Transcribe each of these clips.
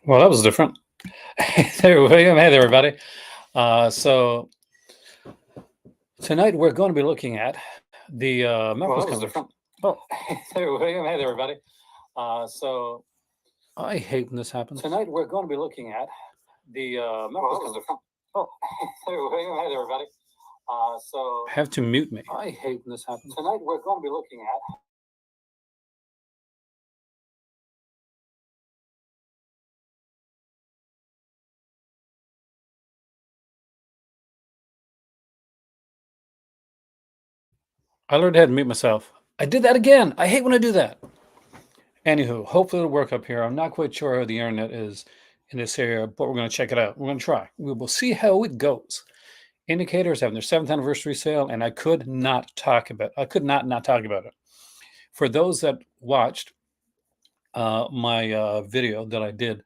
Well, that was different. Hey there, William. Hey there, everybody. So tonight we're going to be looking at the Melrose Convention. Oh, hey there, William. Hey there, everybody. So I hate when this happens. Tonight we're going to be looking at the Melrose Convention. Oh, hey there, William. Hey there, everybody. So have to mute me. I hate when this happens. Tonight we're going to be looking at. I learned how to mute myself. I did that again. I hate when I do that. Anywho, hopefully it'll work up here. I'm not quite sure how the internet is in this area, but we're going to check it out. We're going to try. We will see how it goes. Indicators having their 7th anniversary sale, and I could not talk about. I could not talk about it. For those that watched my video that I did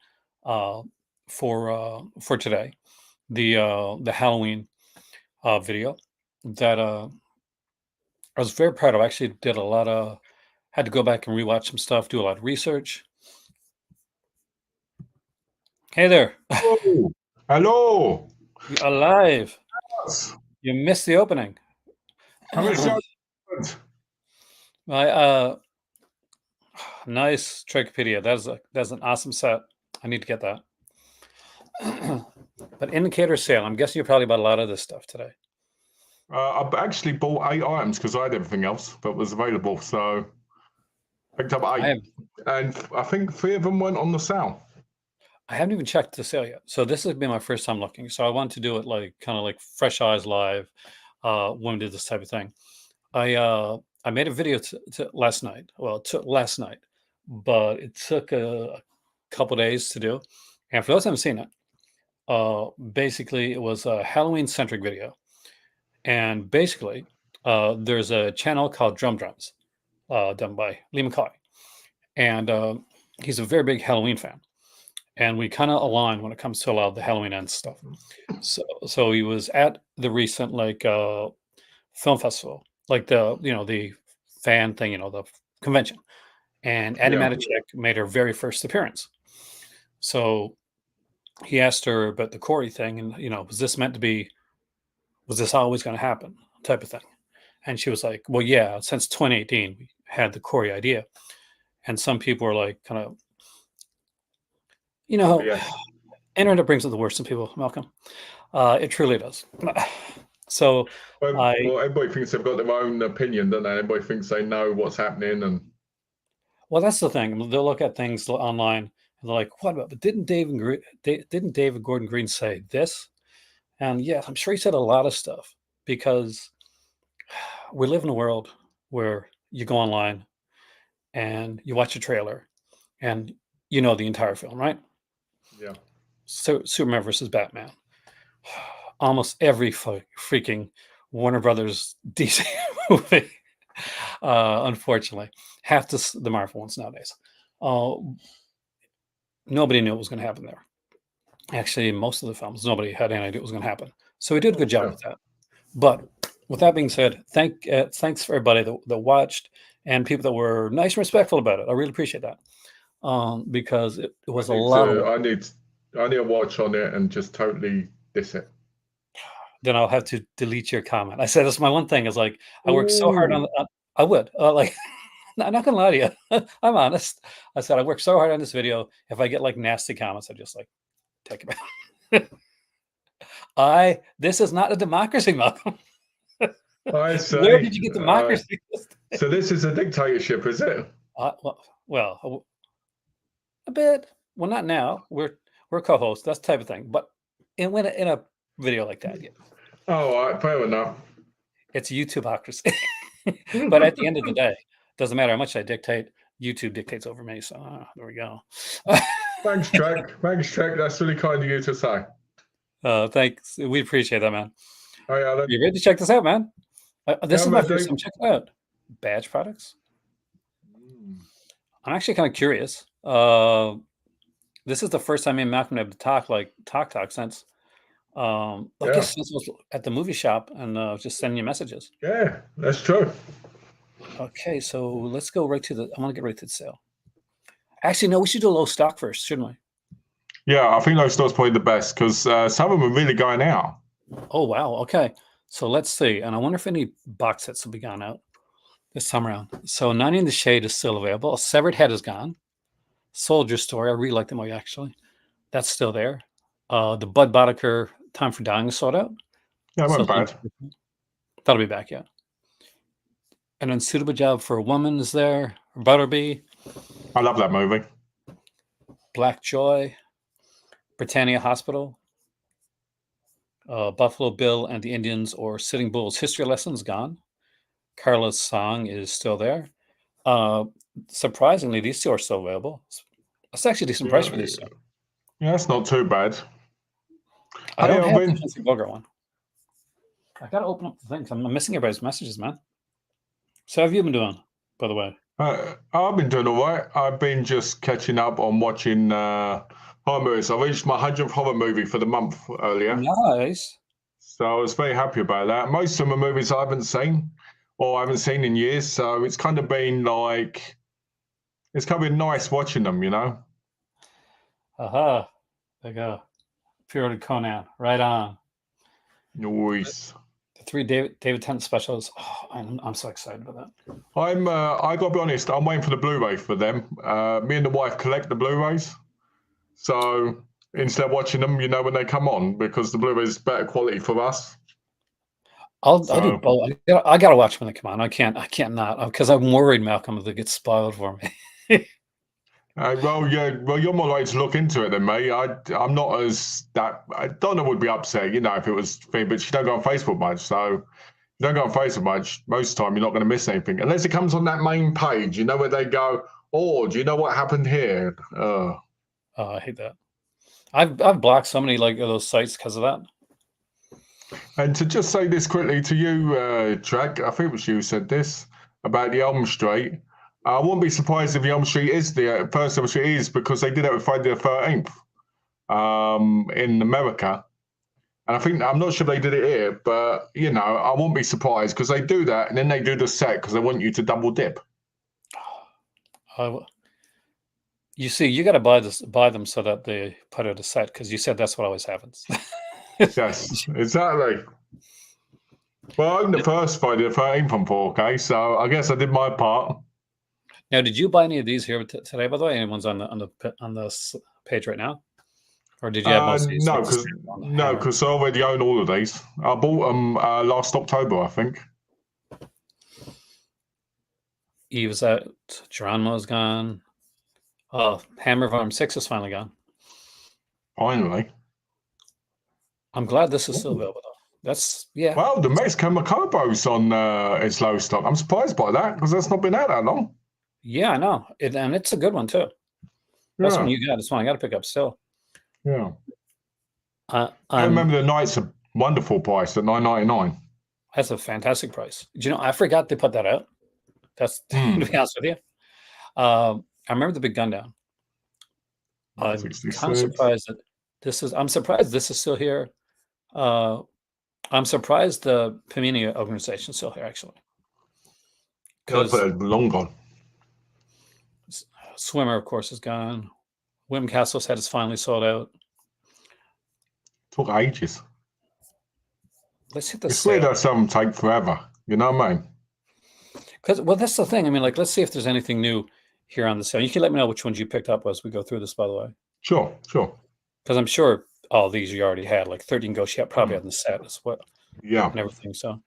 for today, the Halloween video that I was very proud of. I actually did a lot of. Had to go back and rewatch some stuff, do a lot of research. Hey there. Oh, hello. You're alive. Yes. You missed the opening. How is that? My nice Tricopedia. That's an awesome set. I need to get that. But indicator sale. I'm guessing you probably bought a lot of this stuff today. I actually bought 8 items because I had everything else that was available. So picked up 8, and I think 3 of them went on the sale. I haven't even checked the sale yet. So this has been my first time looking. So I want to do it like kind of like fresh eyes live when we did this type of thing. I made a video last night. Well, it took last night, but it took a couple days to do. And for those who haven't seen it, basically it was a Halloween centric video. And basically, there's a channel called Drum Drums, done by Lee McCoy. And he's a very big Halloween fan. And we kind of align when it comes to a lot of the Halloween end stuff. So he was at the recent film festival, like the fan thing, the convention, and Annie Matichek made her very first appearance. So he asked her about the Corey thing, and was this meant to be? Was this always going to happen? Type of thing. And she was like, "Well, yeah, since 2018 we had the Corey idea," and some people were like, kind of. Internet brings out the worst in people, Malcolm. It truly does. So everybody thinks they've got their own opinion, don't they? Everybody thinks they know what's happening, and well, that's the thing. They'll look at things online and they're like, "What about?" But didn't David Gordon Green say this? And yeah, I'm sure he said a lot of stuff because we live in a world where you go online and you watch a trailer and you know the entire film, right? Yeah. So Superman versus Batman. Almost every freaking Warner Brothers DC movie, unfortunately, half the Marvel ones nowadays. Nobody knew what was going to happen there. Actually, most of the films, nobody had any idea what was going to happen. So he did a good job with that. But with that being said, thanks for everybody that watched and people that were nice and respectful about it. I really appreciate that because it was a lot of. I need to watch on it and just totally diss it. Then I'll have to delete your comment. I said that's my one thing is like I worked so hard on. I would like. I'm not gonna lie to you. I'm honest. I said I worked so hard on this video. If I get like nasty comments, I just like take it back. This is not a democracy, Malcolm. I say, where did you get democracy? So this is a dictatorship, is it? Well, a bit. Well, not now. We're co-hosts. That's the type of thing. But in a video like that, yeah. Oh, fair enough. It's YouTubeocracy. But at the end of the day, doesn't matter how much I dictate. YouTube dictates over me. So there we go. Thanks, Trek. Thanks, Trek. That's really kind of you to say. Thanks. We appreciate that, man. Oh, yeah, you ready to check this out, man? This is my first time checking it out. Badge products. I'm actually kind of curious. This is the first time me and Malcolm have to talk since. I guess this was at the movie shop and just sending you messages. Yeah, that's true. Okay, so let's go right to I want to get right to the sale. Actually, no, we should do a low stock first, shouldn't we? Yeah, I think those stores probably the best because some of them are really going out. Oh wow. Okay. So let's see. And I wonder if any box sets will be gone out this time around. So 90 in the Shade is still available. A Severed Head is gone. Soldier Story. I really like the movie actually. That's still there. The Bud Boddicker Time for Dying is sold out. Yeah, it So wasn't bad. that'll be back, yeah. An Unsuitable Job for a Woman is there. Butterby. I love that movie. Black Joy. Britannia Hospital. Buffalo Bill and the Indians or Sitting Bull's History Lessons gone. Carla's Song is still there. Surprisingly, these two are still available. That's actually a decent price for these two. Yeah, that's not too bad. I don't have the Fancy Booger one. I gotta open up the things. I'm missing everybody's messages, man. So how have you been doing, by the way? I've been doing all right. I've been just catching up on watching horror movies. I reached my 100th horror movie for the month earlier. Nice. So I was very happy about that. Most of them are movies I haven't seen or I haven't seen in years. So it's kind of been like, it's kind of been nice watching them, you know? Aha. There you go. Periodic Conan. Right on. Nice. The 3 David Tennant specials. Oh, I'm so excited about that. I gotta be honest, I'm waiting for the Blu-ray for them. Me and the wife collect the Blu-rays. So instead of watching them, you know, when they come on, because the Blu-ray is better quality for us. I'll do both. I gotta watch when they come on. I can't not because I'm worried Malcolm will get spoiled for me. Well, you're more likely to look into it than me. I'm not as that. Donna would be upset, you know, if it was thing, but she don't go on Facebook much, so you don't go on Facebook much. Most of the time, you're not going to miss anything unless it comes on that main page. You know where they go. Oh, do you know what happened here? Oh, I hate that. I've blocked so many like those sites because of that. And to just say this quickly to you, Track, I think it was you said this about the Elm Street. I wouldn't be surprised if the Elm Street is the first Elm Street is because they did it with Friday the 13th in America. And I think, I'm not sure they did it here, but, you know, I won't be surprised because they do that and then they do the set because they want you to double dip. You see, you got to buy them so that they put out a set because you said that's what always happens. Yes, exactly. Well, I owned the first Friday the 13th on 4K, so I guess I did my part. Now, did you buy any of these here today? By the way, anyone's on the page right now, or did you have most of these? No, because I already own all of these. I bought them last October, I think. Eve's out. Geronimo's gone. Oh, Hammer of Arm 6 is finally gone. Finally. I'm glad this is still available, though. That's, yeah. Well, the Mexican Macabo's on its low stock. I'm surprised by that because that's not been out that long. Yeah, I know. And it's a good one, too. That's one you got. It's one I got to pick up still. Yeah. I remember the Knight's a wonderful price at $9.99. That's a fantastic price. Do you know, I forgot they put that out. That's, to be honest with you. I remember the Big Gun Down. I'm kind of surprised that I'm surprised this is still here. I'm surprised the Pamini organization is still here, actually. Because long gone. Swimmer, of course, is gone. Wim Castle's Head is finally sold out. Took ages. Let's hit the It's weird that some take forever. You know what I mean? Because, well, that's the thing. I mean, like, let's see if there's anything new here on the sale. You can let me know which ones you picked up as we go through this, by the way. Sure. Because I'm sure all these you already had, like 13 Ghosts, you probably on the set as well. Yeah. And everything, so.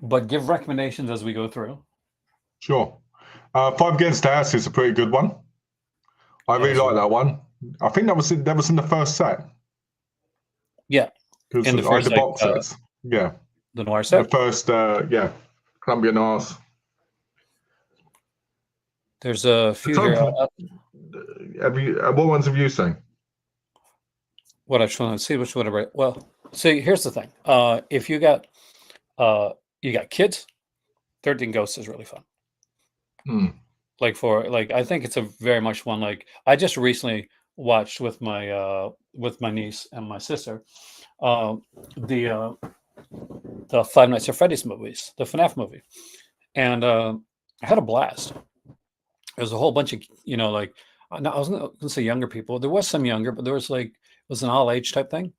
But give recommendations as we go through. Sure. 5 Against the House is a pretty good one. I really like that one. I think that was in the first set. Yeah. In the first box sets. Yeah. The noir set? The first, Columbia Noirs. There's a few here. What ones have you seen? What I'm trying to see which one. Well, see, here's the thing. If you got kids, 13 Ghosts is really fun. I think it's a very much one. Like I just recently watched with my niece and my sister, the Five Nights at Freddy's movies, the FNAF movie, and I had a blast. There's a whole bunch of no, I was going to say younger people. There was some younger, but there was like, it was an all age type thing.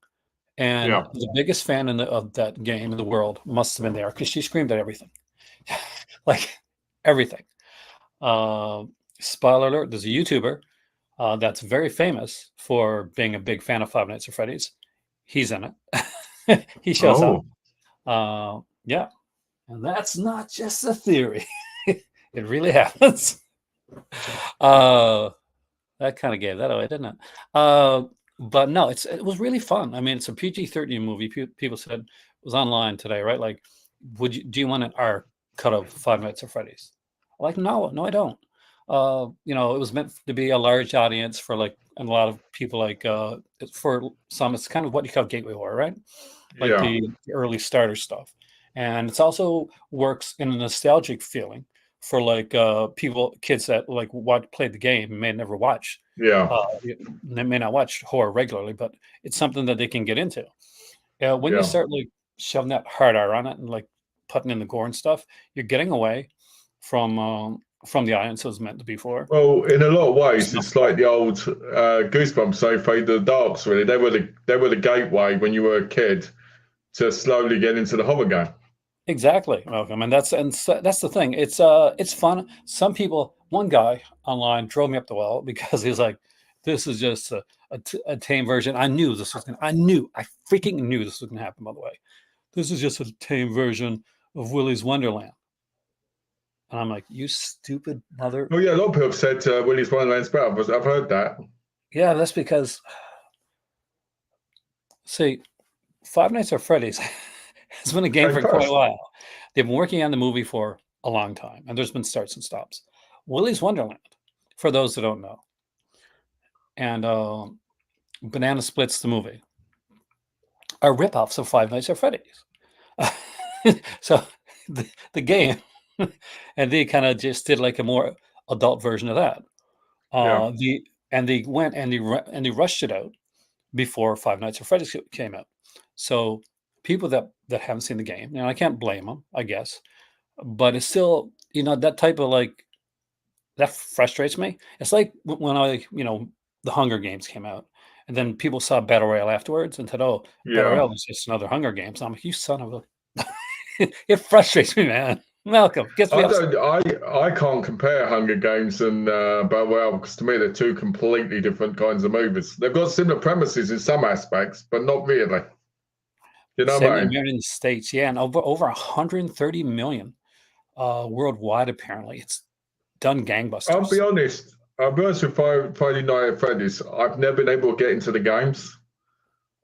And Yeah. the biggest fan of that game in the world must have been there because she screamed at everything, like everything. Spoiler alert: there's a YouTuber that's very famous for being a big fan of Five Nights at Freddy's. He's in it. He shows up. Oh, Yeah, and that's not just a theory. It really happens. Uh, that kind of gave that away, didn't it? But no, it was really fun. I mean, it's a PG-13 movie. People said it was online today, right? Like, do you want an R cut of Five Nights at Freddy's? Like, no, I don't. It was meant to be a large audience for like, and a lot of people like for some, it's kind of what you call gateway horror, right? Like yeah. the early starter stuff. And it's also works in a nostalgic feeling for like kids that like played the game and may never watch. Yeah. They may not watch horror regularly, but it's something that they can get into. When you Yeah. start like shoving that hard R on it and like putting in the gore and stuff, you're getting away from the audience it was meant to be for. Well, in a lot of ways, It's not it's like the old Goosebumps. So Fade to the Darks. Really, they were the gateway when you were a kid to slowly get into the horror game. exactly, Malcolm, and that's the thing. It's fun. Some people, one guy online drove me up the wall because he's like, "This is just a tame version." I freaking knew this was gonna happen. By the way, this is just a tame version of Willy's Wonderland, and I'm like, "You stupid mother!" Oh yeah, a lot of people have said Willy's Wonderland's better. But I've heard that. Yeah, that's because see, Five Nights at Freddy's has been a game Came for quite a first. while. They've been working on the movie for a long time, and there's been starts and stops. Willy's Wonderland, for those that don't know, and Banana Splits, the movie, are ripoffs of Five Nights at Freddy's. So the game, and they kind of just did like a more adult version of that. Yeah. They went and they rushed it out before Five Nights at Freddy's came out. So people that haven't seen the game, I can't blame them, I guess, but it's still, that type of like that frustrates me. It's like when the Hunger Games came out, and then people saw Battle Royale afterwards and said, "Oh, Battle Yeah. Royale is just another Hunger Games." I'm like, "You son of a!" It frustrates me, man. Malcolm gets me I upset. don't. I can't compare Hunger Games and Battle Royale because to me they're two completely different kinds of movies. They've got similar premises in some aspects, but not really. You know Same what I in the mean? United States, yeah, and over 130 million worldwide. Apparently, it's done I'll be gangbusters. honest. I'll be honest with Friday Night at Freddy's. I've never been able to get into the games.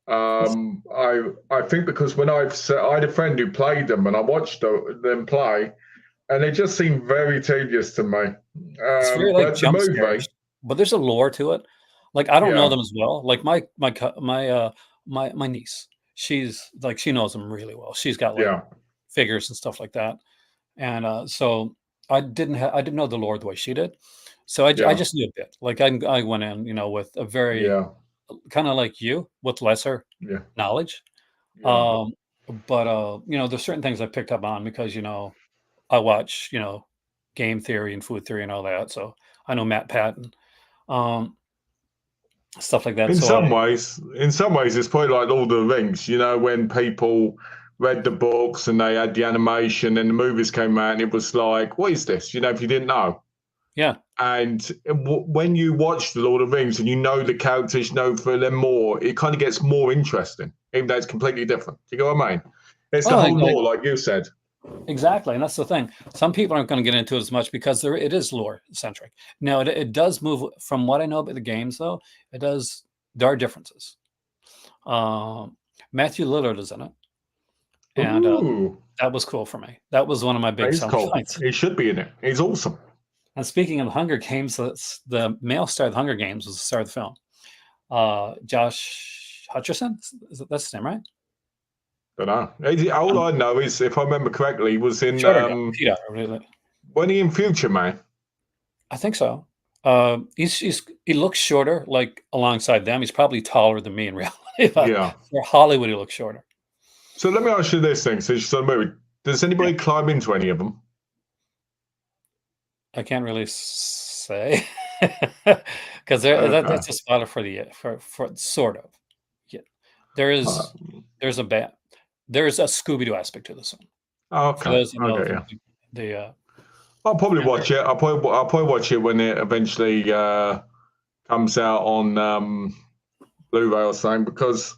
I think because when I had a friend who played them and I watched them play, and they just seemed very tedious to me. It's very like But the jump movie, scares, but there's a lore to it. Like I don't know yeah, them as well. Like my niece, she's like she knows them really well. She's got like yeah, figures and stuff like that, and so I didn't know the lore the way she did. So I yeah, just knew a bit. Like I went in, with a very yeah, kind of like you with lesser yeah, knowledge. yeah. Um, but there's certain things I picked up on because I watch, game theory and food theory and all that. So I know Matt Patton, um, stuff like that. So In some ways, it's probably like Lord of the Rings. You know, when people read the books and they had the animation and the movies came out, and it was like, what is this? You know, if you didn't know. yeah. And when you watch The Lord of the Rings and you know the characters, you know for them more, it kind of gets more interesting, even though it's completely different. Do you know what I mean? It's the Oh, whole lore, like you said. exactly. And that's the thing. Some people aren't going to get into it as much because it is lore centric. Now it does move from what I know about the games though. There are differences. Matthew Lillard is in it. And Ooh, that was cool for me. That was one of my big he's selling cool. points. He should be in it. He's awesome. And speaking of Hunger Games, the male star of the Hunger Games was the star of the film. Josh Hutcherson, that's his name, right? Don't know. All I know is, if I remember correctly, he was in Shorter guy, Peter, when he in Future Man. I think so. He looks shorter, like alongside them. He's probably taller than me in reality. But Yeah. for Hollywood, he looks shorter. So let me ask you this thing: since you saw the movie, does anybody climb into any of them? I can't really say. because Okay. that's a spoiler for the for sort of. Yeah, there Uh, is there's a ba there's a Scooby Doo aspect to this one. For okay. those who know Okay. Yeah. the I'll probably and watch it. I'll probably watch it when it eventually comes out on Blu-ray or something. Because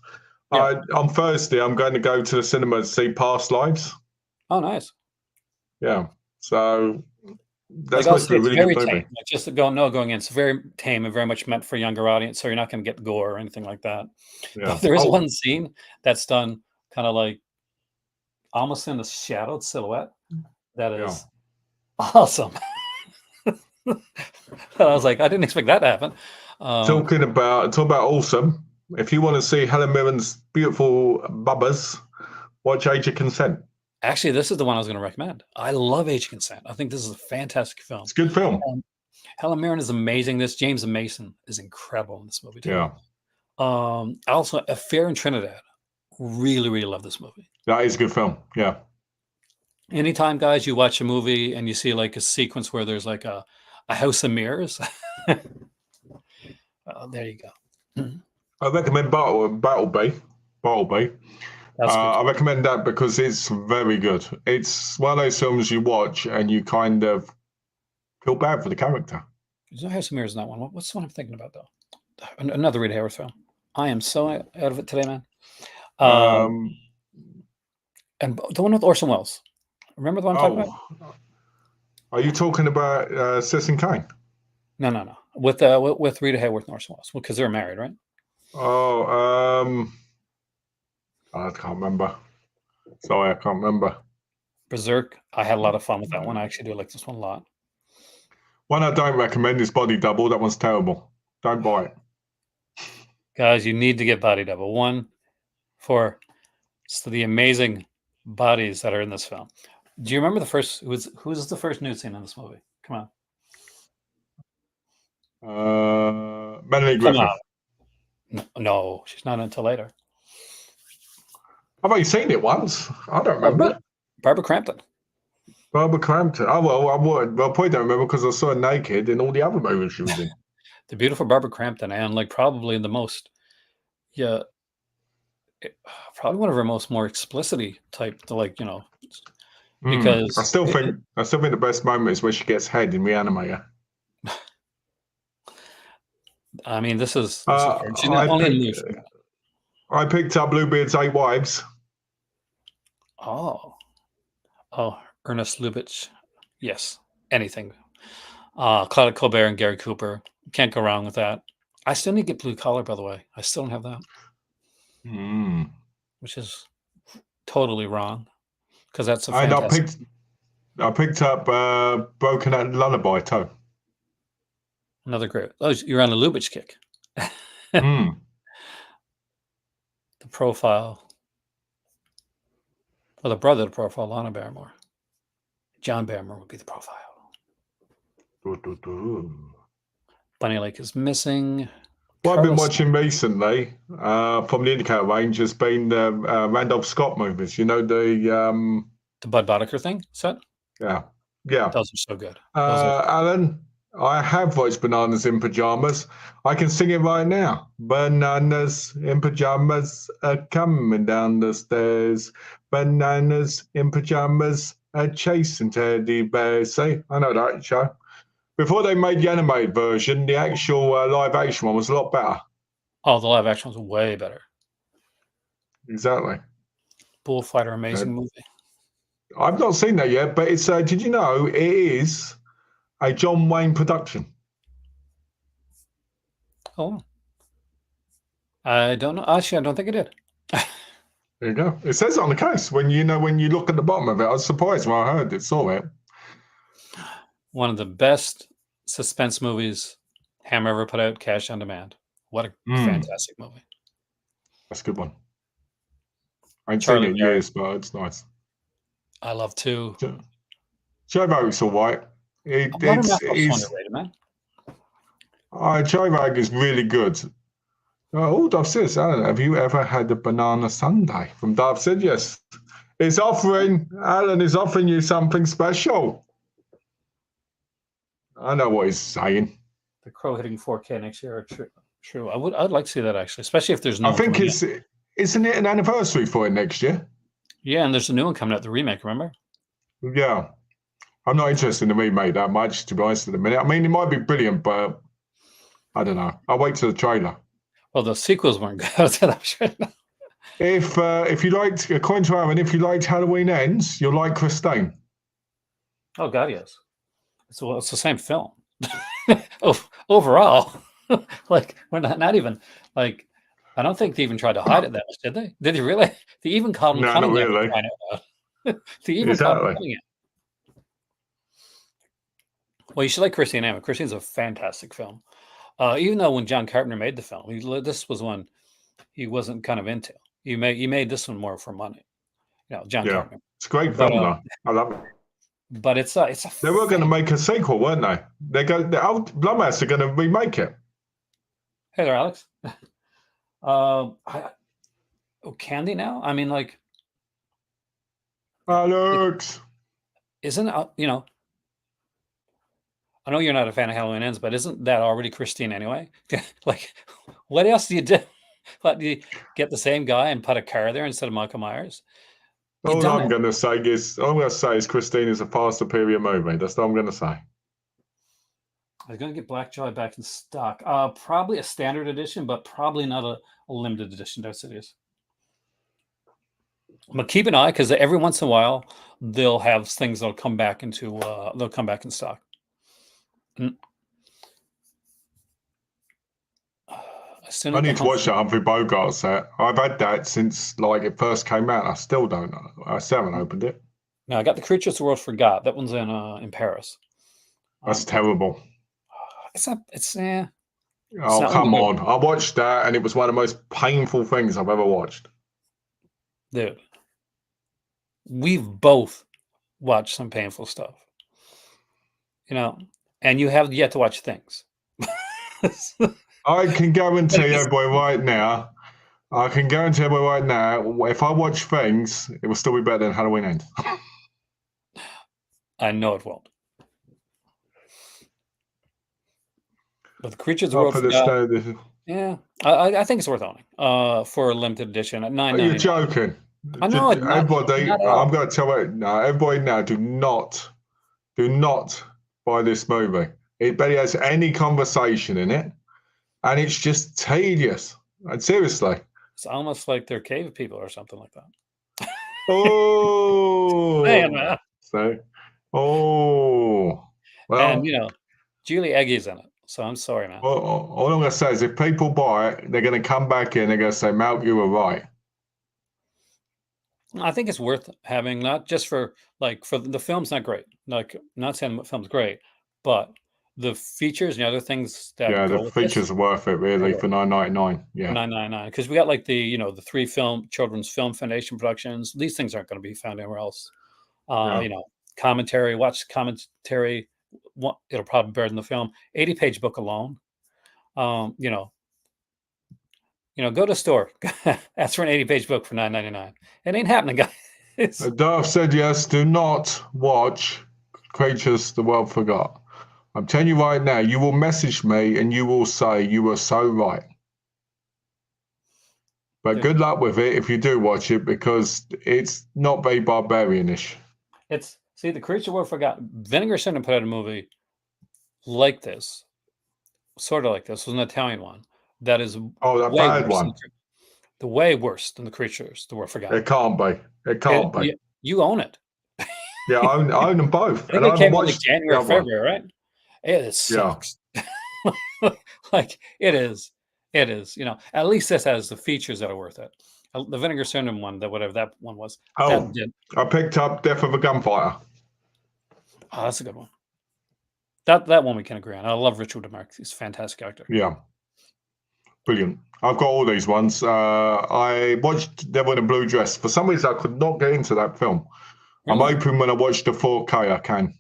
yeah. on Thursday I'm going to go to the cinema to see Past Lives. Oh, nice. Yeah. So Like that's I'll supposed to say be a it's really good very movie. tame. Like just going in, it's very tame and very much meant for a younger audience, so you're not gonna get gore or anything like that. Yeah. But there is Oh, one scene that's done kinda like almost in a shadowed silhouette that yeah. is awesome. I was like, "I didn't expect that to happen." Um, Talk about awesome. If you want to see Helen Mirren's beautiful bubbas, watch Age of Consent. actually, this is the one I was gonna recommend. I love Age of Consent. I think this is a fantastic film. It's a good film. Um, Helen Mirren is amazing. This James Mason is incredible in this movie too. Yeah. Also, Affair in Trinidad. Really, really love this movie. That is a good film. Yeah. Anytime, guys, you watch a movie and you see like a sequence where there's like a house of mirrors, there you go. Mhm. I recommend Battleby. Battleby. That's good I too. recommend that because it's very good. It's one of those films you watch and you kind of feel bad for the character. There's no house of mirrors in that one. What's the one I'm thinking about though? Another Rita Hayworth film. I am so out of it today, man. Um, Um, and the one with Orson Welles. Remember the one I'm talking about? oh, are you talking about Citizen Kane? No, no, no. With Rita Hayworth and Orson Welles, because they're married, right? Oh, I can't remember. Sorry, I can't remember. Berserk. I had a lot of fun with that one. I actually do like this one a lot. One I don't recommend is Body Double. That one's terrible. Don't buy it. Guys, you need to get Body Double. One for the amazing bodies that are in this film. Do you remember the first? Who's the first nude scene in this movie? Come on, Melanie come on. Griffith. No, she's not until later. I've only seen it once. I don't Oh, remember. Barbara Crampton. Barbara Crampton. Oh well, I would. Well, I probably don't remember because I saw her naked in all the other movies she was in. The beautiful Barbara Crampton, and like probably the most, yeah, probably one of her most more explicity type, like I because still think the best moment is when she gets head in Reanimator. I mean this is Uh, great. She's I not only in picked the I picked up Bluebeard's Eight Wives. oh Ernest Lubitsch, yes, anything. Claudia Colbert and Gary Cooper, can't go wrong with that. I still need to get Blue Collar, by the way. I still don't have that, Mm. which is totally wrong because that's a And fantastic. I picked up Broken At Lullaby too. Another great. Oh, you're on a Lubitsch kick. Mm. The profile, well, the brother of the profile, Lana Barrymore. John Barrymore would be the profile. Bunny Lake is missing. What I've been Carlos, watching recently from the Indicator range has been the Randolph Scott movies. You know the Bud Boddicker thing set. yeah. Those are so good. Those are Alan, I have watched Bananas in Pajamas. I can sing it right now. Bananas in pajamas are coming down the stairs. Bananas in pajamas are chasing teddy bears. See, I know that show. Before they made the animated version, the actual live action one was a lot better. Oh, the live action was way better. Exactly. Bullfighter, amazing movie. I've not seen that yet, but it's. Did you know it is a John Wayne production? Oh, I don't know. Actually, I don't think I did. There you go. It says it on the case. When you look at the bottom of it, I was surprised when I heard it, saw it. One of the best suspense movies Hammer ever put out, Cash on Demand. What a fantastic movie. That's a good one. I ain't Charlie seen it in Barry. years, but it's nice. I love too. Joe Rogan's all right. Joe Rogan is really good. Oh, Dove says, Alan, have you ever had a banana sundae? From Dove said, yes. Alan is offering you something special. I know what he's saying. The Crow hitting 4K next year. True. True. I'd like to see that actually, especially if there's I no. think isn't it an anniversary for it next year? Yeah, and there's a new one coming out, the remake. Remember? Yeah. I'm not interested in the remake that much, to be honest, at the minute. I mean, it might be brilliant, but I don't know. I'll wait till the trailer. Well, the sequels weren't good. I'm sure. If you liked, according to Aaron, if you liked Halloween Ends, you'll like Christine. Oh God, yes. It's the same film. Overall, like we're not even like. I don't think they even tried to hide it that much, did they? Did they really? They even called him No, not Cunningham. really. They even called him Exactly. Cunningham. Well, you should like Christine Emmett. Christine's a fantastic film. Even though when John Carpenter made the film, this was one he wasn't kind of into. He made this one more for money. John Yeah. Carpenter. It's a great But film, though. I love it. but it's a They were going to make a sequel, weren't they? Blumhouse are going to remake it. Hey there, Alex. Candy now? I mean, like, Alex. isn't I know you're not a fan of Halloween Ends, but isn't that already Christine anyway? Like, what else do you do? What, do you get the same guy and put a car there instead of Michael Myers? All I'm going to say is Christine is a far superior movie. That's all I'm going to say. I was going to get Blackjaw back in stock. Probably a standard edition, but probably not a limited edition. That's it is. But keep an eye, because every once in a while they'll have things that'll come back in stock. I need to watch that Humphrey Bogart set. I've had that since like it first came out. I still haven't opened it. No, I got The Creatures the World Forgot. That one's in Paris. That's terrible. It's not. Oh, come on. I watched that and it was one of the most painful things I've ever watched. Dude, we've both watched some painful stuff. And you have yet to watch Things. I can guarantee everybody right now, if I watch Things, it will still be better than Halloween Ends. I know it won't. But The Creatures of the World Forgot. Yeah, I think it's worth owning for a limited edition at $9.99. You're joking. I know. Everybody, I'm going to tell you now, everybody now, do not buy this movie. It barely has any conversation in it, and it's just tedious. And seriously. It's almost like they're cave people or something like that. Oh. Man. Well. And, Julie Eggy's in it. So I'm sorry, man. Well, all I'm going to say is if people buy it, they're going to come back in, they're going to say, Malk, you were right. I think it's worth having, not just for the film's not great. Like, not saying the film's great, but the features and the other things that the features are worth it really for $9.99. Yeah, $9.99, because we got like the the 3 Children's Film Foundation productions. These things aren't going to be found anywhere else. Commentary. Watch commentary. It'll probably be better than the film. 80-page book alone. Go to the store. Ask for an 80-page book for $9.99. It ain't happening, guys. Darth said yes. Do not watch Creatures the World Forgot. I'm telling you right now, you will message me and you will say you were so right. But good luck with it if you do watch it, because it's not very barbarian-ish. The Creature World Forgot. Vinegar Syndrome put out a movie like this, sort of like this. It was an Italian one that is that bad one. The way worse than The Creatures the World Forgot. It can't be. It can't be. You own it. Yeah, I own them both. I think it came out like January or February, right? It sucks. Yeah. Like it is. At least this has the features that are worth it. The Vinegar Syndrome one, whatever that one was. Oh, I picked up Death of a Gunfighter. Oh, that's a good one. That one we can agree on. I love Richard DeMarc. He's a fantastic actor. Yeah. Brilliant. I've got all these ones. I watched Devil in a Blue Dress. For some reason, I could not get into that film. Really? I'm hoping when I watch the 4K, I can.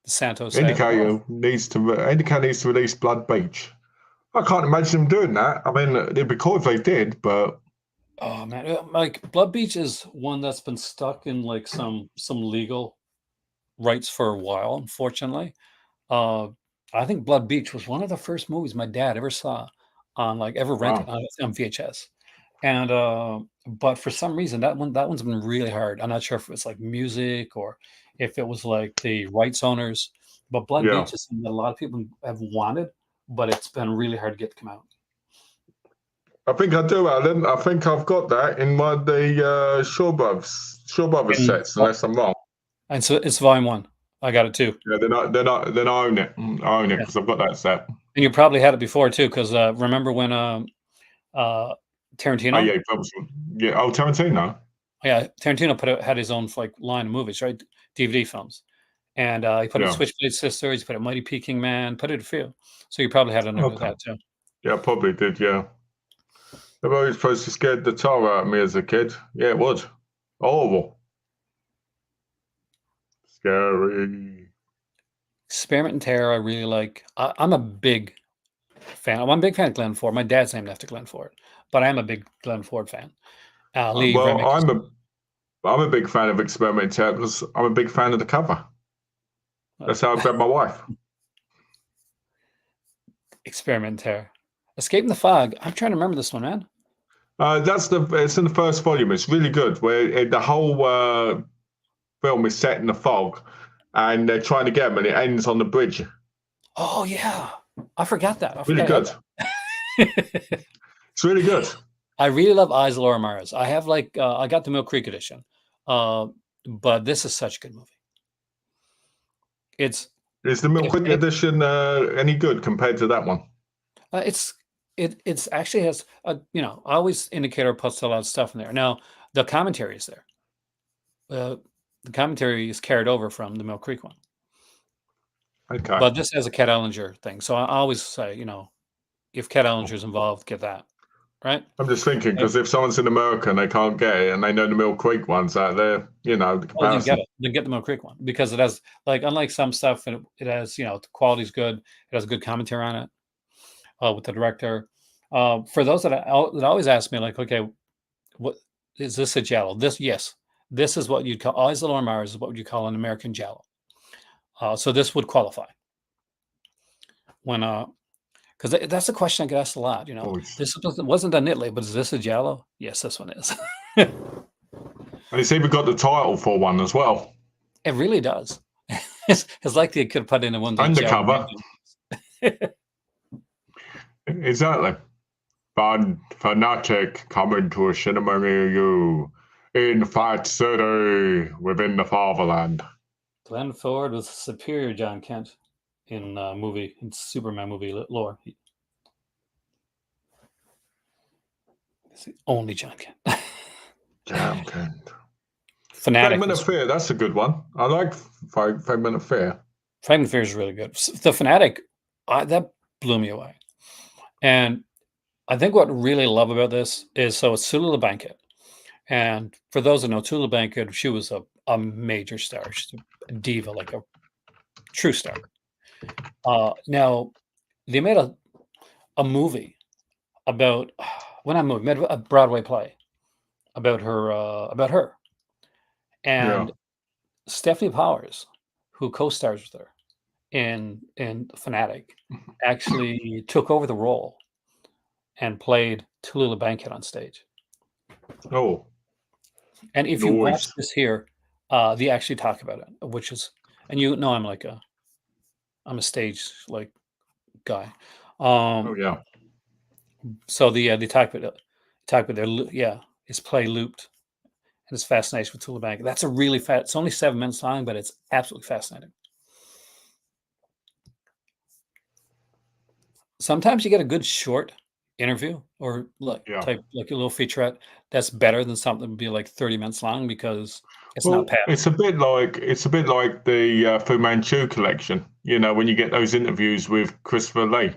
The Santos. Indicator needs to release Blood Beach. I can't imagine them doing that. I mean, it'd be cool if they did, but oh man, like Blood Beach is one that's been stuck in like some legal rights for a while, unfortunately. Uh, I think Blood Beach was one of the first movies my dad ever saw on like ever rented Wow. on VHS. And but for some reason that one's been really hard. I'm not sure if it's like music or if it was like the rights owners. But Blood Yeah. Beach is something that a lot of people have wanted, but it's been really hard to get to come out. I think I do, Alan. I think I've got that in one of the Shaw Brothers And sets, unless I'm wrong. and so it's volume one. I got it too. Yeah, then I own it. I own it Yeah. because I've got that set. And you probably had it before too, because remember when Oh Tarantino? yeah, yeah. Oh, Tarantino. Yeah, Tarantino had his own like line of movies, right? DVD films. And he put it Yeah. Switchblade Sisters, he put it Mighty Peking Man, put it a few. So you probably had it under Okay. that too. Yeah, I probably did. Yeah. The movie supposed to scared the tar out of me as a kid. Yeah, it was horrible, scary. Experiment in Terror, I really like. I'm a big fan. I'm a big fan of Glenn Ford. My dad's named after Glenn Ford, but I am a big Glenn Ford fan. Lee Well, Remick. I'm a big fan of Experiment Terror because I'm a big fan of the cover. That's how I met my wife. Experiment in Terror. Escape in the Fog. I'm trying to remember this one, man. It's in the first volume. It's really good. Where the whole film is set in the fog, and they're trying to get him, and it ends on the bridge. Oh yeah, I forgot that. Really good. It's really good. I really love Eyes of Laura Mars. I have like I got the Mill Creek edition, but this is such a good movie. Is the Mill Creek edition any good compared to that one? It's actually has I always indicator puts a lot of stuff in there. Now the commentary is there. The commentary is carried over from the Mill Creek one. Okay. But this has a Cat Ellinger thing, so I always say, if Cat Ellinger's involved, get that, right? I'm just thinking because if someone's in America and they can't get it, and they know the Mill Creek one's out there, the comparison. Then get it. Then get the Mill Creek one because it has unlike some stuff, it has the quality's good. It has a good commentary on it with the director. For those that always ask me, like, okay, what is this a giallo? This is what you'd call Eyes of Laura Mars is what would you call an American giallo. So this would qualify when because that's the question I get asked a lot. This wasn't done Italy, but is this a giallo? Yes, this one is. And it's even got the title for one as well. It really does. It's like they could have put in one undercover. Exactly. Fanatic coming to a cinema near you in Fight City within the fatherland. Glenn Ford was superior John Kent in Superman movie lore. It's the only John Kent. John Kent. Fanatic. Fragment of Fear, that's a good one. I like Fragment of Fear. Fragment of Fear is really good. The Fanatic, that blew me away. And I think what I really love about this is it's Tallulah Bankhead. And for those that know Tallulah Bankhead, she was a major star. She's a diva, like a true star. Now, they made a movie about made a Broadway play about her. And Stephanie Powers, who co-stars with her in Fanatic, actually took over the role and played Tallulah Bankhead on stage. Oh. And if you watch this here, they actually talk about it, which is, and I'm a stage like guy. Oh yeah. So they talk about his play looped and his fascination with Tallulah Bankhead. That's a really it's only 7 minutes long, but it's absolutely fascinating. Sometimes you get a good short interview or type like a little featurette that's better than something that would be like 30 minutes long because it's not padded. It's a bit like the Fu Manchu collection, when you get those interviews with Christopher Lee.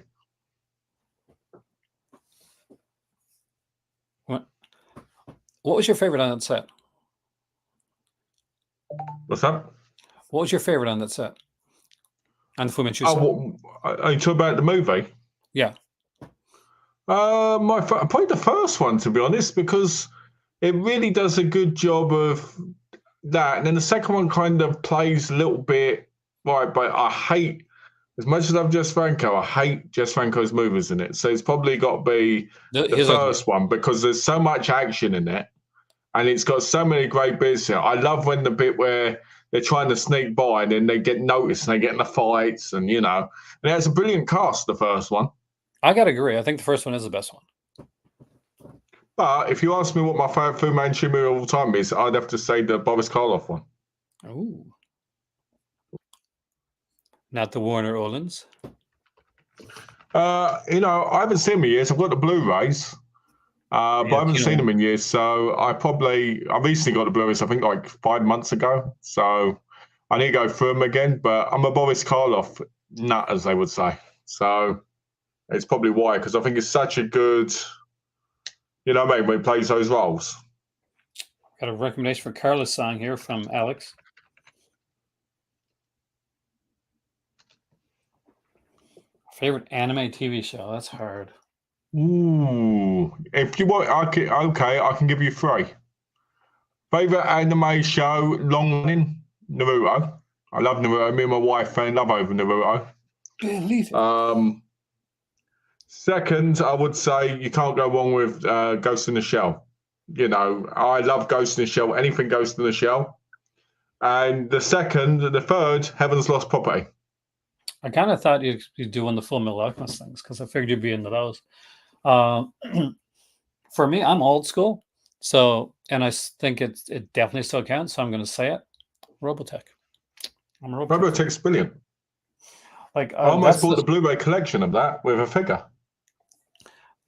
What was your favorite on that set? What's that? What was your favorite on that set? On the Fu Manchu set? Are you talking about the movie? Yeah. Probably the first one, to be honest, because it really does a good job of that. And then the second one kind of plays a little bit right, but I hate As much as I've Jess Franco, I hate Jess Franco's movies in it. So it's probably got to be the Here's a first one because there's so much action in it, and it's got so many great bits here. I love when the bit where they're trying to sneak by and then they get noticed and they get in the fights, and and it has a brilliant cast. The first one. I gotta agree. I think the first one is the best one. But if you ask me what my favorite Fu Manchu movie of all time is, I'd have to say the Boris Karloff one. Ooh. Not the Warner Olins. I haven't seen them in years. I've got the Blu-rays, but I haven't seen them in years. So I recently got the Blu-rays, I think like 5 months ago. So I need to go through them again. But I'm a Boris Karloff nut, as they would say. So it's probably why, because I think it's such a good, when he plays those roles. Got a recommendation for Carlos song here from Alex. Favorite anime TV show? That's hard. Ooh, if you want, I can give you 3. Favorite anime show, long running, Naruto. I love Naruto. Me and my wife fell in love over Naruto. Second, I would say you can't go wrong with Ghost in the Shell. I love Ghost in the Shell. Anything Ghost in the Shell. And the third, Heaven's Lost Property. I kind of thought you'd do one of the Full Metal Alchemist things because I figured you'd be into those. For me, I'm old school, and I think it definitely still counts. So I'm going to say it, Robotech. I'm a Robotech. Robotech's brilliant. Like I almost bought the Blu-ray collection of that with a figure.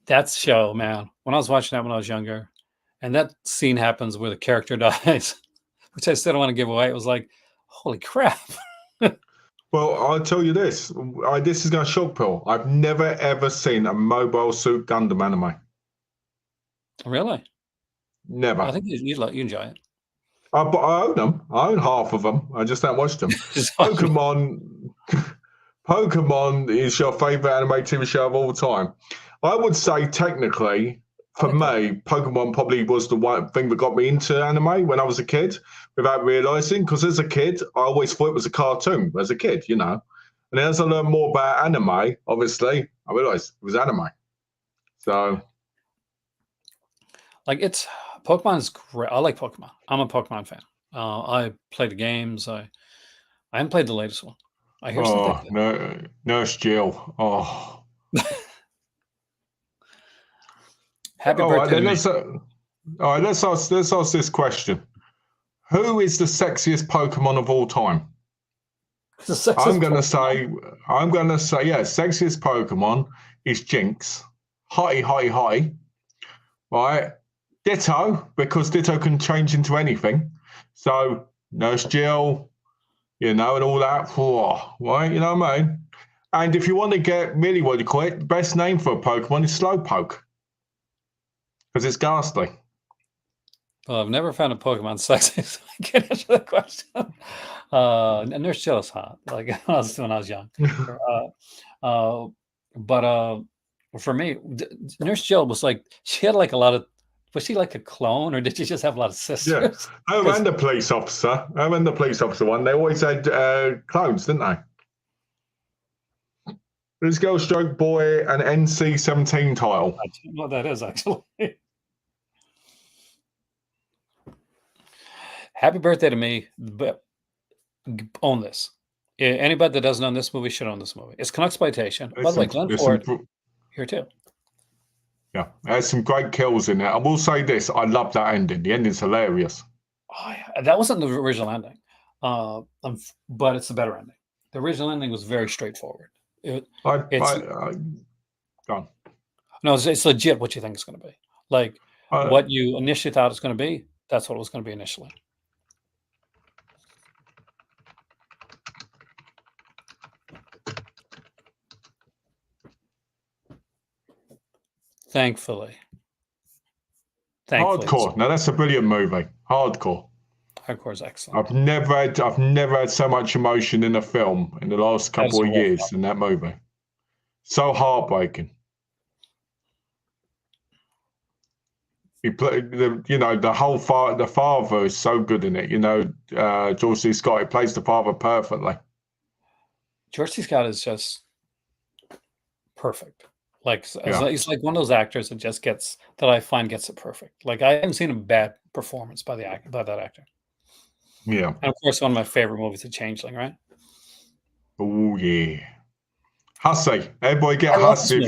That show, man. When I was watching that when I was younger, and that scene happens where the character dies, which I still don't want to give away. It was like, holy crap. Well, I'll tell you this. This is going to shock people. I've never, ever seen a Mobile Suit Gundam anime. Really? Never. I think you enjoy it. But I own them. I own half of them. I just don't watch them. Pokemon is your favourite anime TV show of all time. I would say technically, for me, Pokemon probably was the one thing that got me into anime when I was a kid without realising. Because as a kid, I always thought it was a cartoon as a kid, And as I learned more about anime, obviously, I realised it was anime. So, Pokemon is great. I like Pokemon. I'm a Pokemon fan. I play the games. I haven't played the latest one. I hear something. No, Nurse Jill. Oh. Happy birthday to me. All right, let's ask this question. Who is the sexiest Pokemon of all time? I'm going to say, sexiest Pokemon is Jinx. High. Right? Ditto, because Ditto can change into anything. So, Nurse Jill, and all that. Right? You know what I mean? And if you want to get really what you call it, the best name for a Pokemon is Slowpoke. Because it's ghastly. Well, I've never found a Pokemon sexy, so I can't answer that question. Nurse Jill is hot, like when I was young. But for me, Nurse Jill was like, she had like a lot of. Was she like a clone, or did she just have a lot of sisters? Yeah, and the police officer. And the police officer one. They always had clones, didn't they? This Girl Stroke Boy, an NC-17 title. I don't know what that is, actually. Happy birthday to me, but own this. Anybody that doesn't own this movie should own this movie. It's Conexploitation. By the way, Glenn Ford here too. Yeah, there's some great kills in there. I will say this: I love that ending. The ending's hilarious. Oh, yeah. That wasn't the original ending, but it's the better ending. The original ending was very straightforward. Go on. No, it's legit what you think it's going to be. Like what you initially thought it's going to be, that's what it was going to be initially. Thankfully. Hardcore. Now that's a brilliant movie. Hardcore. Hardcore is excellent. I've never had so much emotion in a film in the last couple of years in that movie. So heartbreaking. He played the father is so good in it. George C. Scott, he plays the father perfectly. George C. Scott is just perfect. Like Yeah. he's like one of those actors that just gets that I find gets it perfect. Like I haven't seen a bad performance by that actor. Yeah. And of course, one of my favorite movies, The Changeling, right? Oh yeah. Hussy. Everybody get I love this Hussy movie.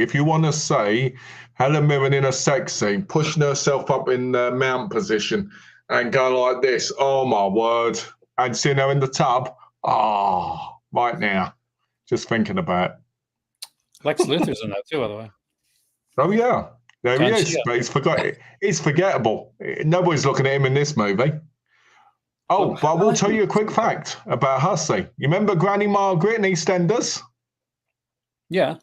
if you wanna say Helen Mirren in a sex scene, pushing herself up in the mount position and going like this. Oh my word. And seeing her in the tub. Oh, right now. Just thinking about it. Lex Luthor's in that too, by the way. Oh yeah. There he John is, Chia. but he's forgettable. Nobody's looking at him in this movie. Oh, Well, but I will tell you a quick fact about Hussey. You remember Granny Margaret in EastEnders? yeah,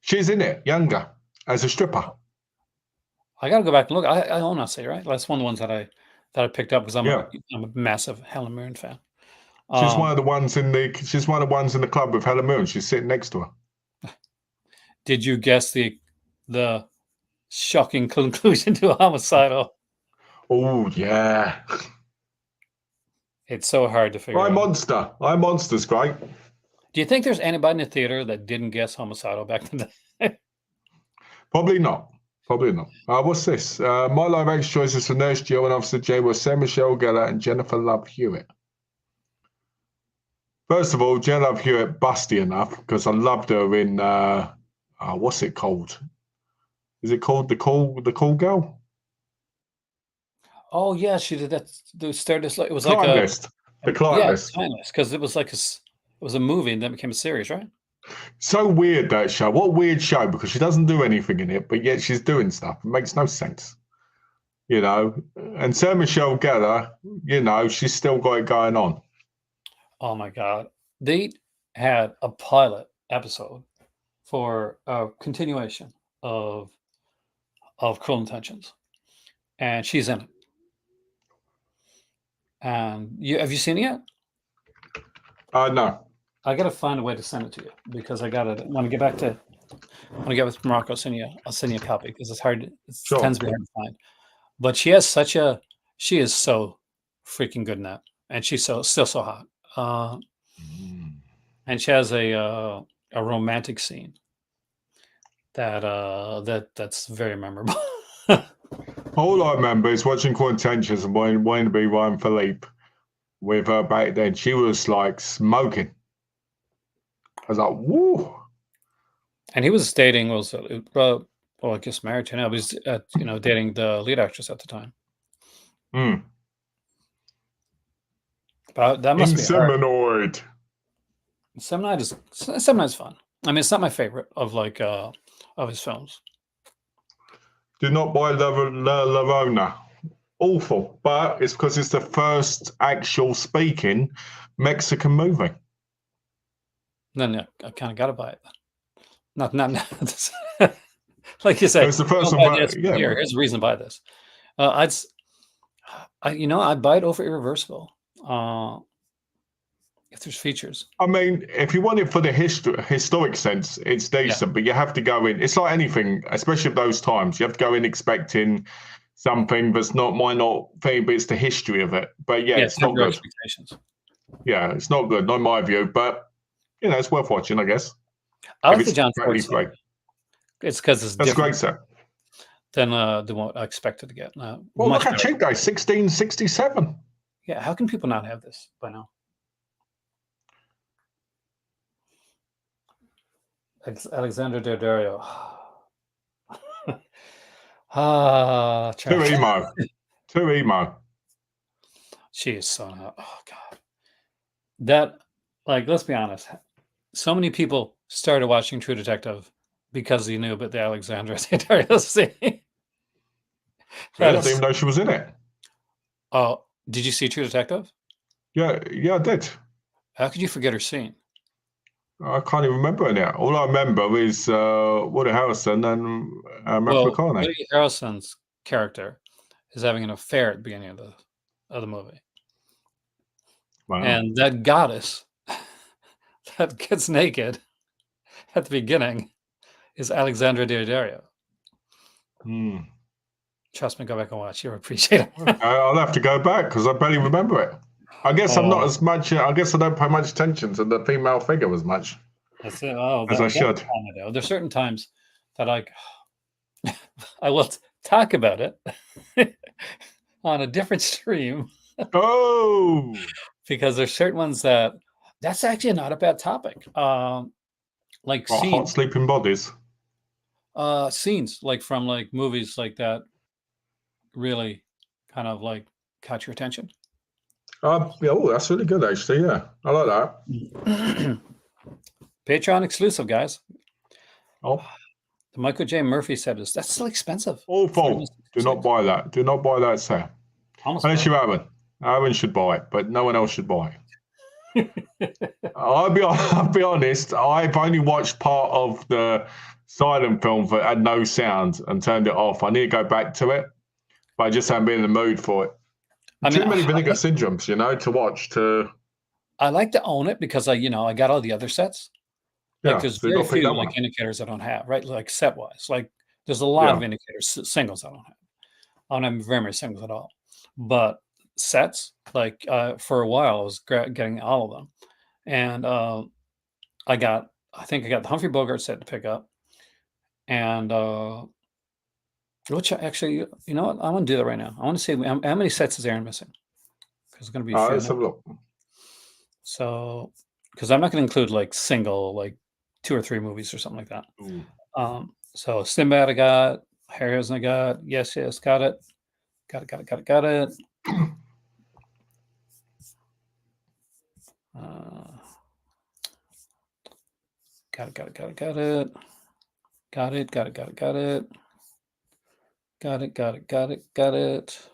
She's in it, younger, as a stripper. I gotta go back and look. I own Hussey, right? That's one of the ones that I picked up because Yeah. I'm a massive Helen Mirren fan. She's one of the ones in the club with Helen Mirren. She's sitting next to her. Did you guess the shocking conclusion to Homicidal? Oh yeah. It's so hard to figure I out. Monster. I Monster's great. Do you think there's anybody in the theater that didn't guess Homicidal back in the day? Probably not. Probably not. What's this? My live action choices for Nurse Jill and Officer J were Sarah Michelle Gellar and Jennifer Love Hewitt. First of all, Jennifer Love Hewitt busty enough because I loved her in what's it called? Is it called the Call Girl? Oh yeah, she did that. The Stardust. It was Client like a List. The Client yeah, List. timeless because it was like it was a movie and then became a series, right? So weird that show. What a weird show because she doesn't do anything in it, but yet she's doing stuff. It makes no sense. You know, and Sarah Michelle Gellar, you know, she's still got it going on. Oh my god, they had a pilot episode for a continuation of Cruel Intentions, and she's in it. And have you seen it yet? No. I gotta find a way to send it to you because I gotta when I get back to when I get with Morocco, I'll send you a copy because it's hard. It Sure. tends to be hard to find. But she is so freaking good in that, and she's still so hot. And she has a romantic scene that's very memorable. All I remember is watching Cruel Intentions and wanting to be Ryan Philippe with her back then. She was like smoking. I was like, woo. And he was dating well, I guess married to now. But he's dating the lead actress at the time. But that must be hard. Inseminoid. Inseminoid's fun. I mean, it's not my favorite of his films. Do not buy La Llorona. Awful, but it's because it's the first actual speaking Mexican movie. Then I kind of got to buy it. Not like you said. It's the first one. Yeah, here's a reason to buy this. I'd buy it over Irreversible. If there's features. I mean, if you want it for the historic sense, it's decent, but you have to go in. It's like anything, especially at those times. You have to go in expecting something that's might not think, but it's the history of it. But yeah, it's not good. Yeah, it's not good, not in my view. But it's worth watching, I guess. I like the John Ford scene. It's because it's that's different great, sir. Than the one I expected to get. Well, look how cheap, guys. 1667. Yeah, how can people not have this by now? Alexandra Daddario. Too emo. She is so hot. Oh god. That, let's be honest. So many people started watching True Detective because they knew about the Alexandra Daddario scene. I didn't even know she was in it. Oh, did you see True Detective? Yeah, I did. How could you forget her scene? I can't even remember it now. All I remember is Woody Harrelson and Matthew McConaughey. Woody Harrelson's character is having an affair at the beginning of the movie. Wow. And that goddess that gets naked at the beginning is Alexandra Daddario. Trust me, go back and watch. You'll appreciate it. I'll have to go back because I barely remember it. I guess I'm not Oh, as much. I guess I don't pay much attention to the female figure as much that's it. Oh, as I that should. time I do. There's certain times that I will talk about it on a different stream Oh, because there's certain ones that's actually not a bad topic. Like what hot scenes, sleeping bodies? scenes like from like movies like that really kind of like caught your attention. Yeah, oh, that's really good, actually. Yeah, I like that. Patreon exclusive, guys. Oh, The Michael J. Murphy set is that's still expensive. awful. Do not 466. buy that. Do not buy that set. Almost Unless broke. you're Aaron. Aaron should buy it, but no one else should buy it. I'll be honest. I've only watched part of the silent film that had no sound and turned it off. I need to go back to it, but I just haven't been in the mood for it. I mean, Too many Vinegar Syndromes, to watch. I like to own it because I got all the other sets. Like Yeah, there's so you very got to pick few that like one. indicators I don't have, right? Like set wise, like there's a lot of Yeah. indicators, singles I don't have. I don't have very many singles at all. But sets, like for a while, I was getting all of them, and I think I got the Humphrey Bogart set to pick up, and which actually, you know what? I want to do that right now. I want to see how many sets is Aaron missing because it's going to be a few. Let's have a look. So, because I'm not going to include like single, like 2 or 3 movies or something like that. Ooh. So Sinbad I got, Harryhausen I got, yes, got it. Got it. Got it. Got it. Got it. Got it. Got it. Got it. Got it. Got it. Got it. Got it. Got it. Got it.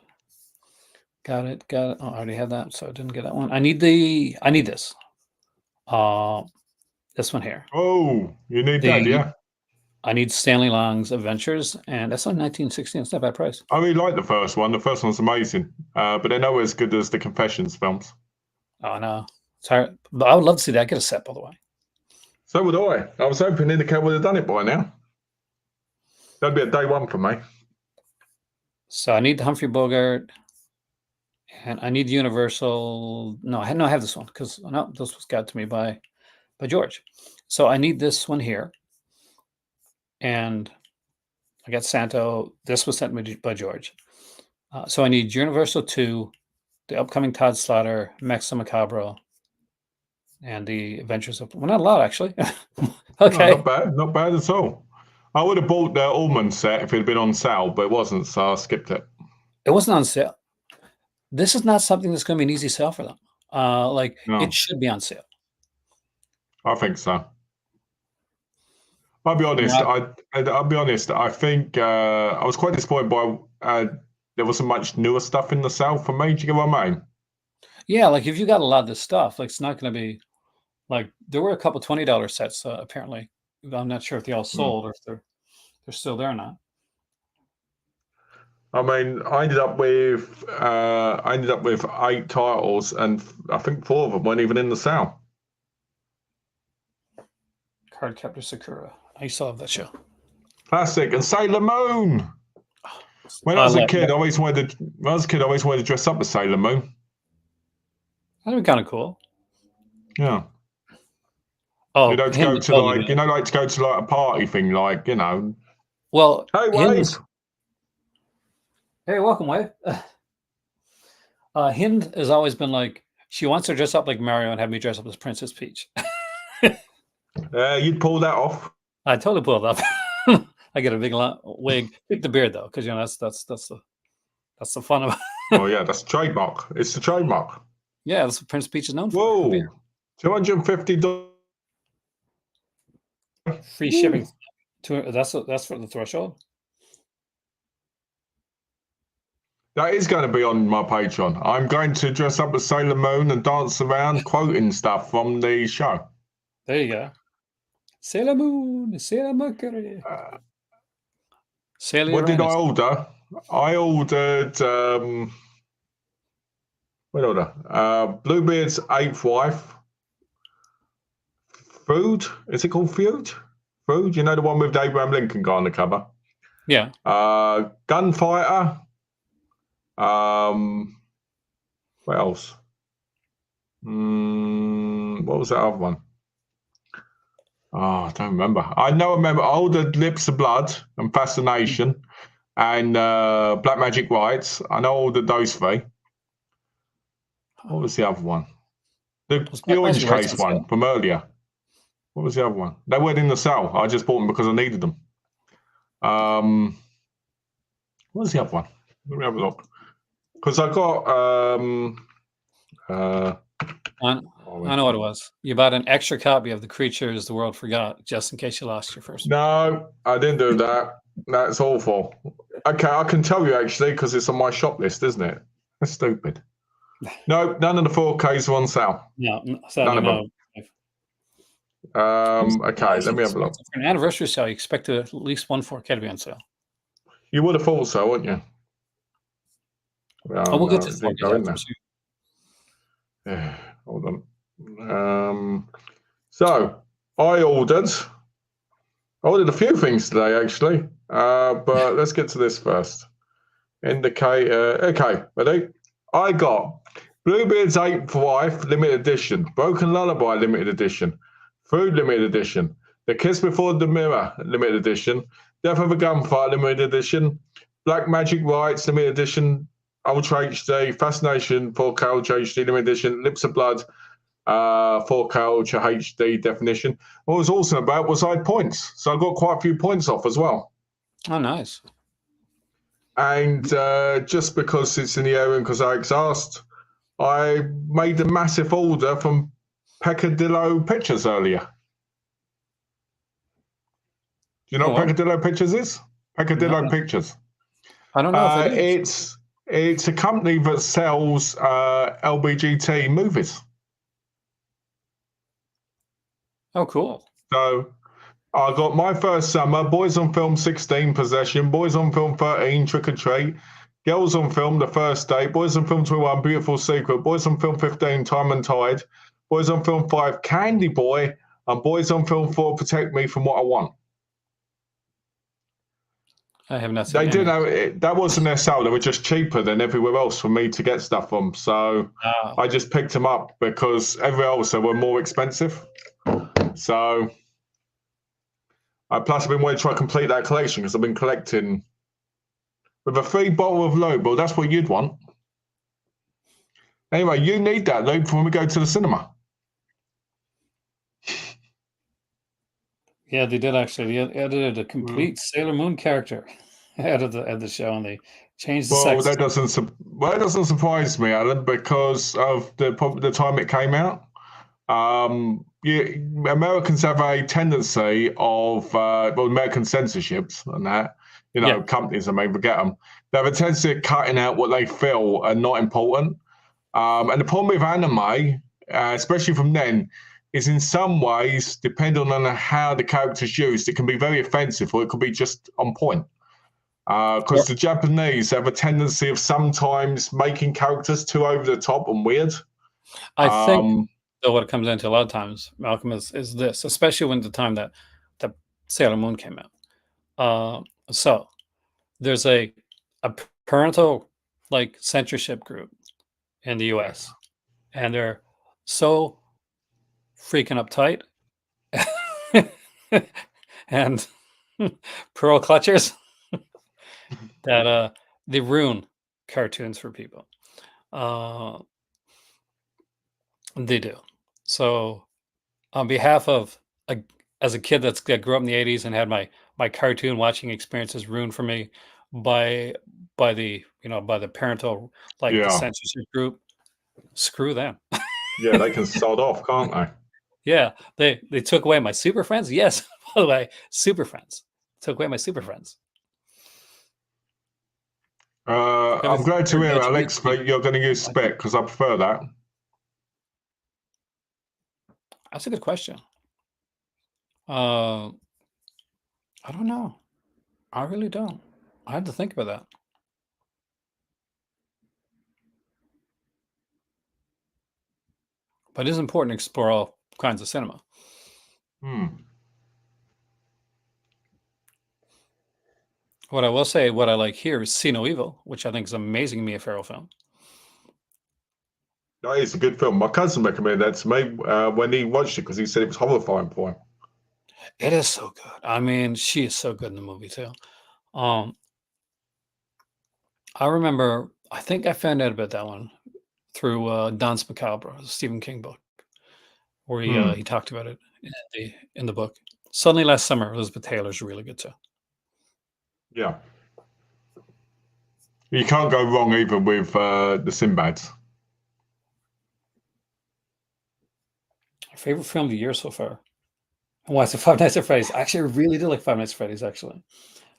Got it. Oh, I already had that, so I didn't get that one. I need this. This one here. Oh, you need that, yeah. I need Stanley Long's Adventures, and that's on 1916. It's not a bad price. I really like the first one. The first one's amazing, but they're nowhere as good as the Confessions films. Oh no, sorry, but I would love to see that get a set, by the way. So would I. I was hoping Indica would have done it by now. That'd be a day one for me. So I need the Humphrey Bogart, and I need the Universal. No, I have this one because no, this was got to me by George. So I need this one here, and I got Santo. This was sent me by George. So I need Universal 2, the upcoming Todd Slaughter, Maxim Macabro, and the Adventures of not a lot actually. Okay, No, not bad at all. I would have bought the Allman set if it had been on sale, but it wasn't, so I skipped it. it wasn't on sale. This is not something that's going to be an easy sale for them. No. It should be on sale. I think so. I'll be honest. I'll be honest. I think I was quite disappointed by there wasn't much newer stuff in the sale for me. Do you get what I mean? Yeah, like if you got a lot of this stuff, like it's not going to be like there were a couple $20 sets apparently. I'm not sure if they all sold or if they're still there or not. I mean, I ended up with 8 titles, and I think 4 of them weren't even in the sale. Cardcaptor Sakura. I still have that show. Classic. And Sailor Moon. When I was a kid, I always wanted to dress up as Sailor Moon. That'd be kind of cool. Yeah. Oh, to go to like a party thing, like, Well, hey, Wave. Hey, welcome, Wave. Hind has always been like, she wants to dress up like Mario and have me dress up as Princess Peach. You'd pull that off. I totally pulled it up. I get a big wig. Pick the beard though, because that's the fun of it. Oh yeah, that's trademark. It's the trademark. Yeah, that's what Princess Peach is known for. Whoa, $250. Free shipping. That's for the threshold. That is going to be on my Patreon. I'm going to dress up as Sailor Moon and dance around quoting stuff from the show. There you go. Sailor Moon, Sailor Mercury. Sailor what did I order? I ordered Bluebeard's 8th wife. Food? Is it called Feud? Food? You know the one with the Abraham Lincoln guy on the cover? Yeah. Gunfighter. What else? What was that other one? Oh, I don't remember. I remember all the Lips of Blood and Fascination and Black Magic Rights. I know all those three. What was the other one? The Was the Black Magic Orange Rights Case on one sale? from earlier. What was the other one? They weren't in the sale. I just bought them because I needed them. What was the other one? Let me have a look. Because I got I, oh, I know what it was. You bought an extra copy of The Creatures the World Forgot, just in case you lost your first one. no, I didn't do that. That's awful. Okay, I can tell you actually because it's on my shop list, isn't it? That's stupid. No, none of the 4Ks are on sale. No, None sadly, of them. no. Okay, let me have a look. For an anniversary sale, you expect at least one 4K to be on sale. You would have thought so, wouldn't you? Oh, Oh we'll get no, to it the didn't go 4Ks in after. there. Hold on. So I ordered a few things today actually, but let's get to this first. Indicator. Okay, ready? I got Bluebeard's Eighth Wife Limited Edition, Broken Lullaby Limited Edition, Food Limited Edition, The Kiss Before the Mirror Limited Edition, Death of a Gunfighter Limited Edition, Black Magic Rights Limited Edition, Ultra HD, Fascination 4K Ultra HD Limited Edition, Lips of Blood 4K Ultra HD definition. What was awesome about was I had points, so I got quite a few points off as well. Oh, nice. And just because it's in the area and because Alex asked, I made a massive order from Peccadillo Pictures earlier. Do you know what Peccadillo Pictures is? Peccadillo No, Pictures. I don't know if it is. It's a company that sells LBGT movies. Oh, cool. So I got My First Summer, Boys on Film 16, Possession, Boys on Film 13, Trick or Treat, Girls on Film, The First Date, Boys on Film 21, Beautiful Secret, Boys on Film 15, Time and Tide, Boys on Film 5, Candy Boy, and Boys on Film 4, Protect Me From What I Want. I have not seen They any. didn't know that wasn't their sale. They were just cheaper than everywhere else for me to get stuff from. So I just picked them up because everywhere else they were more expensive. So plus I've been wanting to try to complete that collection because I've been collecting with a free bottle of Lobel. That's what you'd want. Anyway, you need that Lube when we go to the cinema. Yeah, they did actually. They edited a complete Sailor Moon character out of the show, and they changed the Well, sex. that doesn't surprise me, Alan, because of the time it came out. Americans have a tendency of American censorships and that. Companies, I may forget them. They have a tendency of cutting out what they feel are not important. And the problem with anime, especially from then, is in some ways, depending on how the character's used, it can be very offensive or it could be just on point. Because the Japanese have a tendency of sometimes making characters too over the top and weird. I think so what it comes into a lot of times, Malcolm, is this, especially when the time that Sailor Moon came out. So there's a parental censorship group in the US, and they're so freaking uptight and pearl clutchers that they ruin cartoons for people. They do. So on behalf of as a kid that grew up in the 80s and had my cartoon watching experiences ruined for me by the parental the censorship group, screw them. Yeah, they can sod off, can't they? Yeah, they took away my Super Friends. Yes, by the way, Super Friends took away my Super Friends. I'm glad to hear, Alex, that you're going to use spec because I prefer that. That's a good question. I don't know. I really don't. I had to think about that. But it is important to explore all kinds of cinema. What I will say, what I like here is See No Evil, which I think is an amazing Mia Farrow film. That is a good film. My cousin recommended that to me when he watched it because he said it was horrifying for him. It is so good. I mean, she is so good in the movie too. Um, I remember, I think I found out about that one through Danse Macabre, a Stephen King book, where Hmm. he talked about it in the book. Suddenly Last Summer, Elizabeth Taylor's really good too. Yeah. You can't go wrong either with the Sinbads. Favorite film of the year so far? And why is it Five Nights at Freddy's? Actually, I really do like Five Nights at Freddy's, actually.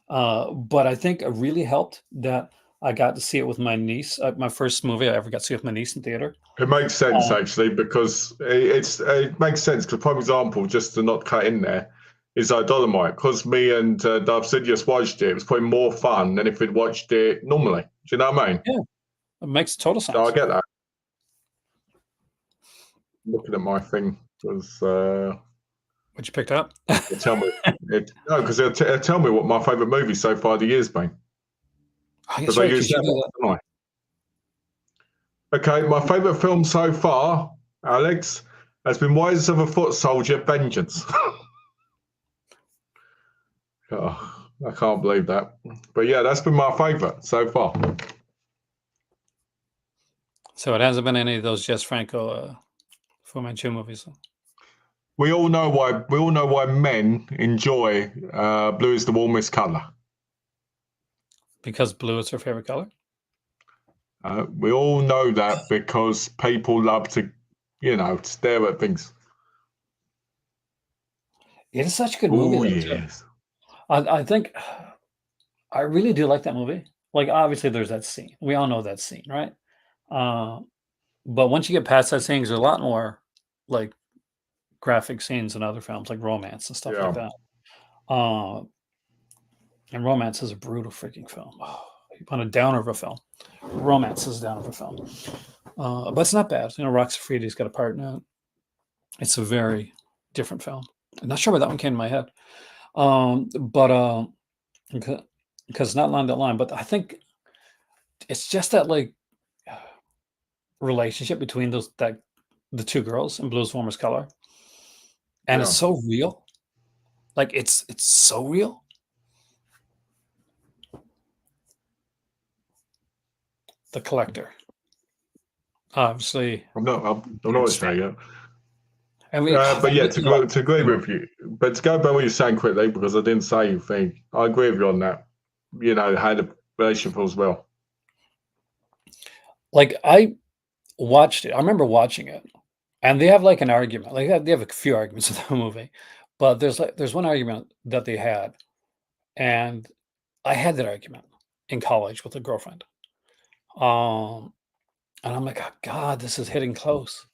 But I think it really helped that I got to see it with my niece. My first movie I ever got to see with my niece in theater. It makes sense Uh, actually because it makes sense. Because prime example, just to not cut in there, is Dolomite. Because me and Dove Sidious watched it, it was probably more fun than if we'd watched it normally. Do you know what I mean? yeah, it makes total So I sense. get that. Looking at my thing was What you picked up? tell me no, because it'll tell me what my favourite movie so far of the year's been. Oh, Because yes, I right, use because you that, do that. don't I? Okay, my favourite film so far, Alex, has been Rise of a Foot Soldier: Vengeance. Oh, I can't believe that. But yeah, that's been my favourite so far. So it hasn't been any of those Jess Franco Fu Manchu movies. We all know why men enjoy blue is the warmest colour. Because blue is their favorite color. We all know that because people love to, stare at things. It is such a good movie, Oh though, too. yes. I think I really do like that movie. Like, obviously, there's that scene. We all know that scene, right? Uh, but once you get past that scene, there's a lot more like graphic scenes in other films, like romance and stuff like Yeah. that. Uh, and Romance is a brutal freaking film. On a downer of a film. Romance is a downer of a film. But it's not bad. Roxy Friedi's got a part in it. It's a very different film. I'm not sure why that one came to my head. But because not line that line, but I think it's just that like relationship between the two girls in Blue's Warmest Color, and it's Yeah. so real. Like it's so real. The Collector, obviously, I'm not sure yet. I mean, But yeah, you know, to agree with you, but to go by what you're saying quickly, because I didn't say anything, I agree with you on that. How the relationship as well. like I watched it. I remember watching it, and they have like an argument. Like they have a few arguments in the movie, but there's one argument that they had, and I had that argument in college with a girlfriend. Um, and I'm like, oh, God, this is hitting close.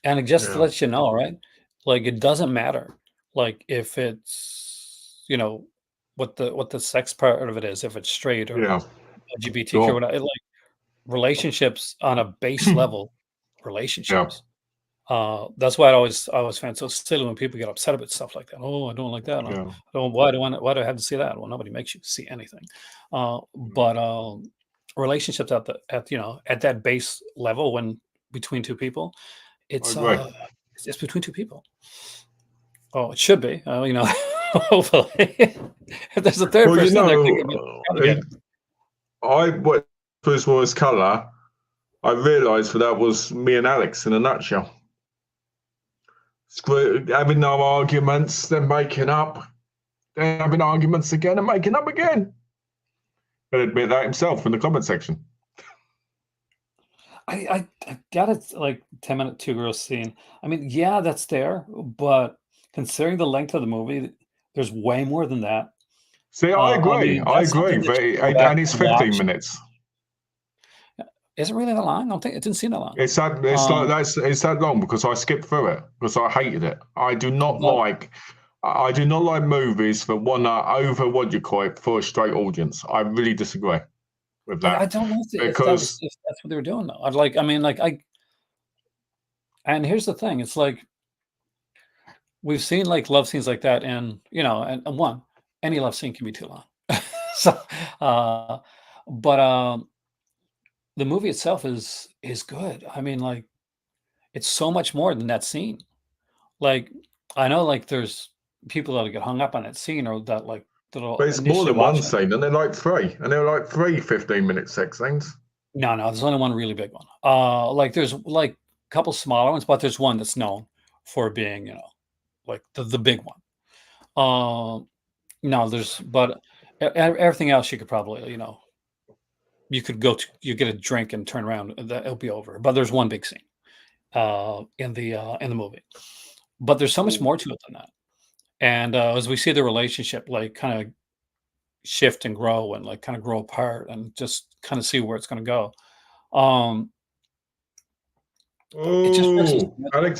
And it just Yeah. lets you know, right? Like it doesn't matter, like if it's what the sex part of it is, if it's straight or Yeah. LGBTQ or Sure. whatever. Like relationships on a base level, Yeah. relationships. That's why I always find it so silly when people get upset about stuff like that. Oh, I don't like that. I Yeah. don't. Why do I have to see that? Well, nobody makes you see anything. But relationships at that base level when between two people, I it's agree. uh it's between two people. Oh, it should be. Hopefully, if there's a third Well, person there, it could be complicated. what first was colour, I realised that was me and Alex in a nutshell. Having no arguments, then making up, then having arguments again and making up again. He'll admit that himself in the comment section. I got it like 10-minute two girls scene. I mean, yeah, that's there, but considering the length of the movie, there's way more than that. See, I I agree. mean, I that's agree. something that But you can go back and it's and 15 watch. minutes. Is it really that long? I don't think it didn't seem that long. It's that it's like Um, it's that long because I skipped through it because I hated it. but I do not like movies that want to over what do you call it for a straight audience. I really disagree with I that don't know because if that's what they were doing though. And here's the thing, it's like we've seen like love scenes like that, and and one, any love scene can be too long. So, uh, but the movie itself is good. I mean, like, it's so much more than that scene. Like, I know, like, there's people that get hung up on that scene or that, like, But that'll it's more initially than one watch it. scene, and they're like three, and they're like three 15-minute sex scenes. No, no, there's only one really big one. Like, there's, like, a couple smaller ones, but there's one that's known for being, like, the big one. No, there's but everything else you could probably, you could go to you get a drink and turn around, and that it'll be over. But there's one big scene, in the movie. But there's so much Ooh. more to it than that. And, as we see the relationship, like, kinda shift and grow and, like, kinda grow apart and just kinda see where it's gonna go, um, it just works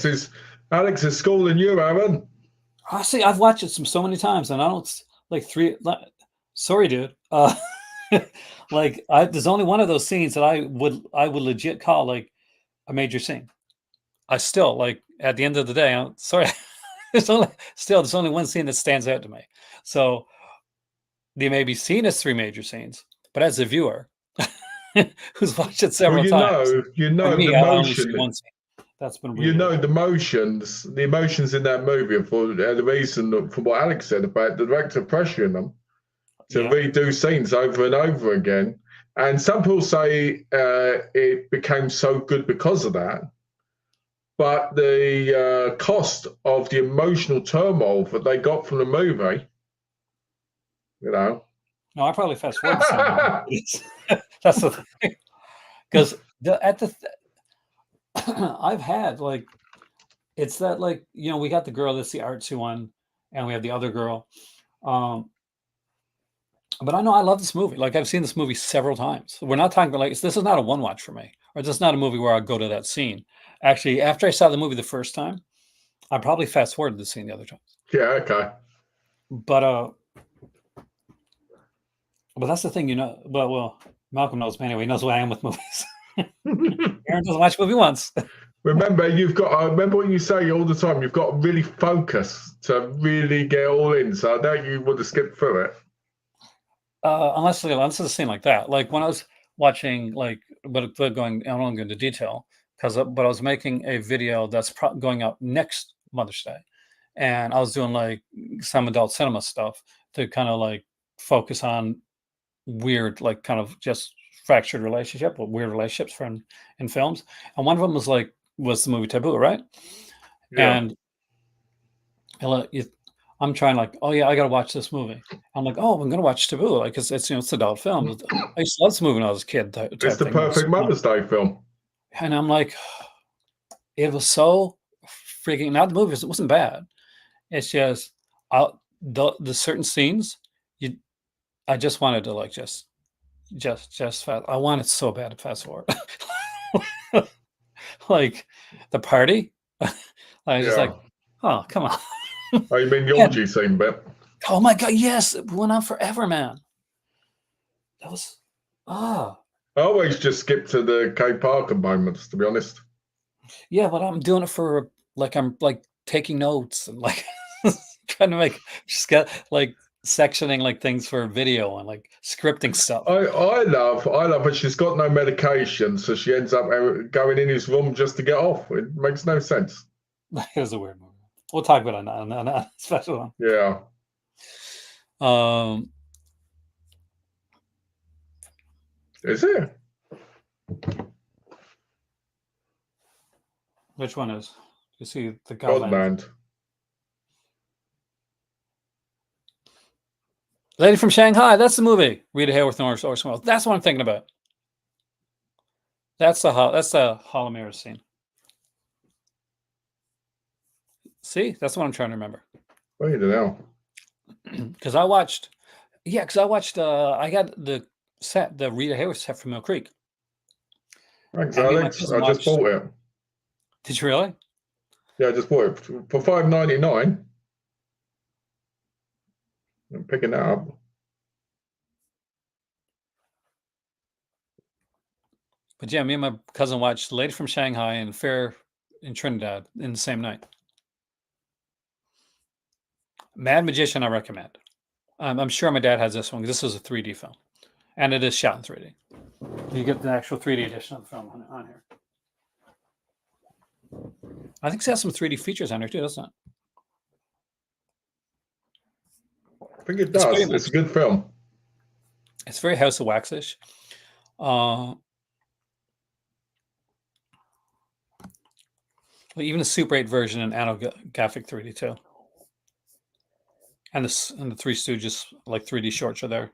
as Oh, Alex is schooling you, Aaron. honestly, I've watched it so many times, and I don't like, 3 sorry, dude. Like, there's only one of those scenes that I would legit call, like, a major scene. I still, like, at the end of the day, I'm sorry, there's only one scene that stands out to me. So, they may be seen as 3 major scenes, but as a viewer who's watched it Well, several times, you for know the me, I only see motion. one scene. That's been You really, know really good. the emotions in that movie are for the reason for what Alex said about the director pressuring them to Yeah. redo scenes over and over again. And some people say it became so good because of that. But the cost of the emotional turmoil that they got from the movie, you know. No, I probably fast forward the same movie. That's the thing, 'cause I've had, like, it's that, like, we got the girl that's the artsy one, and we have the other girl, um, but I know I love this movie. Like, I've seen this movie several times. We're not talking about, like, this is not a one watch for me, or this is not a movie where I go to that scene. Actually, after I saw the movie the first time, I probably fast forwarded the scene the other times. Yeah, okay. But, that's the thing, well, Malcolm knows me anyway. He knows who I am with movies. Aaron doesn't watch a movie once. Remember, remember what you say all the time. You've got to really focus to really get all in. So I know you would have skipped through it. Unless it's a scene like that. Like, when I was watching, like, but going, I won't go into detail, because, but I was making a video that's going up next Mother's Day, and I was doing, like, some adult cinema stuff to kind of, like, focus on weird, like, kind of just fractured relationship or weird relationships from in films. And one of them was the movie Taboo, right? Yeah. And I'm trying, like, oh yeah, I gotta watch this movie. I'm like, oh, I'm gonna watch Taboo, like, it's adult film. I used to love this movie when I was a kid, It's type the thing. perfect Mother's Day film. And I'm like, it was so freaking. Not the movie, it wasn't bad. It's just, the certain scenes, you I just wanted to, like, just fast. I wanted so bad to fast forward. Like, the party, I was just Yeah. like, oh, come on. Oh, you mean the Yeah. orgy scene bit? Oh my god, yes, it went on forever, man. That was ah. I always just skip to the Kay Parker moments, to be honest. Yeah, but I'm doing it for, like, I'm, like, taking notes and, like, trying to just get, like, sectioning, like, things for video and, like, scripting stuff. I love her. She's got no medication, so she ends up going in his room just to get off. It makes no sense. It was a weird movie. We'll talk about it on a special one. Yeah. Um, Is it? which one is? You see the Godland. Godland. Lady from Shanghai, that's the movie. Rita Hayworth and Orson Welles. That's what I'm thinking about. That's the Hall of Mirrors scene. See, that's what I'm trying to remember. Wait the hell. Because I watched, I got the Rita Hayworth set from Mill Creek. Thanks, And me and my Alex. cousin I just watched. bought it. Did you really? Yeah, I just bought it for $5.99. I'm picking that up. But yeah, me and my cousin watched Lady from Shanghai and Fair in Trinidad in the same night. Mad Magician, I recommend. I'm sure my dad has this one because this is a 3D film, and it is shot in 3D. You get the actual 3D edition of the film on here. I think it has some 3D features on here too, doesn't it? I think it does. It's a good film. It's very House of Wax-ish. Even a Super 8 version in anaglyphic 3D too. And the Three Stooges like 3D shorts are there.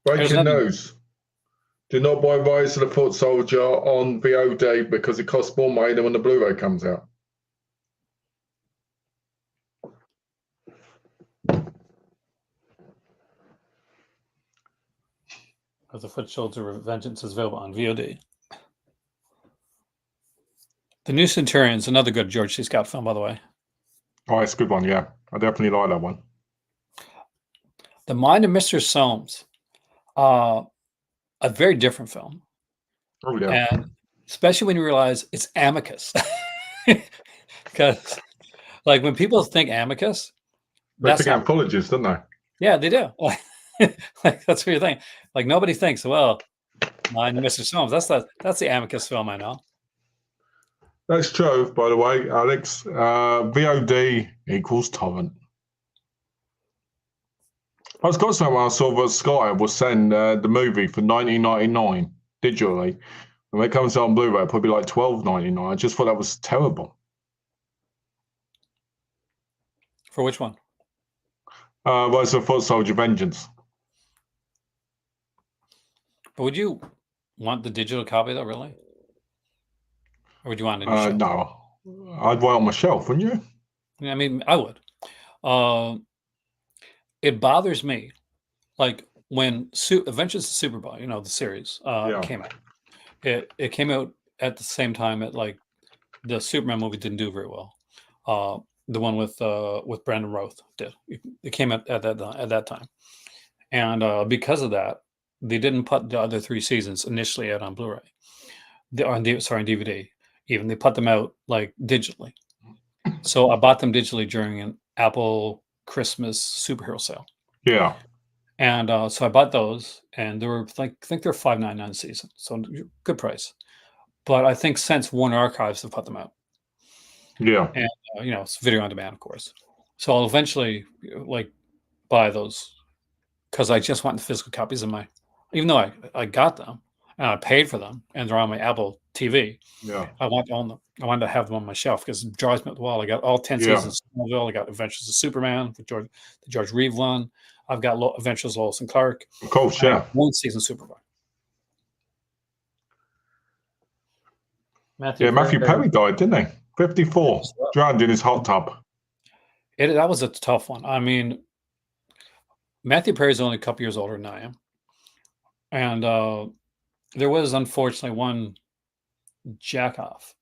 Breaking news. Do not buy Rise of the Foot Soldier on VOD because it costs more money than when the Blu-ray comes out. Because the Foot Soldier Vengeance is available on VOD. The New Centurions, another good George C. Scott film, by the way. Oh, it's a good one, yeah. I definitely like that one. The Mind of Mr. Soames. A very different film. Oh, yeah. And especially when you realize it's Amicus. Because, like, when people think Amicus, they think anthologists, don't they? Yeah, they do. Like, that's what you think. Like, nobody thinks, well, Mind of Mr. Soames. That's the Amicus film I know. That's true, by the way, Alex. VOD equals torrent. I was constantly when I saw that Sky was send the movie for $19.99 digitally. When it comes out on Blu-ray, it'll probably like $12.99. I just thought that was terrible. For which one? Rise of the Foot Soldier Vengeance. But would you want the digital copy though, really? Or would you want it? No, I'd buy it on my shelf, wouldn't you? I mean, I would. It bothers me, like when Adventures of Superboy, you know, the series came out. It came out at the same time that like the Superman movie didn't do very well. The one with Brandon Routh did. It came out at that time, and because of that, they didn't put the other 3 seasons initially out on Blu-ray. On DVD. Even they put them out like digitally. So I bought them digitally during an Apple Christmas superhero sale. Yeah. And so I bought those, and they were like, I think they're $5.99 a season, so good price. But I think since Warner Archives have put them out. Yeah. And you know, it's video on demand, of course. So I'll eventually like buy those because I just want the physical copies of even though I got them and I paid for them and they're on my Apple TV. Yeah. I want to own them. I wanted to have them on my shelf because it drives me up the wall. I got all 10 seasons of Smallville. I got Adventures of Superman, the George Reeve one. I've got Adventures of Lois and Clark. Of course, yeah. 1 season Superboy. Matthew Perry died, didn't he? 54, drowned in his hot tub. That was a tough one. I mean, Matthew Perry's only a couple years older than I am. And there was unfortunately one jackoff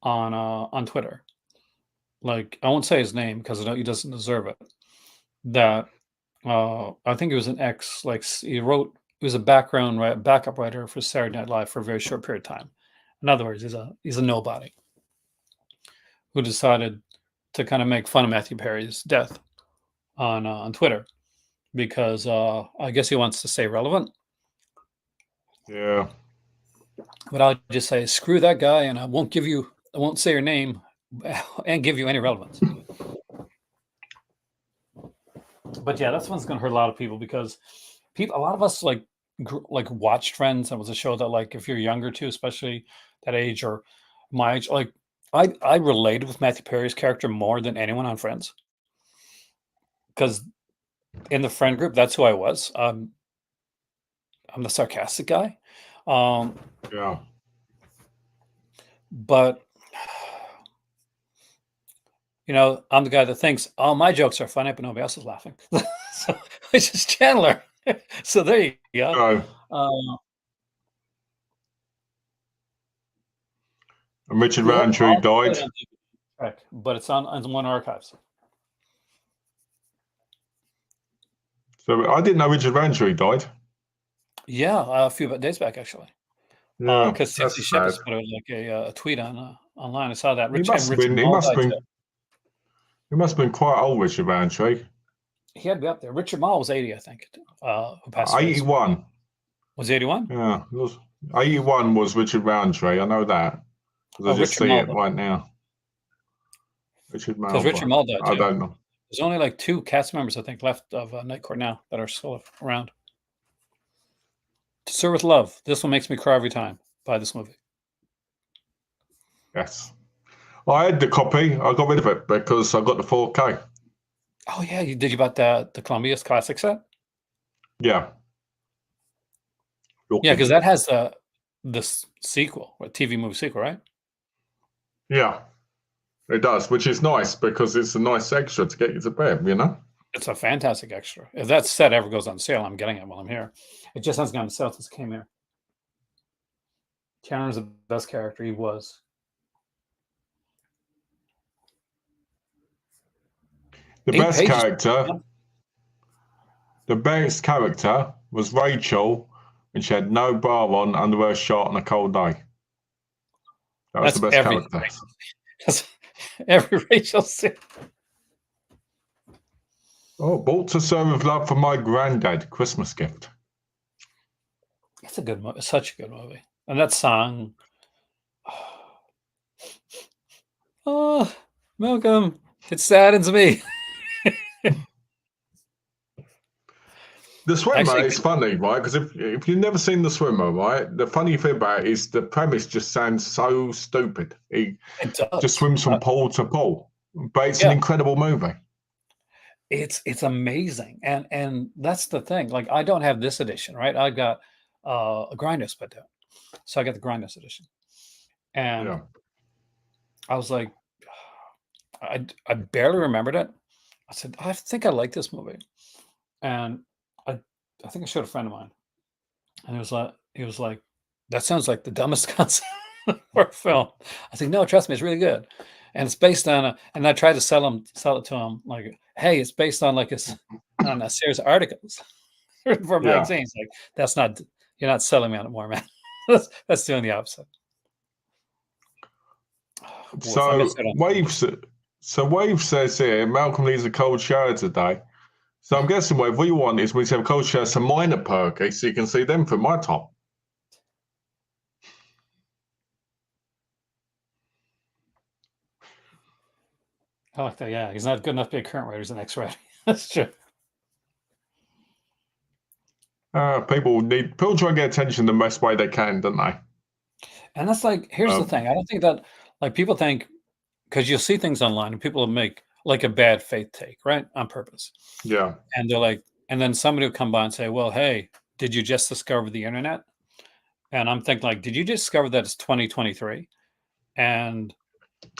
on Twitter. Like, I won't say his name because he doesn't deserve it. That I think it was an ex, like he was a backup writer for Saturday Night Live for a very short period of time. In other words, he's a nobody who decided to kind of make fun of Matthew Perry's death on Twitter because I guess he wants to stay relevant. Yeah. But I'll just say, screw that guy, and I won't say your name and give you any relevance. But yeah, that's one's going to hurt a lot of people because a lot of us like watched Friends. That was a show that, like, if you're younger too, especially that age or my age, like I related with Matthew Perry's character more than anyone on Friends because in the friend group, that's who I was. I'm the sarcastic guy. Yeah. But you know, I'm the guy that thinks all my jokes are funny, but nobody else is laughing. So it's just Chandler. So there you go. And Richard Roundtree died. But it's on Warner Archives. So I didn't know Richard Roundtree died. Yeah, a few days back, actually. Yeah, because Tipsy Shepard put like a tweet on online. I saw that. He must have been quite old, Richard Roundtree. He had to be up there. Richard Mall was 80, I think. Who passed 81. Was 81? Yeah, 81 was Richard Roundtree. I know that because Oh, I just Richard see it Mulder. right now. Richard Because Richard Melba. Mulder died I too. don't know. There's only like 2 cast members, I think, left of Night Court now that are still around. To Serve with Love. This one makes me cry every time. Buy this movie. Yes. I had the copy. I got rid of it because I got the 4K. Oh yeah, did you buy the Columbia's classic set? Yeah. Yeah, because that has the sequel, a TV movie sequel, right? Yeah, it does, which is nice because it's a nice extra to get you to bed, you know? It's a fantastic extra. If that set ever goes on sale, I'm getting it while I'm here. It just hasn't gone on sale since it came here. Chandler's the best character. He was. The 8 best pages. character. The best character was Rachel, and she had no bra on under her shot on a cold day. That was That's the best every character. That's every Rachel scene. Oh, bought to serve with love for my granddad, Christmas gift. It's a good movie. Such a good movie. And that song. Oh, Malcolm, it saddens me. The Swimmer Actually, is funny, right? Because if you've never seen The Swimmer, right, the funny thing about it is the premise just sounds so stupid. He it does. just swims from pole to pole, but it's Yeah. an incredible movie. It's amazing, and that's the thing. Like, I don't have this edition, right? I got a Grindhouse put down, so I got the Grindhouse edition, and Yeah. I was like, I barely remembered it. I said, I think I like this movie, and I think I showed a friend of mine, and he was like, that sounds like the dumbest concept for a film. I said, no, trust me, it's really good, and it's based on and I tried to sell it to him like, hey, it's based on like on a series of articles for Yeah. magazines. Like, that's not, you're not selling me on it more, man. That's doing the opposite. Wolf, I So missed out on- Wave says here, Malcolm needs a cold shower today. So I'm guessing Wave, what you want is we to have a cold shower some minor perky so you can see them from my top. I like that. Yeah, he's not good enough to be a current writer. He's an ex-writer. That's true. People try and get attention the best way they can, don't they? And that's like, here's the thing. I don't think that, like, people think, because you'll see things online and people will make like a bad faith take, right? On purpose. Yeah. And they're like, and then somebody will come by and say, well, hey, did you just discover the internet? And I'm thinking, like, did you just discover that it's 2023? And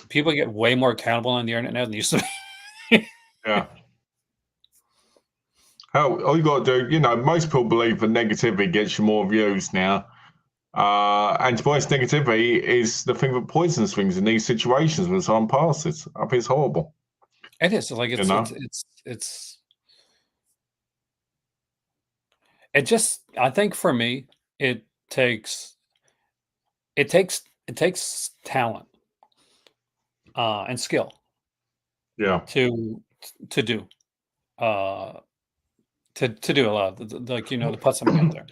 people get way more accountable on the internet than they used to be. Yeah. Hell, all you got to do, most people believe that negativity gets you more views now. And to be honest, negativity is the thing that poisons things in these situations when someone passes. I think it's horrible. It is like it just, I think for me, it takes talent and skill Yeah. to do to do a lot of like, to put something out there.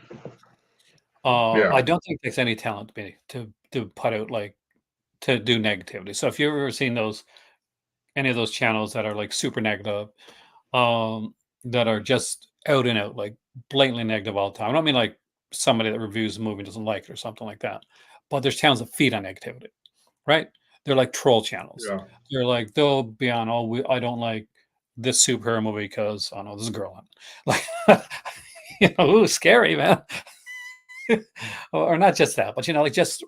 I don't think it takes any talent to put out, like, to do negativity. So if you've ever seen any of those channels that are like super negative, that are just out and out, like blatantly negative all the time. I don't mean like somebody that reviews a movie and doesn't like it or something like that, but there's channels that feed on negativity, right? They're like troll channels. Yeah. They'll be on, I don't like this superhero movie because I don't know, there's a girl in it. Like, ooh, scary, man. Or not just that, but like just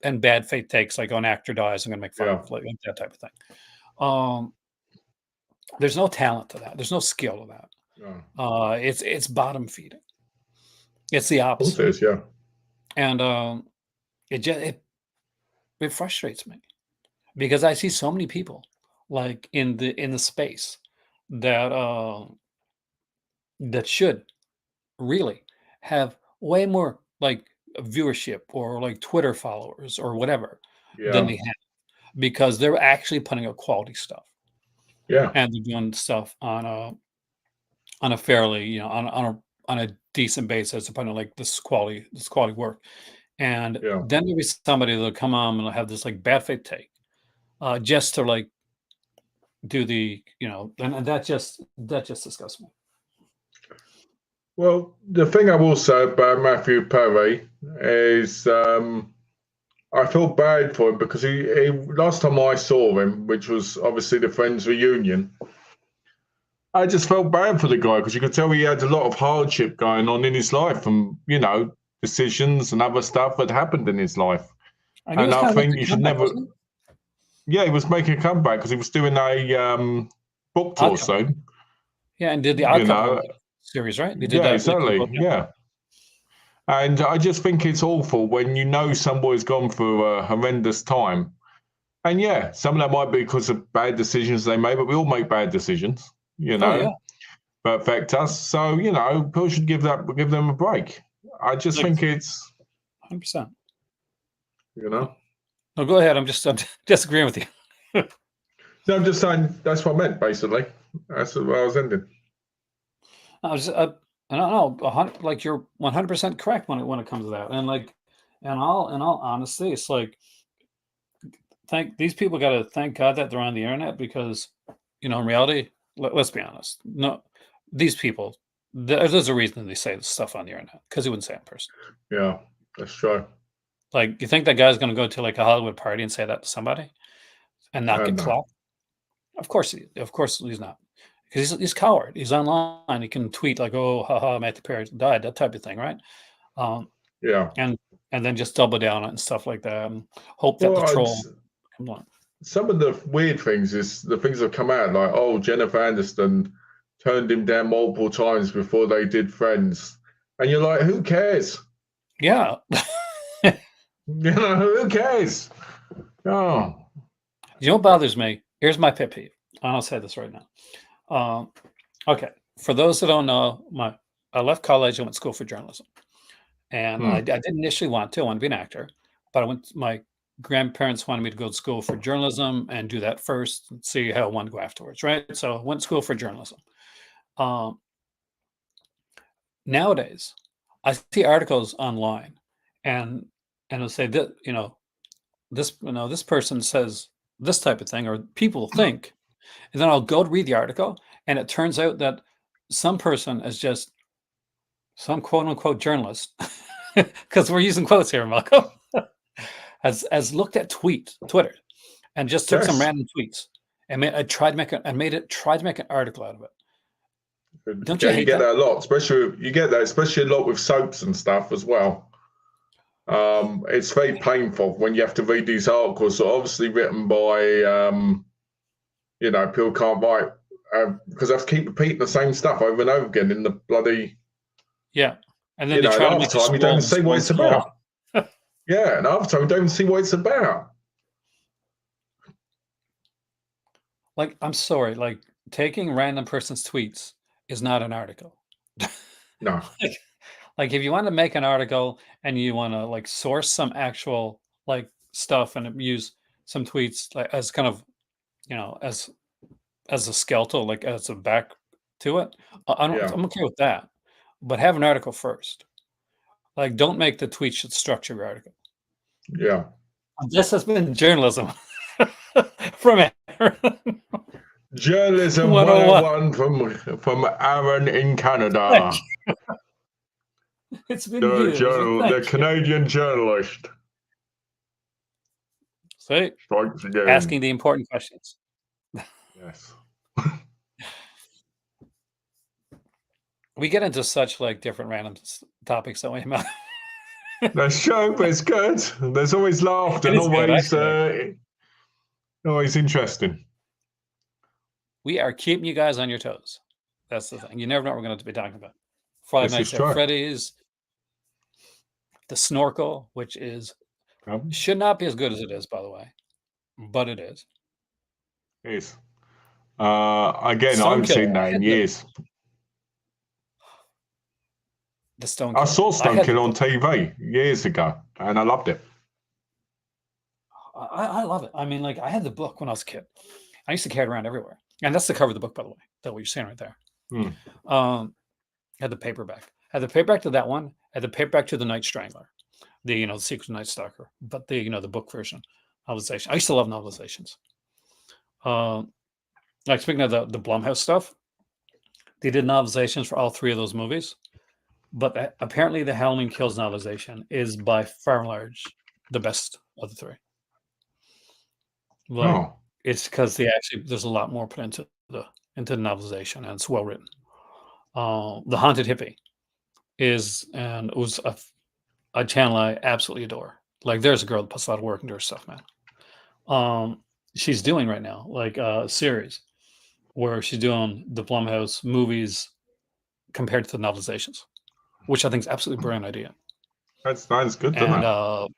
and bad faith takes, like, an actor dies, I'm gonna make fun of, like that type of thing. There's no talent to that. There's no skill to that. Yeah. It's bottom feeding. It's the Of course opposite. it is, yeah. And it frustrates me because I see so many people like in the space that that should really have way more like viewership or like Twitter followers or whatever than Yeah. they have, because they're actually putting out quality stuff Yeah. and they're doing stuff on a fairly, on a decent basis, depending on like this quality work. And Yeah. then there'll be somebody that'll come on and have this like bad faith take, just to like do the, and that just disgusts me. Well, the thing I will say about Matthew Perry is I feel bad for him because he last time I saw him, which was obviously the Friends reunion, I just felt bad for the guy because you could tell he had a lot of hardship going on in his life from, decisions and other stuff that happened in his life. And he And was I kind of think making a you should comeback, never, wasn't yeah, he was making a comeback because he was doing a book he? Odd tour Couple. soon, Yeah, and did the Odd you Couple know. series, right? They did Yeah, that like in exactly. both. Yeah. And I just think it's awful when you know somebody's gone through a horrendous time. And yeah, some of that might be because of bad decisions they made, but we all make bad decisions, Oh yeah, that affect us. So, people should give them a break. I just like think it's, 100%. you know. No, go ahead. I'm disagreeing with you. No, I'm just saying that's what I meant, basically. That's where I was ending. I was, I don't know, like you're 100% correct when it comes to that, and like, in all honesty, it's like thank these people got to thank God that they're on the internet because, in reality, let's be honest, no, these people, there's a reason they say this stuff on the internet because he wouldn't say it in person. Yeah, that's true. Like, you think that guy's going to go to like a Hollywood party and say that to somebody and not get No. clocked? Of course he's not. Because he's a coward. He's online. He can tweet like, "Oh, haha, Matthew Perry died," that type of thing, right? Um, Yeah. and then just double down on it and stuff like that, and hope that the Well, troll comes on. some of the weird things is the things that have come out, like, oh, Jennifer Aniston turned him down multiple times before they did Friends. And you're like, who cares? Yeah. Who cares? Oh, You know what bothers me? Here's my pet peeve. I'll say this right now. Okay, for those that don't know, I left college. I went to school for journalism, and I didn't initially want to. I wanted to be an actor, but my grandparents wanted me to go to school for journalism and do that first, and see how I wanted to go afterwards, right? So I went to school for journalism. Nowadays, I see articles online, and it'll say that this person says this type of thing, or people think, and then I'll go to read the article, and it turns out that some person is just some quote unquote journalist, because we're using quotes here, Malcolm, has looked at Twitter, and just took some Yes. random tweets and tried to make an article out of it. Don't you yeah, you hate get that? that a lot, especially a lot with soaps and stuff as well. It's very painful when you have to read these articles that are obviously written by, people can't write because they have to keep repeating the same stuff over and over again in the bloody, Yeah, and then they try to half make the you time you don't even see what it's scroll. about. Yeah, and half the time you don't even see what it's about. Like, I'm sorry, like taking random person's tweets is not an article. No. Like if you want to make an article and you want to like source some actual like stuff and use some tweets like as kind of, as a skeletal, like as a back to it, Yeah. I'm okay with that. But have an article first. Like, don't make the tweet should structure your article. Yeah. This has been journalism from Aaron. Journalism 101. 101 from Aaron in Canada. It's been years. The Canadian journalist. See, Strikes again. asking the important questions. Yes. We get into such like different random topics, don't we? That's true, but it's good. There's always laughter It and is good, always interesting. We are keeping you guys on your toes. That's the thing. You never know what we're going to be talking about. Five This is Nights at true. Freddy's, The Snorkel, which should not be as good as it is, by the way, but it is. Yes. Again, I Stone haven't Killer. seen that in years. The Stone I Killer. saw Stone had Killer the on book. TV years ago, and I loved it. I love it. I mean, like I had the book when I was a kid. I used to carry it around everywhere, and that's the cover of the book, by the way. That what you're seeing right there. Had the paperback. had the paperback to that one, had the paperback to the Night Strangler, the Secret Night Stalker, but the book version novelization. I used to love novelizations. Like speaking of the Blumhouse stuff, they did novelizations for all three of those movies, but apparently the Halloween Kills novelization is by far and large the best of the three. Like Oh, it's because there's a lot more put into the novelization, and it's well written. The Haunted Hippie and it was a channel I absolutely adore. Like there's a girl that puts a lot of work into her stuff, man. She's doing right now like a series where she's doing the Blumhouse movies compared to the novelizations, which I think is absolutely brilliant idea. that's good, isn't And it?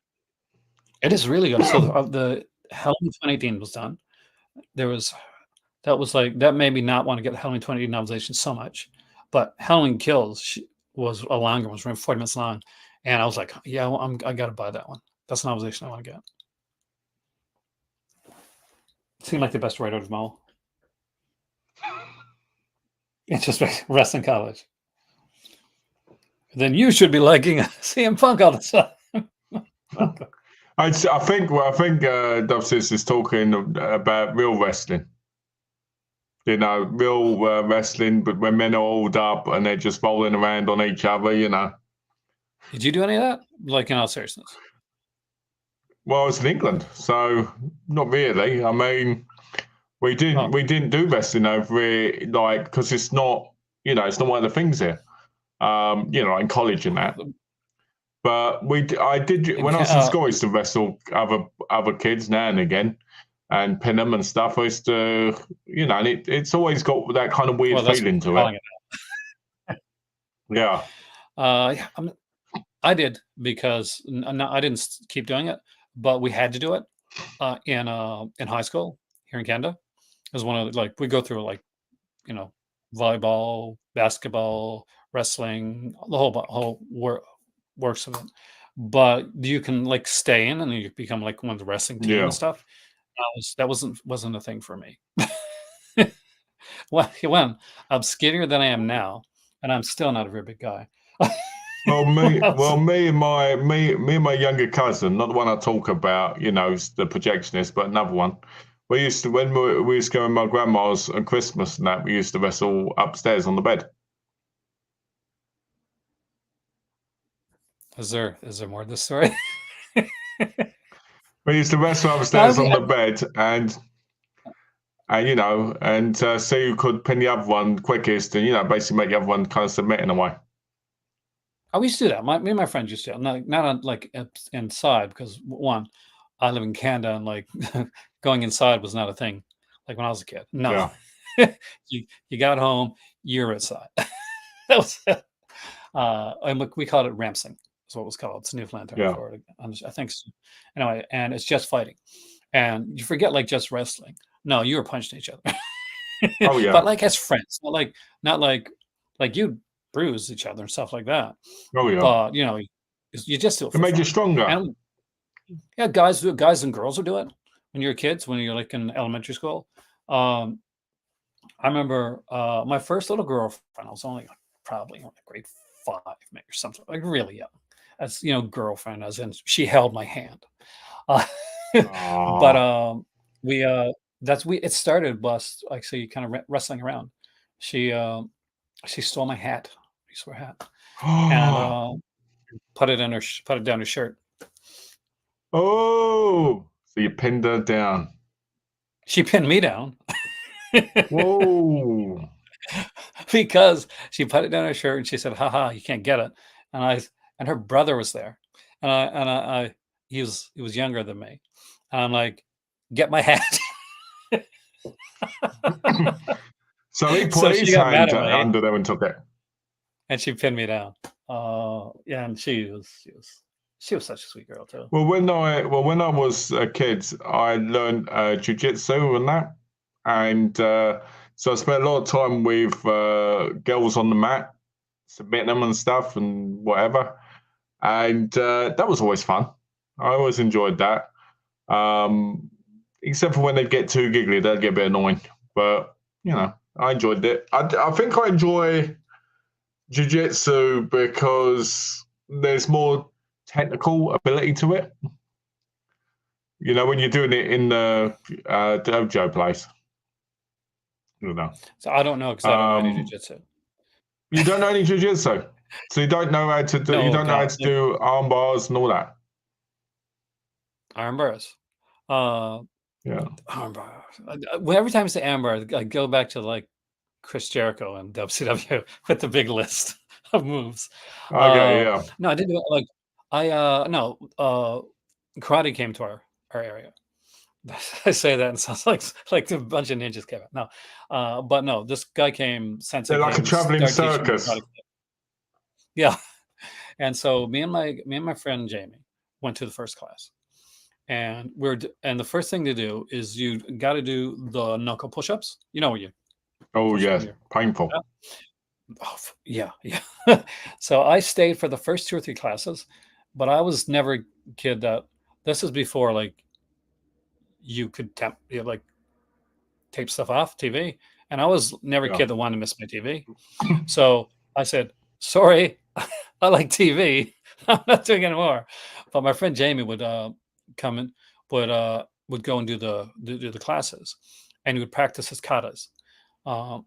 it is really good. So the Halloween 2018 was done. That was like that made me not want to get the Halloween 2018 novelization so much, but Halloween Kills was a longer one, it was around 40 minutes long, and I was like, yeah, I got to buy that one. That's a novelization I want to get. It seemed like the best writer of them all. It's just like wrestling college. Then you should be liking CM Punk all the time. I think Dove Sis is talking about real wrestling. Real wrestling, but when men are all up and they're just rolling around on each other. Did you do any of that? Like in all seriousness? Well, I was in England, so not really. I mean, we didn't do wrestling over here, like because it's not it's not one of the things here. In college and that. But I did when I was in school. I used to wrestle other kids now and again, and pin them and stuff. I used to, and it's always got that kind of weird feeling to it. Yeah. I did because I didn't keep doing it, but we had to do it in high school here in Canada. It was one of we go through volleyball, basketball, wrestling, the whole works of it. But you can stay in and you become one of the wrestling team and stuff. That wasn't a thing for me. When I'm skinnier than I am now, and I'm still not a very big guy. Me and my younger cousin, not the one I talk about, the projectionist, but another one. We used to when we used to go to my grandma's on Christmas and that we used to wrestle upstairs on the bed. Is there more to the story? We used to wrestle upstairs on the bed and see who could pin the other one quickest and basically make the other one kind of submit in a way. We used to do that. Me and my friends used to, not on inside, because one, I live in Canada and going inside was not a thing. Like when I was a kid. No. Yeah. you got home, you're outside. That was and we called it rampsing. That's what it was called. It's a Newfoundland term for it. I think so. Anyway, and it's just fighting. And you forget just wrestling. No, you were punching each other. Oh yeah. But as friends. Not like you bruise each other and stuff like that. Oh yeah. But you just do it. It made you stronger. And, yeah, guys and girls will do it when you're kids, when you're in elementary school. I remember my first little girlfriend. I was only probably grade 5, maybe, or something, really young. As girlfriend, as in she held my hand. But it started bust kind of wrestling around. She stole my hat. I swear hat. And put it down her shirt. Oh, so you pinned her down. She pinned me down. Whoa. Because she put it down her shirt and she said, haha, you can't get it. And her brother was there. And he was younger than me. And I'm like, get my hat. So he put his hand under there and took it. And she pinned me down. Yeah, and she was such a sweet girl too. Well, when I was a kid, I learned jiu-jitsu and that, and so I spent a lot of time with girls on the mat, submitting them and stuff and whatever, and that was always fun. I always enjoyed that, except for when they get too giggly, they'd get a bit annoying. But I enjoyed it. I think I enjoy jiu-jitsu because there's more technical ability to it. You know, when you're doing it in the dojo place. You know. So I don't know because I don't know any Um, jujitsu. you don't know any jiu-jitsu, so you don't know how to do. You No, don't know how God, to do arm bars and all that. arm bars. Uh, Yeah. arm bars. Every time I say arm bars, I go back to like Chris Jericho and WCW with the big list of moves. Okay. Yeah. No, I didn't like. No. Karate came to our area. I say that and it sounds like a bunch of ninjas came out. No, but no, this guy came, Sensei They're like came, a traveling started teaching me circus. karate. Yeah, and so me and my friend Jamie went to the first class, and and the first thing to do is you got to do the knuckle push-ups. You know, you Oh push yeah, on your painful. yeah. So I stayed for the first 2 or 3 classes, but I was never a kid that this is before like you could like tape stuff off TV, and I was never a Yeah. kid that wanted to miss my TV. So I said, "Sorry, I like TV. I'm not doing it anymore." But my friend Jamie would come in, would go and do the classes, and he would practice his katas uh,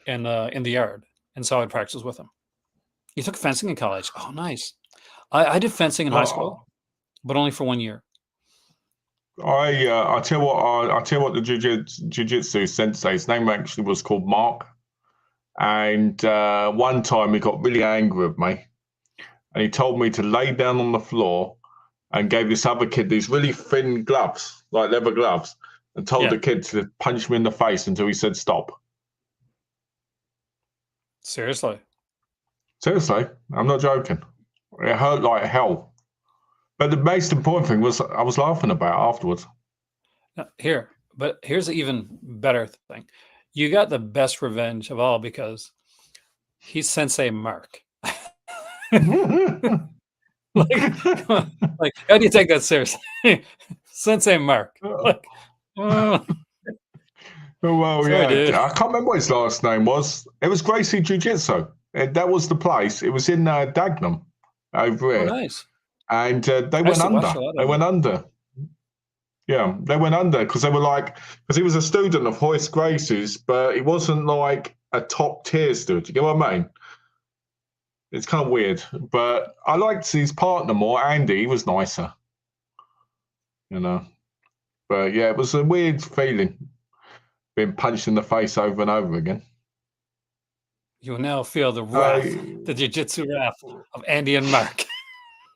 in the yard, and so I'd practice with him. He took fencing in college. Oh, nice. I did fencing in high school, but only for 1 year. I tell you what, I tell you what, the jiu-jitsu sensei, his name actually was called Mark, and one time he got really angry with me, and he told me to lay down on the floor, and gave this other kid these really thin gloves, like leather gloves, and told the kid to punch me in the face until he said stop. Seriously. Seriously, I'm not joking. It hurt like hell. But the most important thing was I was laughing about it afterwards. But here's an even better thing. You got the best revenge of all because he's Sensei Mark. like, how do you take that seriously? Sensei Mark. Like, oh, well, sorry, yeah. dude. I can't remember what his last name was. It was Gracie Jiu-Jitsu. That was the place. It was in Dagenham over Oh, here. nice. And they I went used to watch under. a lot of They them. went under. Yeah, they went under because they were like, because he was a student of Hoist Gracie's, but he wasn't like a top tier student. You get what I mean? It's kind of weird, but I liked his partner more. Andy, he was nicer, you know. But yeah, it was a weird feeling being punched in the face over and over again. You will now feel the wrath, the jiu-jitsu wrath of Andy and Mark.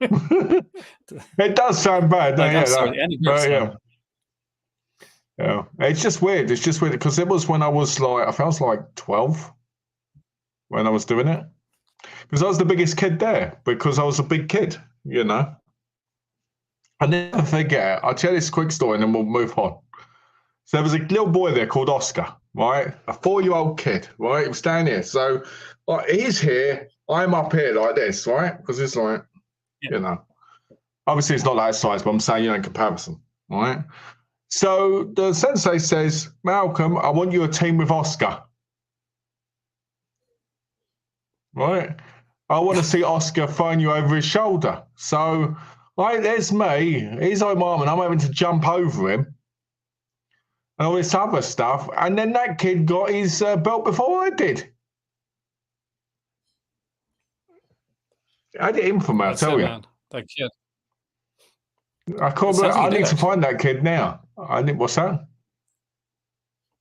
It does sound bad, Like, yeah. I'm sorry, Andy But yeah. Yeah, it's just weird. It's just weird because it was when I was like, I think I was like 12 when I was doing it. Because I was the biggest kid there because I was a big kid, you know. I never forget. I'll tell you this quick story and then we'll move on. So there was a little boy there called Oscar, right? A 4-year-old kid, right? He was down here. So like, he's here. I'm up here like this, right? Because it's like, you know, obviously it's not that size, but I'm saying, you know, in comparison, right? So the sensei says, Malcolm, I want you a team with Oscar. Right? I want to see Oscar throwing you over his shoulder. So, like, there's me. He's like my arm, and I'm having to jump over him and all this other stuff. And then that kid got his belt before I did. I did infamy, I tell you. Man. That kid. I can't. I need to find that kid now. I need. What's that?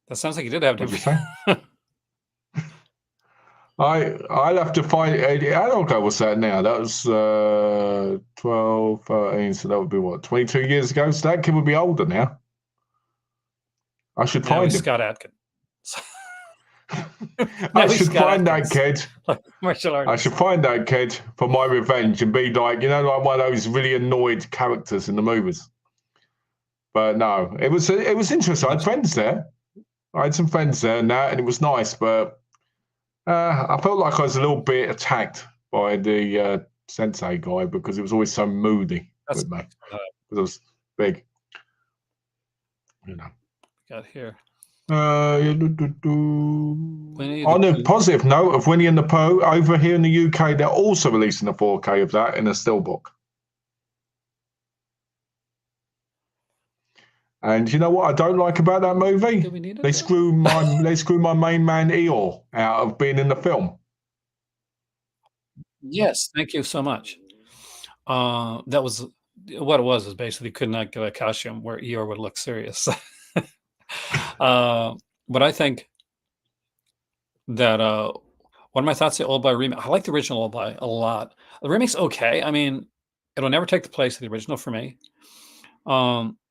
That sounds like you did have to. What'd you say? I'll have to find. How long ago was that now? That was 12, 13. So that would be what, 22 years ago. So that kid would be older now. I should find him. Scott Atkins. I should find that kid. Martial arts. I should find that kid for my revenge and be like, you know, like one of those really annoyed characters in the movies. But no, it was interesting. I had friends there. I had some friends there and that, and it was nice. But I felt like I was a little bit attacked by the sensei guy because he was always so moody with me. Because I was big, you know. Got here. Winnie the On a Pooh. positive note of Winnie and the Pooh, over here in the UK, they're also releasing a 4K of that in a steelbook. And you know what I don't like about that movie? Do we need it? They screw my main man Eeyore out of being in the film. Yes, thank you so much. That was what it was. Is basically could not get a costume where Eeyore would look serious. But I think that one of my thoughts the Old Boy remake. I like the original Old Boy a lot. The remake's okay. I mean, it'll never take the place of the original for me.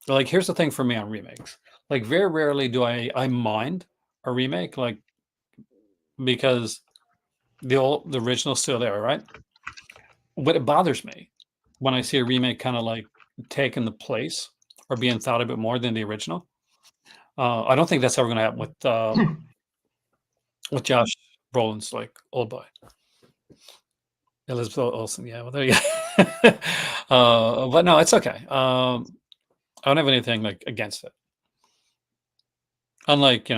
Like here's the thing for me on remakes. Like very rarely do I mind a remake, like because the original's still there, right? But it bothers me when I see a remake kind of like taking the place or being thought a bit more than the original. I don't think that's ever going to happen with Josh Brolin's like Old Boy. Elizabeth Olsen, yeah. Well, there you go. But no, it's okay. I don't have anything like against it. Unlike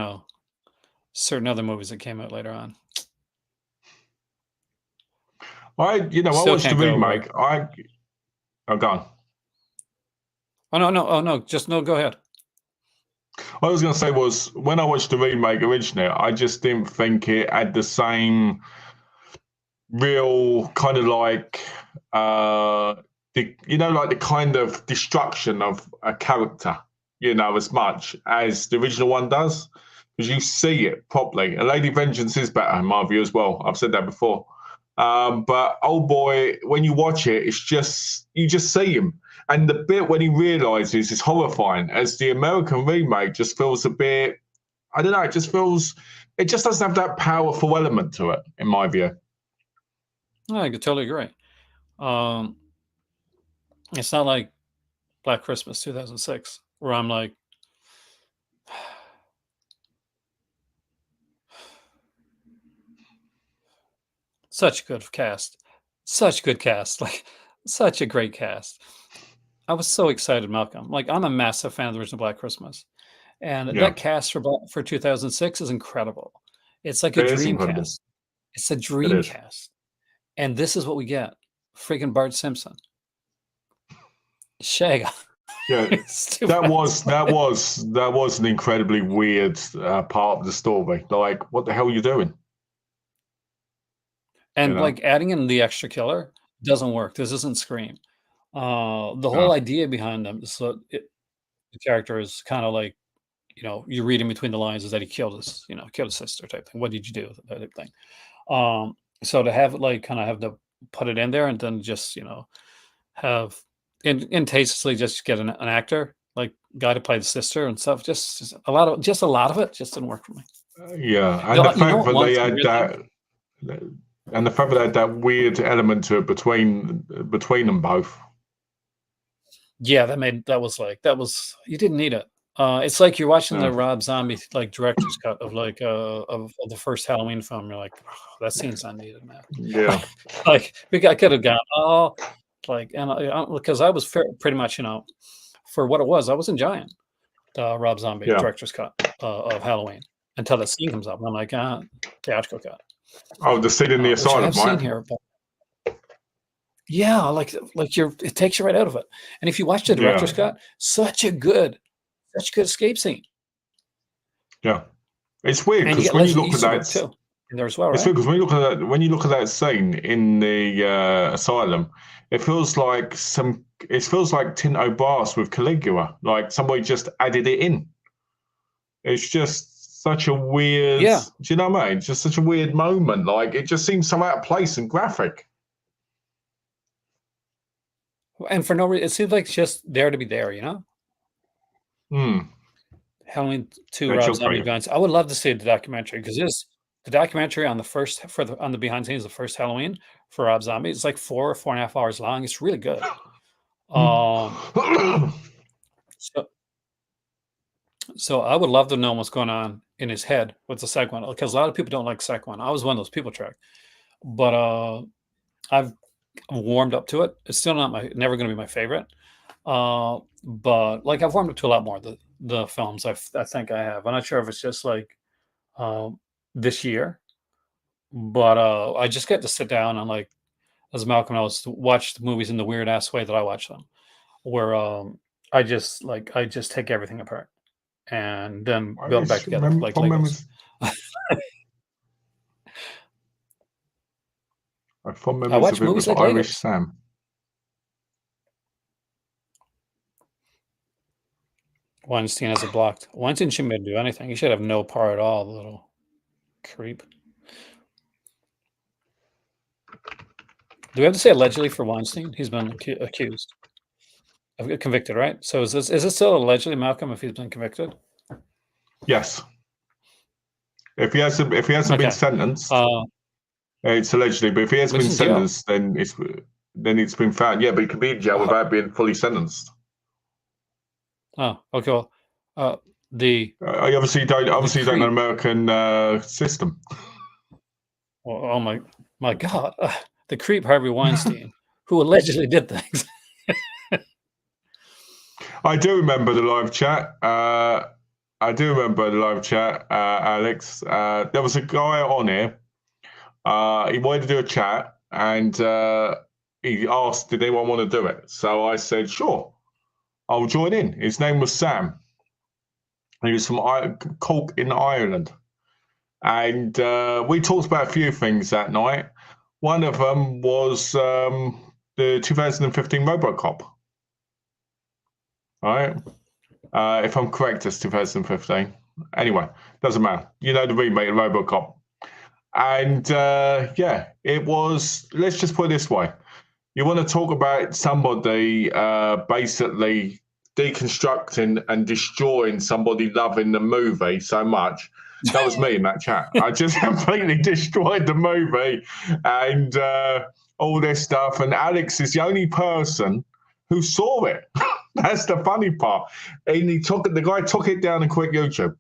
certain other movies that came out later on. I Still watched the can't go remake. Oh, go on. Oh no! Oh no! Just no. Go ahead. What I was going to say was when I watched the remake originally, I just didn't think it had the same real kind of like like the kind of destruction of a character, as much as the original one does, because you see it properly. And Lady Vengeance is better in my view as well. I've said that before. But Old Boy, when you watch it, it's just you just see him. And the bit when he realizes is horrifying, as the American remake just feels a bit, I don't know, it just doesn't have that powerful element to it, in my view. I could totally agree. It's not like Black Christmas 2006, where I'm like, such good cast, such good cast, like such a great cast. I was so excited, Malcolm. Like I'm a massive fan of the original Black Christmas, and Yeah, that cast for 2006 is incredible. It's like a it is dream incredible. cast. It's a It dream is. cast, and this is what we get: freaking Bart Simpson, Shaggy. Yeah, that was an incredibly weird part of the story. Like, what the hell are you doing? And like adding in the extra killer doesn't work. This isn't Scream. The whole idea behind them is that the character is kind of like, you're reading between the lines is that he killed his sister type thing. What did you do? That type thing. So to have it like kind of have to put it in there and then just, have and tastefully just get an actor like guy to play the sister and stuff. Just a lot of it just didn't work for me. Yeah, and the fact that they had that, and the fact that they had that weird element to it between them both. Yeah, that was you didn't need it. It's like you're watching the Rob Zombie like director's cut of like of the first Halloween film. You're like, oh, that scene's not needed, man. Yeah, like I could have gone and because I was pretty much for what it was, I was enjoying the Rob Zombie director's cut of Halloween until the scene comes up. And I'm like, theatrical cut. Oh, the scene in the asylum, right? Here, but yeah, it takes you right out of it. And if you watch the director's cut, such a good escape scene. Yeah, it's weird because when you look at that too, in there as well, right? It's weird because when you look at that scene in the asylum, it feels like Tinto Brass with Caligula, like somebody just added it in. It's just such a weird, do you know what I mean? Just such a weird moment. Like it just seems so out of place and graphic. And for no reason, it seems like it's just there to be there, Halloween 2 Rob Zombie Advance. I would love to see the documentary because the documentary on the behind the scenes of the first Halloween for Rob Zombie. It's like 4.5 hours long. It's really good. So I would love to know what's going on in his head with the second one, because a lot of people don't like the second one. I was one of those people, Trek, but I've warmed up to it. It's still never going to be my favorite, but like I've warmed up to a lot more of the films. I think I have. I'm not sure if it's just like this year, but I just get to sit down and, like, as Malcolm knows, to watch the movies in the weird ass way that I watch them, where I just take everything apart and then build it back together like Fond Legos. I memories watch of it movies with like Irish Legos. Sam. Weinstein has it blocked. Weinstein shouldn't be able to do anything. He should have no power at all, the little creep. Do we have to say allegedly for Weinstein? He's been accused. Convicted, right? So is it still allegedly, Malcolm, if he's been convicted? Yes. If he hasn't been sentenced, it's allegedly. But if he hasn't been sentenced, then it's been found. Yeah, but he can be in jail without being fully sentenced. Oh, okay. Well, I obviously don't know American system. Well, oh my God, the creep Harvey Weinstein, who allegedly did things. I do remember the live chat. Alex. There was a guy on here. He wanted to do a chat, and he asked, "Did anyone want to do it?" So I said, "Sure, I'll join in." His name was Sam. He was from Cork in Ireland, and we talked about a few things that night. One of them was the 2015 RoboCop. All right. If I'm correct, it's 2015. Anyway, doesn't matter. You know the remake of RoboCop. And yeah, it was, let's just put it this way. You want to talk about somebody basically deconstructing and destroying somebody loving the movie so much. That was me in that chat. I just completely destroyed the movie and all this stuff. And Alex is the only person who saw it. That's the funny part. And the guy took it down and quit YouTube.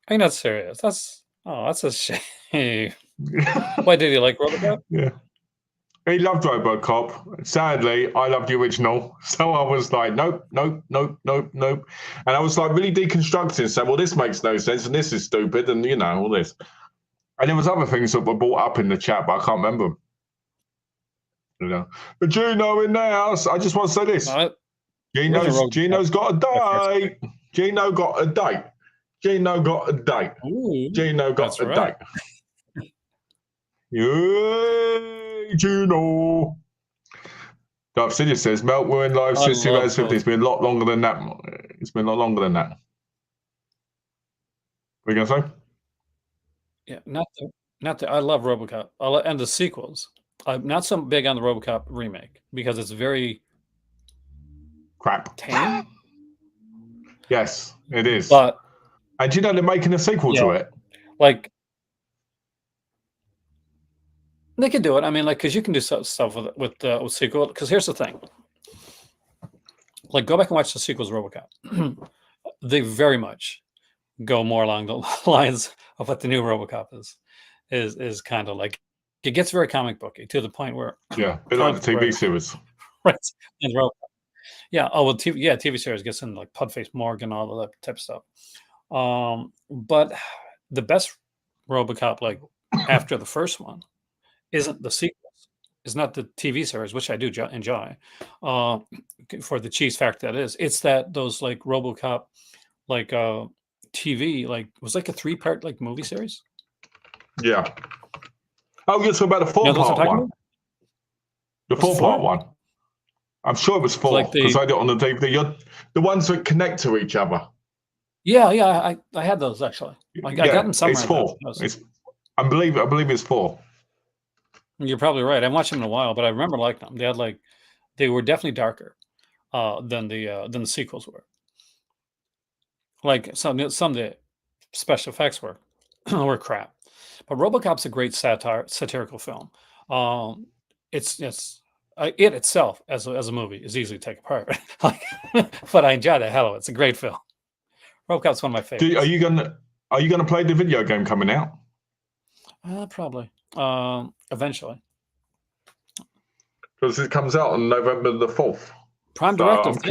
I'm not serious. That's a shame. Why did he like RoboCop? Yeah. He loved RoboCop. Sadly, I loved the original. So I was like, nope. And I was like really deconstructing, saying, well, this makes no sense and this is stupid and, you know, all this. And there was other things that were brought up in the chat, but I can't remember them. You know, but Gino in the house. I just want to say this. Gino's got a date. Gino got a date. Ooh, Gino got a date. Yay, Gino. Darth Sidious says, Melt, we're in live since 2015. It's been a lot longer than that. What are you going to say? Yeah, not the. I love RoboCop. And the sequels. I'm not so big on the RoboCop remake because it's very crap. Tame. Yes, it is. But and you know they're making a sequel to it. Like they could do it. I mean, like because you can do stuff with sequel. Because here's the thing. Like go back and watch the sequels of RoboCop. They very much go more along the lines of what the new RoboCop is kind of like. It gets very comic booky to the point where a bit like the TV series, right? And yeah, TV series gets in like Pudface Morgan, all of that type of stuff. But the best RoboCop, like after the first one, isn't the sequels. It's not the TV series, which I do enjoy. For the cheese factor that is, it's that those like RoboCop, like TV, like was like a 3-part like movie series. Yeah. Oh, you're talking about the 4-part one. The 4-part one. I'm sure it was 4 because I did it on the DVD. The ones that connect to each other. Yeah, I had those actually. I got them somewhere. It's 4. I believe it's 4. You're probably right. I haven't watched them in a while, but I remember liking them. They were definitely darker than the sequels were. Like some of the special effects were crap. But RoboCop's a great satirical film. It itself as a movie is easy to take apart. But I enjoy the hell of it. It's a great film. RoboCop's one of my favorites. Are you gonna play the video game coming out? Probably. Eventually. Because it comes out on November the 4th. Prime Directive. I'm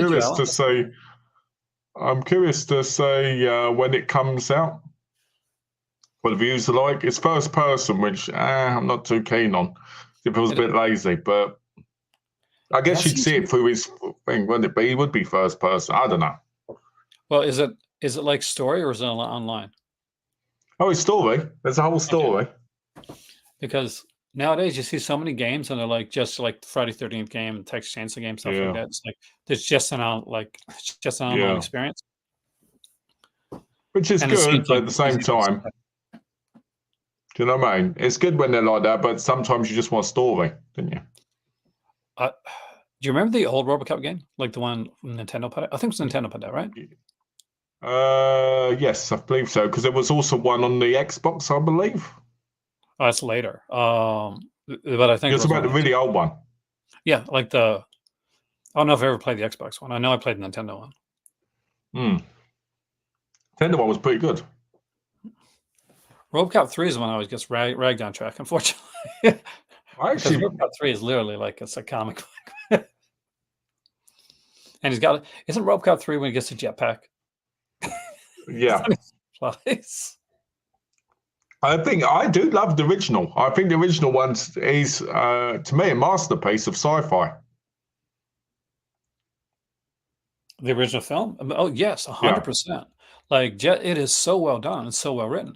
curious to say when it comes out. what the views are like. It's first person, which I'm not too keen on. It feels a It, bit lazy, but I guess that you'd seems see to it through his thing, wouldn't it? But he would be first person. I don't know. well, is it like story or is it online? Oh, his story. There's a whole Okay. story. Because nowadays you see so many games and they're like just like Friday 13th game and Texas Chainsaw game, stuff like Yeah, that. It's like there's just it's just an online yeah. experience. Which is And it seems good, but like at the same easy to time, skip. do you know what I mean? It's good when they're like that, but sometimes you just want a story, don't you? Do you remember the old RoboCop game? Like the one Nintendo put out? I think it was Nintendo put out, right? Yes, I believe so. Because there was also one on the Xbox, I believe. Oh, that's later. But I think it It's was about on the really old one. yeah, like I don't know if I ever played the Xbox one. I know I played the Nintendo one. Hmm. Nintendo one was pretty good. RoboCop 3 is the one I always gets ragged on track, unfortunately. I Because actually, RoboCop 3 is literally like it's a comic book. And isn't RoboCop 3 when he gets a jetpack? yeah. Flies. I think I do love the original. I think the original one is, to me, a masterpiece of sci-fi. The original film? Oh, yes, Yeah. 100%. Like, it is so well done. It's so well written.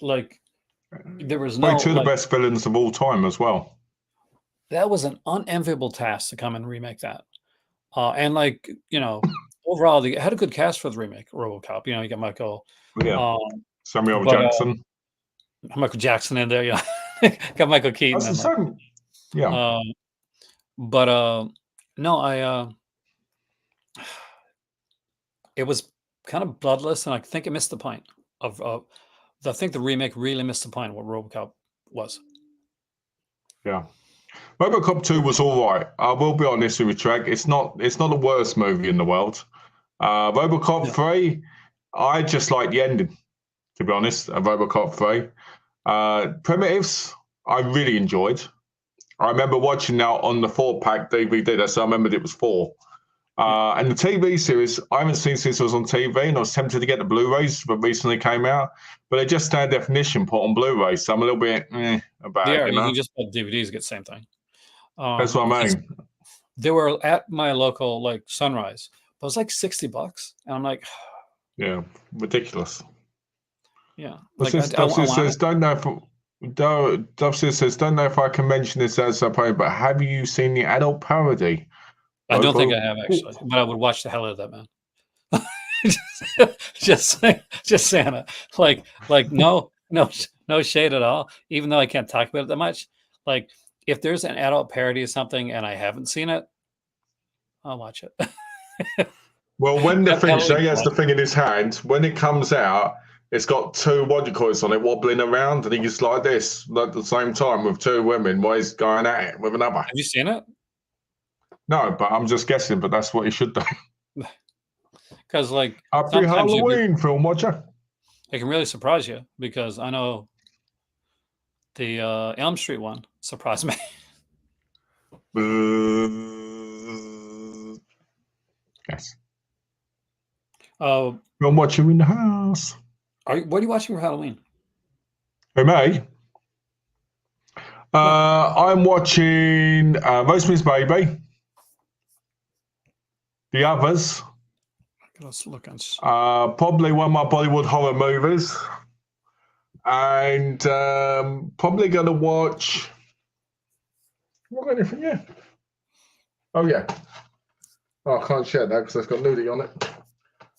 Like, there was Probably no, two of the like, best villains of all time as well. that was an unenviable task to come and remake that. And like, overall, they had a good cast for the remake, RoboCop. You got Yeah. um, Samuel but Jackson. Michael Jackson in there. Yeah, got Michael Keaton That's the and like, same. Yeah. um, but no, it was kind of bloodless, and I think it missed the point of. I think the remake really missed the point of what RoboCop was. Yeah. RoboCop 2 was all right. I will be honest with you, Trek. It's not the worst movie in the world. RoboCop Yeah. 3, I just like the ending, to be honest, of RoboCop 3. Primitives, I really enjoyed. I remember watching that on the 4-pack DVD, so I remembered it was 4. And the TV series, I haven't seen since it was on TV, and I was tempted to get the Blu-rays that recently came out, but they just standard definition put on Blu-ray, so I'm a little bit about it, Yeah, you you know? can just put DVDs, get the same thing. That's what I Because mean. they were at my local like Sunrise, but it was like $60, and I'm like, Yeah, ridiculous. yeah, What's like this? I Dovsis want says, it. don't know if Dovsis says, don't know if I can mention this as a point, but have you seen the adult parody? I don't think I Robo. have actually, but I would watch the hell out of that, man. just saying it. Like no shade at all. Even though I can't talk about it that much, like if there's an adult parody of something and I haven't seen it, I'll watch it. Well, when the thing, That'll be Shay has fun. the thing in his hand, when it comes out, it's got two what do you call it on it wobbling around, and he's like this at the same time with two women while he's going at it with another. Have you seen it? No, but I'm just guessing, but that's what he should do. Because like Happy sometimes Halloween, film watcher. it can really surprise you. Because I know the Elm Street one surprised me. Yes. Uh, Film watcher in the house. what are you watching for Halloween? Who, me? I'm watching Rosemary's Baby, The Others, Let's look on. probably one of my Bollywood horror movies, and probably going to watch. What anything? Yeah. Oh yeah. Oh, I can't share that because it's got nudity on it.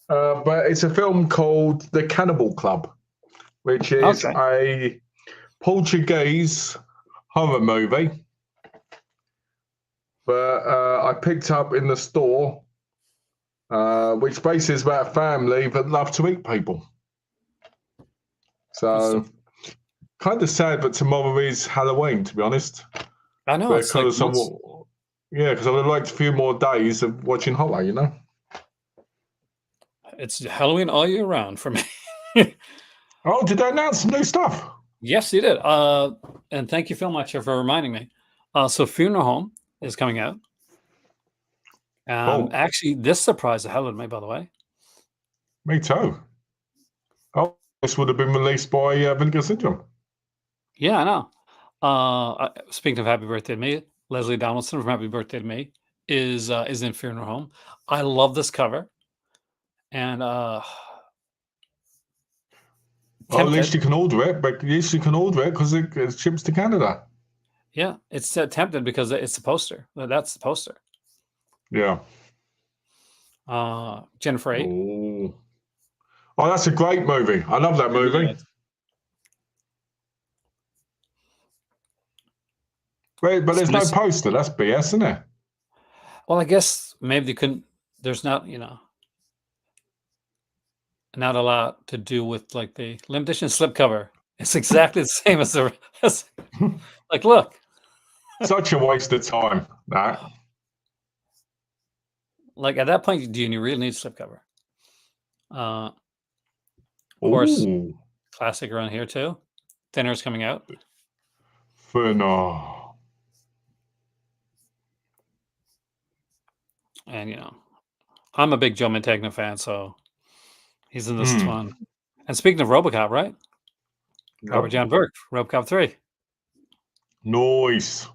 But it's a film called The Cannibal Club, which is Okay. a Portuguese horror movie. But I picked up in the store, which basically is about a family that love to eat people. So, kind of sad, but tomorrow is Halloween, to be honest. I know it's like Because because I would like a few more days of watching horror, you know? it's Halloween all year round for me. Oh, did they announce some new stuff? Yes, you did. And thank you, Phil Matcher, for reminding me. So Funeral Home is coming out. Oh. Actually, this surprised the hell out of me, by the way. Me too. Oh, this would have been released by Vinegar Syndrome. Yeah, I know. Speaking of Happy Birthday to Me, Leslie Donaldson from Happy Birthday to Me is in Funeral Home. I love this cover, and Well, at tempted. least you can order it, but at least you can order it because it ships to Canada. Yeah, it's tempted because it's the poster. That's the poster. Yeah. Jennifer 8. Oh, that's a great movie. I love that movie. But there's no poster. That's BS, isn't it? Well, I guess maybe they couldn't. There's not, not a lot to do with like the limited edition slipcover. It's exactly the same as the like. Look, such a waste of time. That. Like at that point, do you really need slipcover? Of course, classic around here too. Thinner's coming out. Thinner. And I'm a big Joe Mantegna fan, so he's in this one. And speaking of RoboCop, right? Yep. Robert John Burke, RoboCop 3. Nice.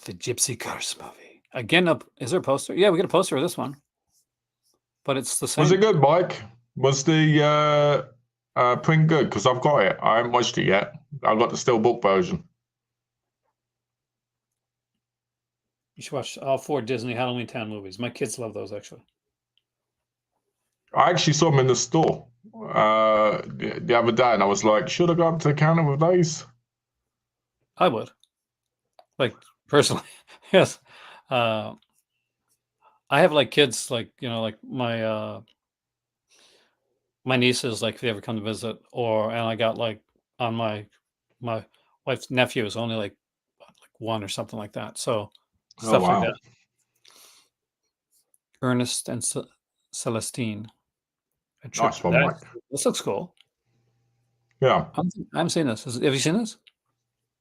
The Gypsy Curse movie. Again, is there a poster? Yeah, we got a poster of this one. But it's the same. Was it good, Mike? Was the print good? Because I've got it. I haven't watched it yet. I've got the Steelbook version. You should watch all 4 Disney Halloween Town movies. My kids love those, actually. I actually saw them in the store the other day, and I was like, should I go up to the counter with those? I would. Like, personally, yes. I have like kids, like, like my nieces, like if they ever come to visit, and I got like on my wife's nephew is only like 1 or something like that. So stuff like that. Ernest and Celestine. Nice one, Mike. This looks cool. Yeah. I haven't seen this. Have you seen this?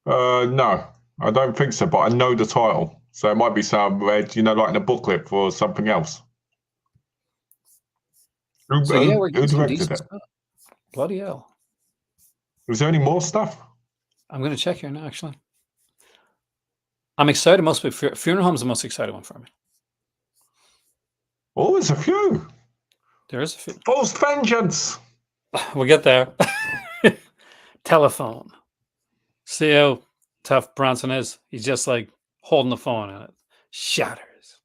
No, I don't think so, but I know the title. So it might be some read, like in a booklet for something else. Who directed it? Bloody hell. Was there any more stuff? I'm going to check here now, actually. I'm excited. Funeral Home's the most exciting one for me. Oh, there's a few. There is a few. Forced Vengeance. We'll get there. Telephone. See how tough Bronson is? He's just like holding the phone and it shatters.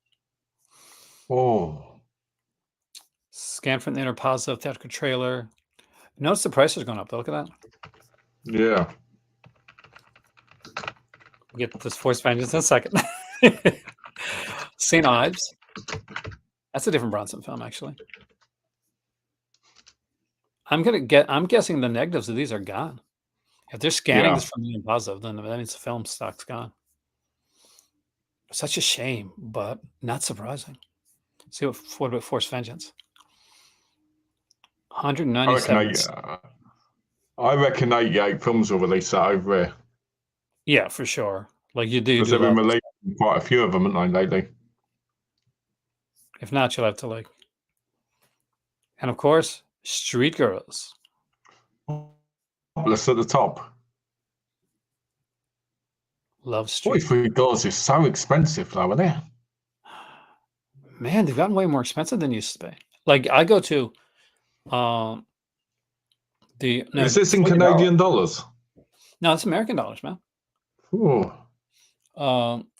Oh. Scan from the inner positive theatrical trailer. Notice the price is going up though. Look at that. Yeah. We'll get this Forced Vengeance in a second. St. Ives. That's a different Bronson film, actually. I'm guessing the negatives of these are gone. If they're scanning this from the positive, then that means the film stock's gone. Such a shame, but not surprising. See what about Forced Vengeance? 197. I reckon 88 films will release that over here. Yeah, for sure. Like you do. Because they've been releasing quite a few of them, haven't they, lately? If not, you'll have to like. And of course, Street Girls. Let's at the top. Love Street. $43 is so expensive, though, isn't it? Man, they've gotten way more expensive than used to be. Like I go to, is this in Canadian dollars? No, it's American dollars, man. Ooh.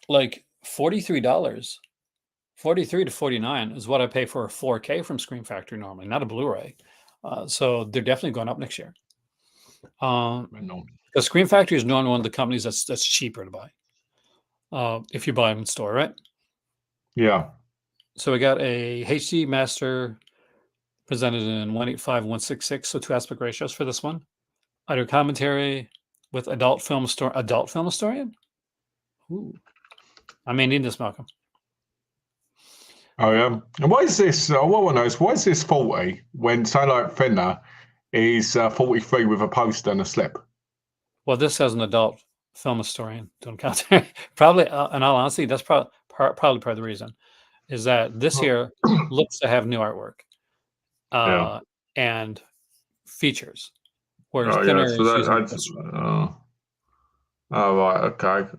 Like $43, 43 to 49 is what I pay for a 4K from Scream Factory normally, not a Blu-ray. So they're definitely going up next year. Because Scream Factory is normally one of the companies that's cheaper to buy if you buy them in store, right? Yeah. So we got a HD master presented in 185 and 166, so 2 aspect ratios for this one. Audio commentary with adult film historian. Ooh, I may need this, Malcolm. Oh yeah. And why is this? What I want to know is why is this 40 when say like Thinner is 43 with a poster and a slip? Well, this has an adult film historian doing commentary. Probably, in all honesty, that's probably part of the reason is that this here looks to have new artwork. and features, whereas Oh yeah, Thinner so is that using that's oh right, okay.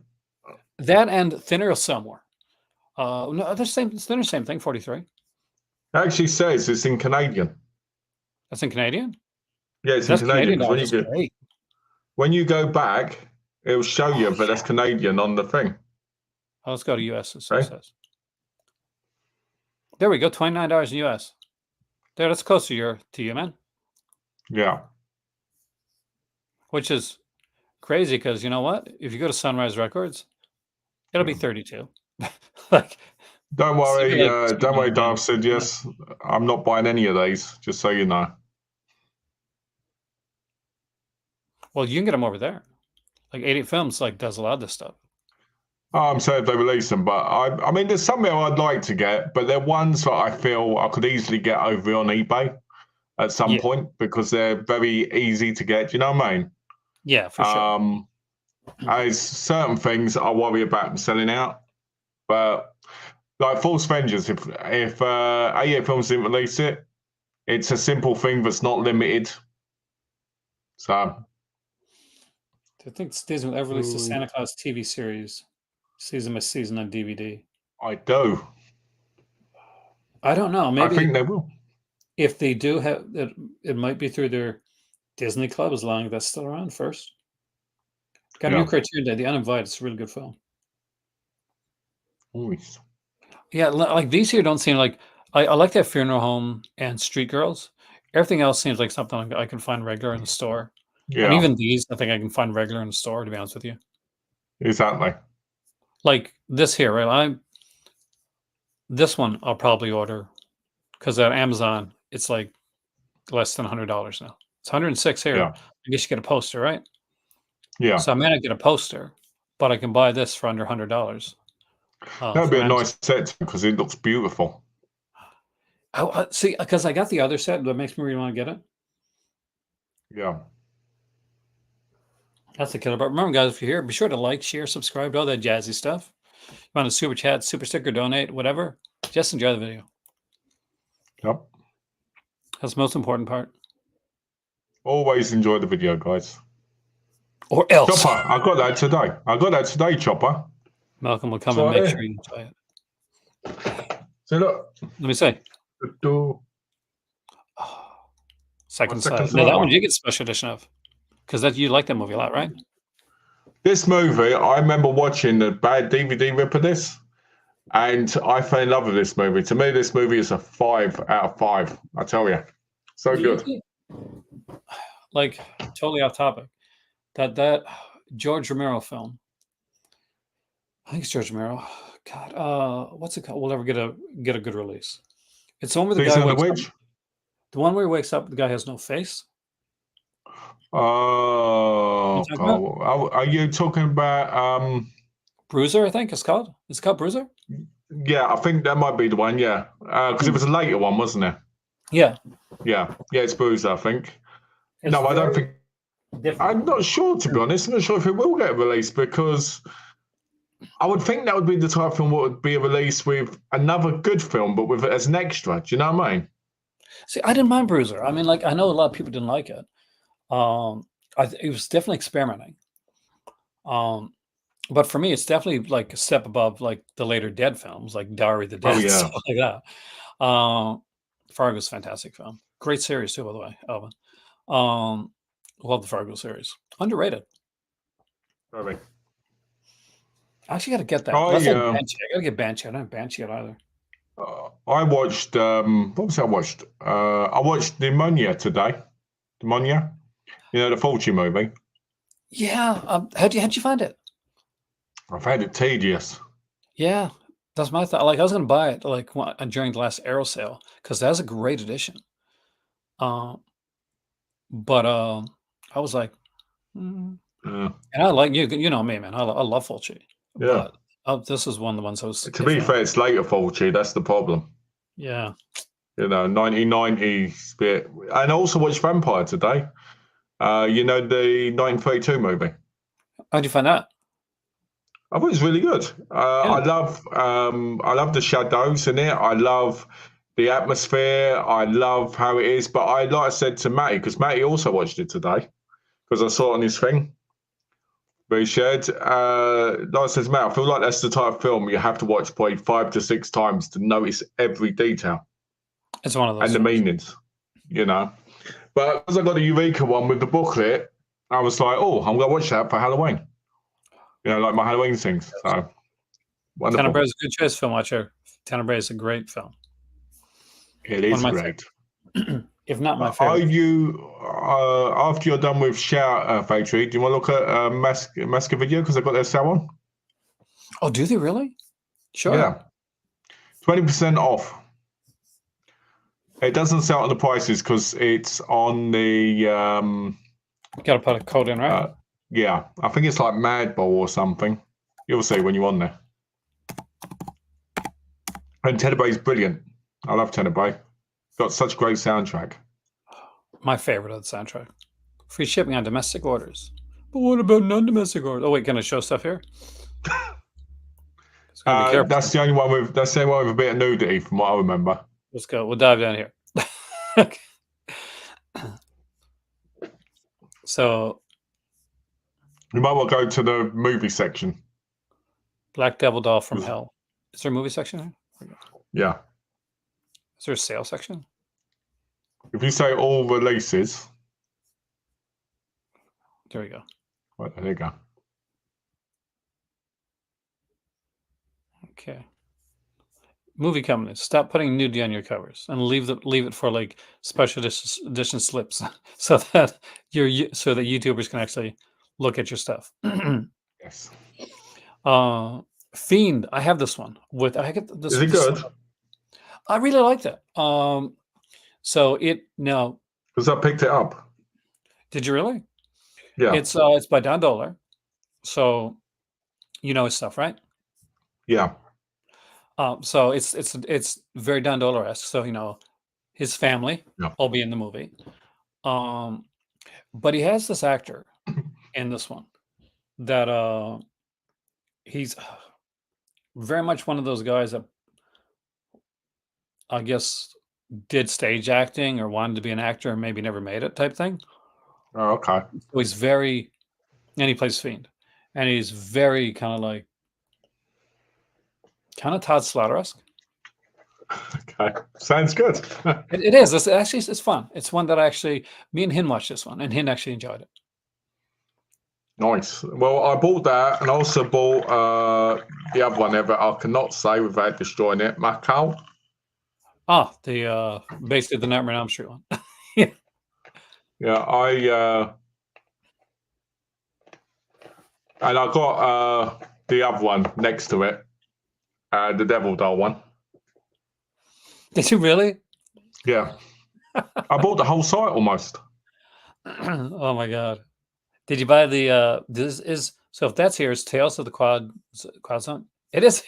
that and Thinner is somewhere. No, the same Thinner, same thing. 43. It actually says it's in Canadian. That's in Canadian. Yeah, it's in That's Canadian Canadian because dollars. That's great. when you go back, it'll show you, but that's Canadian on the thing. Oh, let's go to US. It Okay. says. There we go. $29 in US. There, that's close to you, man. Yeah. Which is crazy because you know what? If you go to Sunrise Records, it'll be 32. Like, Don't worry, don't worry, $7.99. Darth said yes. I'm not buying any of these, just so you know. Well, you can get them over there. Like 88 Films, like does a lot of this stuff. Oh, I'm sad they release them, but I mean, there's some I'd like to get, but they're ones that I feel I could easily get over on eBay at some point because they're very easy to get. Do you know what I mean? Yeah, for sure. There's certain things I worry about them selling out, but like False Vengeance, if 88 Films didn't release it, it's a simple thing that's not limited. So I think Disney will ever release the Santa Claus TV series, season by season on DVD. I do. I don't know. Maybe I think they will. if they do have it, it might be through their Disney Club, as long as that's still around first. Got a new Criterion Day, The Uninvited. It's a really good film. Nice. Yeah, like these here don't seem like I like that Funeral Home and Street Girls. Everything else seems like something I can find regular in the store. Yeah. And even these, I think I can find regular in the store, to be honest with you. Exactly. Like this here, right? This one I'll probably order because at Amazon it's like less than $100 now. It's 106 here. Yeah. I guess you get a poster, right? Yeah. So I may not get a poster, but I can buy this for under $100. That'd be a nice set because it looks beautiful. See, because I got the other set that makes me really want to get it. Yeah. That's the killer. But remember, guys, if you're here, be sure to like, share, subscribe to all that jazzy stuff. You want to super chat, super sticker, donate, whatever. Just enjoy the video. Yep. That's the most important part. Always enjoy the video, guys. Or else. Chopper, I got that today, Chopper. Malcolm will come and make sure you enjoy it. So look. Let me say. Second Sight. Now that one you get special edition of. Because you like that movie a lot, right? This movie, I remember watching the bad DVD rip of this, and I fell in love with this movie. To me, this movie is a 5 out of 5. I tell you, so good. Like totally off topic. That George Romero film. I think it's George Romero. God, what's it called? We'll never get a good release. It's the one where the guy wakes up. The one where he wakes up, the guy has no face. Oh, God. Are you talking about Bruiser? I think it's called. It's called Bruiser. Yeah, I think that might be the one. Yeah, because it was a later one, wasn't it? Yeah. Yeah, it's Bruiser. I think. No, I don't think. I'm not sure, to be honest. I'm not sure if it will get released because I would think that would be the type of film that would be released with another good film, but with it as an extra. Do you know what I mean? See, I didn't mind Bruiser. I mean, like, I know a lot of people didn't like it. It was definitely experimenting. But for me, it's definitely like a step above like the later Dead films, like Diary of the Dead, stuff like that. Fargo's a fantastic film. Great series too, by the way, Alvin. Love the Fargo series. Underrated. Probably. I actually got to get that. I got to get Banshee. I don't have Banshee yet either. I watched. What was I watched? I watched Pneumonia today. Pneumonia. You know the Fulci movie. Yeah. How'd you find it? I found it tedious. Yeah, that's my thought. Like I was going to buy it like during the last Arrow sale because that's a great edition. But I was like, and I like you know me, man. I love Fulci. Yeah. But this is one of the ones I was. To be fair, it's later Fulci. That's the problem. Yeah. You know, 1990s bit, and I also watched Vampire today. You know the 1932 movie. How'd you find that? I thought it was really good. I love the shadows in it. I love the atmosphere. I love how it is. But like I said to Matty, because Matty also watched it today, because I saw it on his thing. But he shared. Like I said to Matt, I feel like that's the type of film you have to watch probably 5 to 6 times to notice every detail. It's one of those and the films. meanings, But because I got the Eureka one with the booklet, I was like, oh, I'm going to watch that for Halloween. Like my Halloween things. So, wonderful. Tenebrae is a good choice, film watcher. Tenebrae is a great film. It is great. If not my favorite. Are you, after you're done with Shout Factory, do you want to look at Masker Video? Because they've got their sale on. Oh, do they really? Sure. Yeah. 20% off. It doesn't sell on the prices because it's on the. Got to put a code in, right? Yeah, I think it's like Madball or something. You'll see when you're on there. And Tenebrae is brilliant. I love Tenebrae. Got such great soundtrack. My favorite of the soundtrack. Free shipping on domestic orders. But what about non-domestic orders? Oh wait, can I show stuff here? That's the only one with. That's the only one with a bit of nudity, from what I remember. Let's go. We'll dive down here. Okay. So you might well go to the movie section. Black Devil Doll from Hell. Is there a movie section here? Yeah. Is there a sale section? If you say all releases. There we go. Right, there you go. Okay. Movie companies, stop putting nudity on your covers and leave it for like special edition slips, so that YouTubers can actually look at your stuff. Yes. Fiend, I have this one I get this. Is it good? I really like that. So now. Because I picked it up. Did you really? Yeah. It's by Don Dohler, so you know his stuff, right? Yeah. So it's very Don Dohler-esque. So his family will be in the movie, but he has this actor in this one that he's very much one of those guys that I guess did stage acting or wanted to be an actor and maybe never made it type thing. Oh, okay. So he's very, and he plays Fiend, and he's very kind of Todd Slater-esque. Okay, sounds good. It is. It's fun. It's one that me and Hin watched this one, and Hin actually enjoyed it. Nice. Well, I bought that, and I also bought the other one ever. I cannot say without destroying it. Macau. The basically the Nightmare on Elm Street one. Yeah, and I got the other one next to it, the Devil Doll one. Did you really? Yeah. I bought the whole site almost. Oh my god! Did you buy the? So if that's here, it's Tales of the Quad Zone. It is.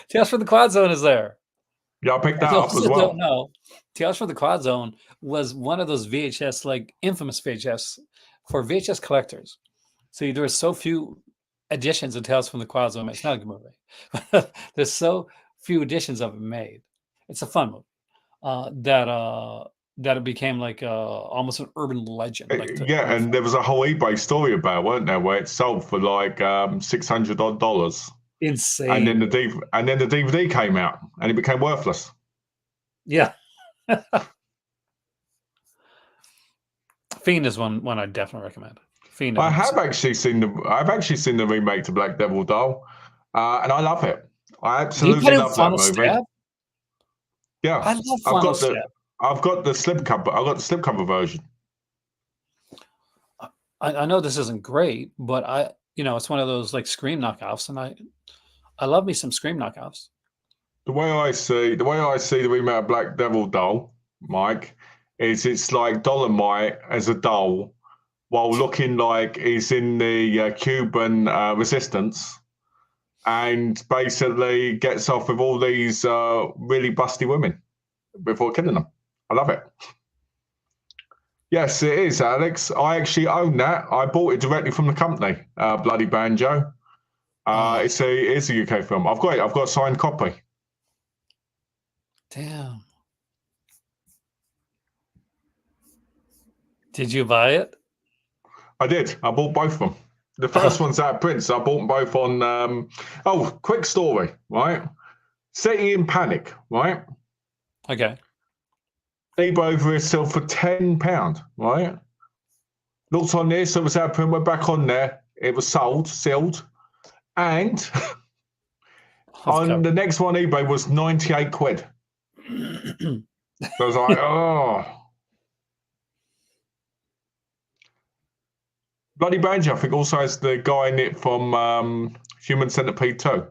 Tales from the Quad Zone is there. Yeah, I picked that up as well. Don't know. Tales from the Quad Zone was one of those VHS, like infamous VHS for VHS collectors. See, there are so few editions of Tales from the Quad Zone. It's not a good movie. There's so few editions of it made. It's a fun movie that it became like almost an urban legend. And there was a whole eBay story about, weren't there, where it sold for like $600 odd. Insane. And then the DVD came out, and it became worthless. Yeah. Fiend is one I definitely recommend. Fiend. I've actually seen the remake to Black Devil Doll, and I love it. I absolutely love that movie. Stab? Yeah, I love Final Stab. I've got the slipcover. I've got the slipcover version. I know this isn't great, but it's one of those like Scream knockoffs, and I love me some Scream knockoffs. The way I see the remake of Black Devil Doll, Mike, is it's like Dolomite as a doll, while looking like he's in the Cuban resistance, and basically gets off with all these really busty women before killing them. I love it. Yes, it is, Alex. I actually own that. I bought it directly from the company, Bloody Banjo. It's a UK film. I've got it. I've got a signed copy. Damn. Did you buy it? I did. I bought both of them. The first one's out of print, so I bought them both on. Oh, quick story, right? City in Panic, right? Okay. eBay over itself for £10, right? Looked on this, it was out of print, went back on there. It was sold, sealed. And Of on the next one, eBay was 98 quid. course. So I was like, oh. Bloody Banjo, I think, also has the guy in it from Human Centipede 2.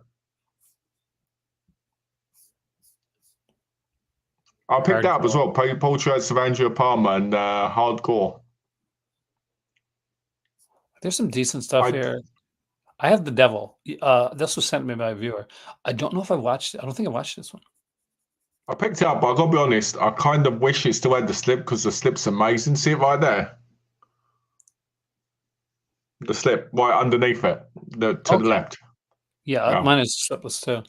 I picked that up as well. Portraits of Andrea Palmer and Hardcore. There's some decent stuff here. I have The Devil. This was sent to me by a viewer. I don't know if I watched it. I don't think I watched this one. I picked it up, but I gotta be honest, I kind of wish it still had the slip because the slip's amazing. See it right there? The slip right underneath it, to the left. Yeah, mine is slipless too.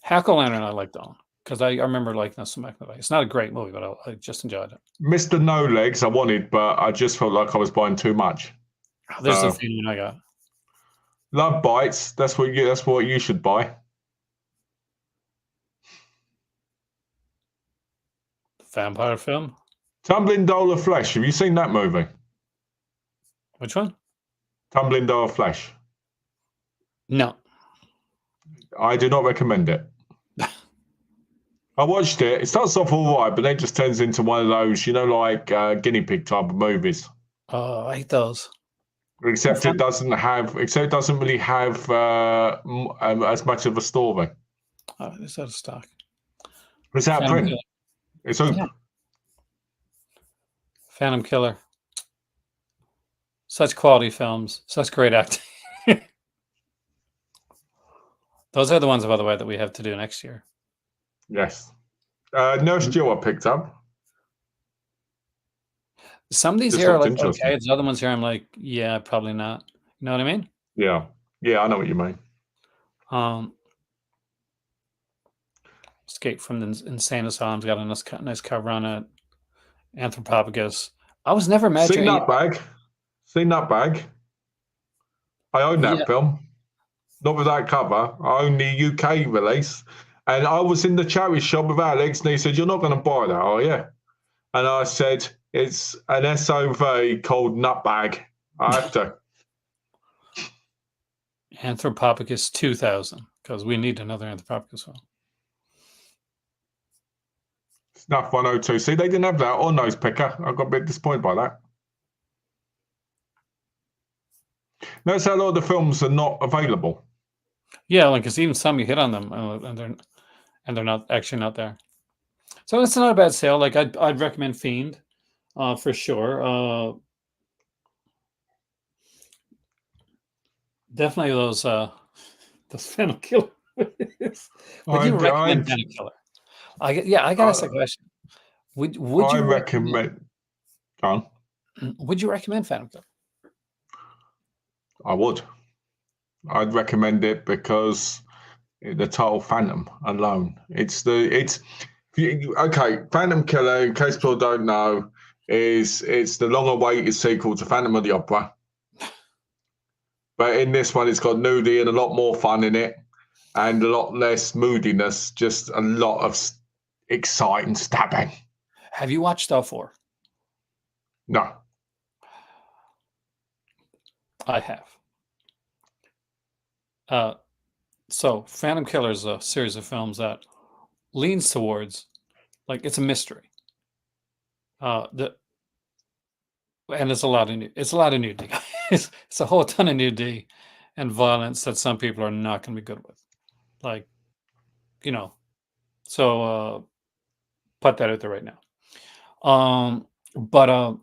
Hack-O-Lantern, I like that one because I remember liking this back in the day. It's not a great movie, but I just enjoyed it. Mr. No Legs, I wanted, but I just felt like I was buying too much. There's the feeling I got. Love Bites. That's what you should buy. Vampire film. Tumbling Doll of Flesh. Have you seen that movie? Which one? Tumbling Doll of Flesh. No. I do not recommend it. I watched it. It starts off all right, but then it just turns into one of those, like guinea pig type of movies. Oh, I hate those. Except it doesn't really have as much of a story. Oh, it's out of stock. It's out of print. It's open. Yeah. Phantom Killer. Such quality films. Such great acting. Those are the ones, by the way, that we have to do next year. Yes. Nurse Jill I picked up. Some of these here are like, okay. The other ones here, I'm like, yeah, probably not. You know what I mean? Yeah. Yeah, I know what you mean. Escape from the Insane Asylum's got a nice cover on it. Anthropophagus. I was never mad. Seen that bag. I own that film. Not with that cover. I own the UK release. And I was in the charity shop with Alex, and he said, "You're not going to buy that, are you?" And I said, "It's an SOV called Nutbag. I have to." Anthropophagus 2000, because we need another Anthropophagus film. Snuff 102. See, they didn't have that on Nose Picker. I got a bit disappointed by that. Notice how a lot of the films are not available. Yeah, like because even some you hit on them, and they're not actually not there. So it's not a bad sale. Like I'd recommend Fiend, for sure. Definitely those Phantom Killer. Would you recommend Phantom Killer? I gotta ask a question. Would you recommend? Would you recommend Phantom Killer? I would. I'd recommend it because the title Phantom alone. Phantom Killer, in case people don't know, it's the long-awaited sequel to Phantom of the Opera. But in this one, it's got nudity and a lot more fun in it, and a lot less moodiness. Just a lot of exciting stabbing. Have you watched Star 4? No. I have. So Phantom Killer is a series of films that leans towards, like, it's a mystery. And it's a lot of nudity. It's a whole ton of nudity and violence that some people are not going to be good with. Like, so put that out there right now. But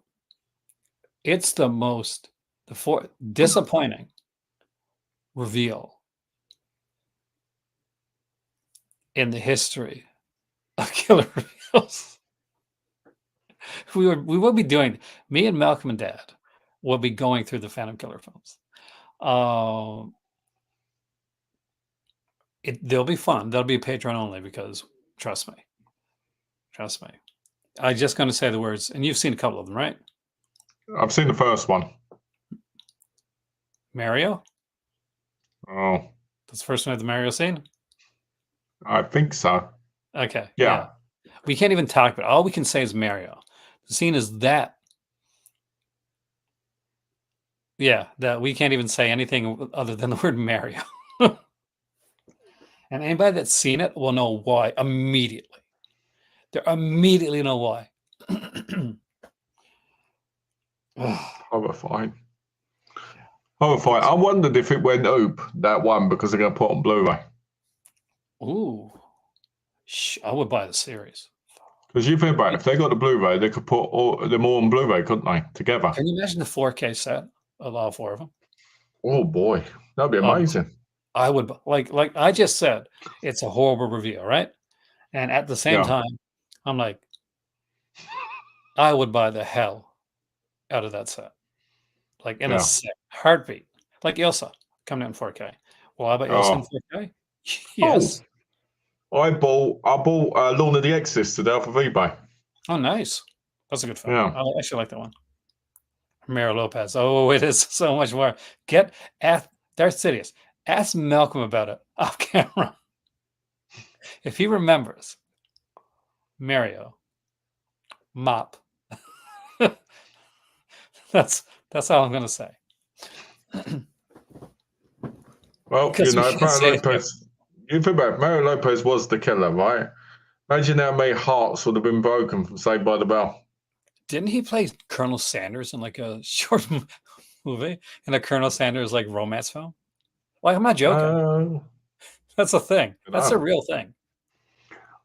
it's the most disappointing reveal in the history of killer reveals. We will be doing, me and Malcolm and Dad will be going through the Phantom Killer films. They'll be fun. They'll be Patreon only because, trust me, Trust me. I'm just going to say the words, and you've seen a couple of them, right? I've seen the first one. Mario? Oh, That's the first one of the Mario scene? I think so. Okay. Yeah. We can't even talk about it. All we can say is Mario. The scene is that. Yeah, that we can't even say anything other than the word Mario. And anybody that's seen it will know why immediately. They immediately know why. Horrifying. Horrifying. I wondered if it went oop, that one, because they're going to put it on Blu-ray. Ooh. I would buy the series. Because you think about it, if they got the Blu-ray, they could put them all on Blu-ray, couldn't they? Together. Can you imagine the 4K set of all four of them? Oh boy, that'd be amazing. I would like I just said, it's a horrible review, right? And at the same time, I'm like, I would buy the hell out of that set, like in a heartbeat, like Ilsa coming out in 4K. Well, I buy Ilsa in 4K. Yes. I bought Lorna the Exorcist today off of eBay. Oh, nice. That's a good film. Yeah. I actually like that one. Mira Lopez. Oh, it is so much more. Darth Sidious. Ask Malcolm about it off camera. If he remembers Mario, Mop. That's all I'm gonna say. Well, you know, Mario Lopez. You think about it, Mario Lopez was the killer, right? Imagine how many hearts would have been broken from Saved by the Bell. Didn't he play Colonel Sanders in like a short movie in a Colonel Sanders like romance film? Like, I'm not joking. That's a thing. That's a real thing.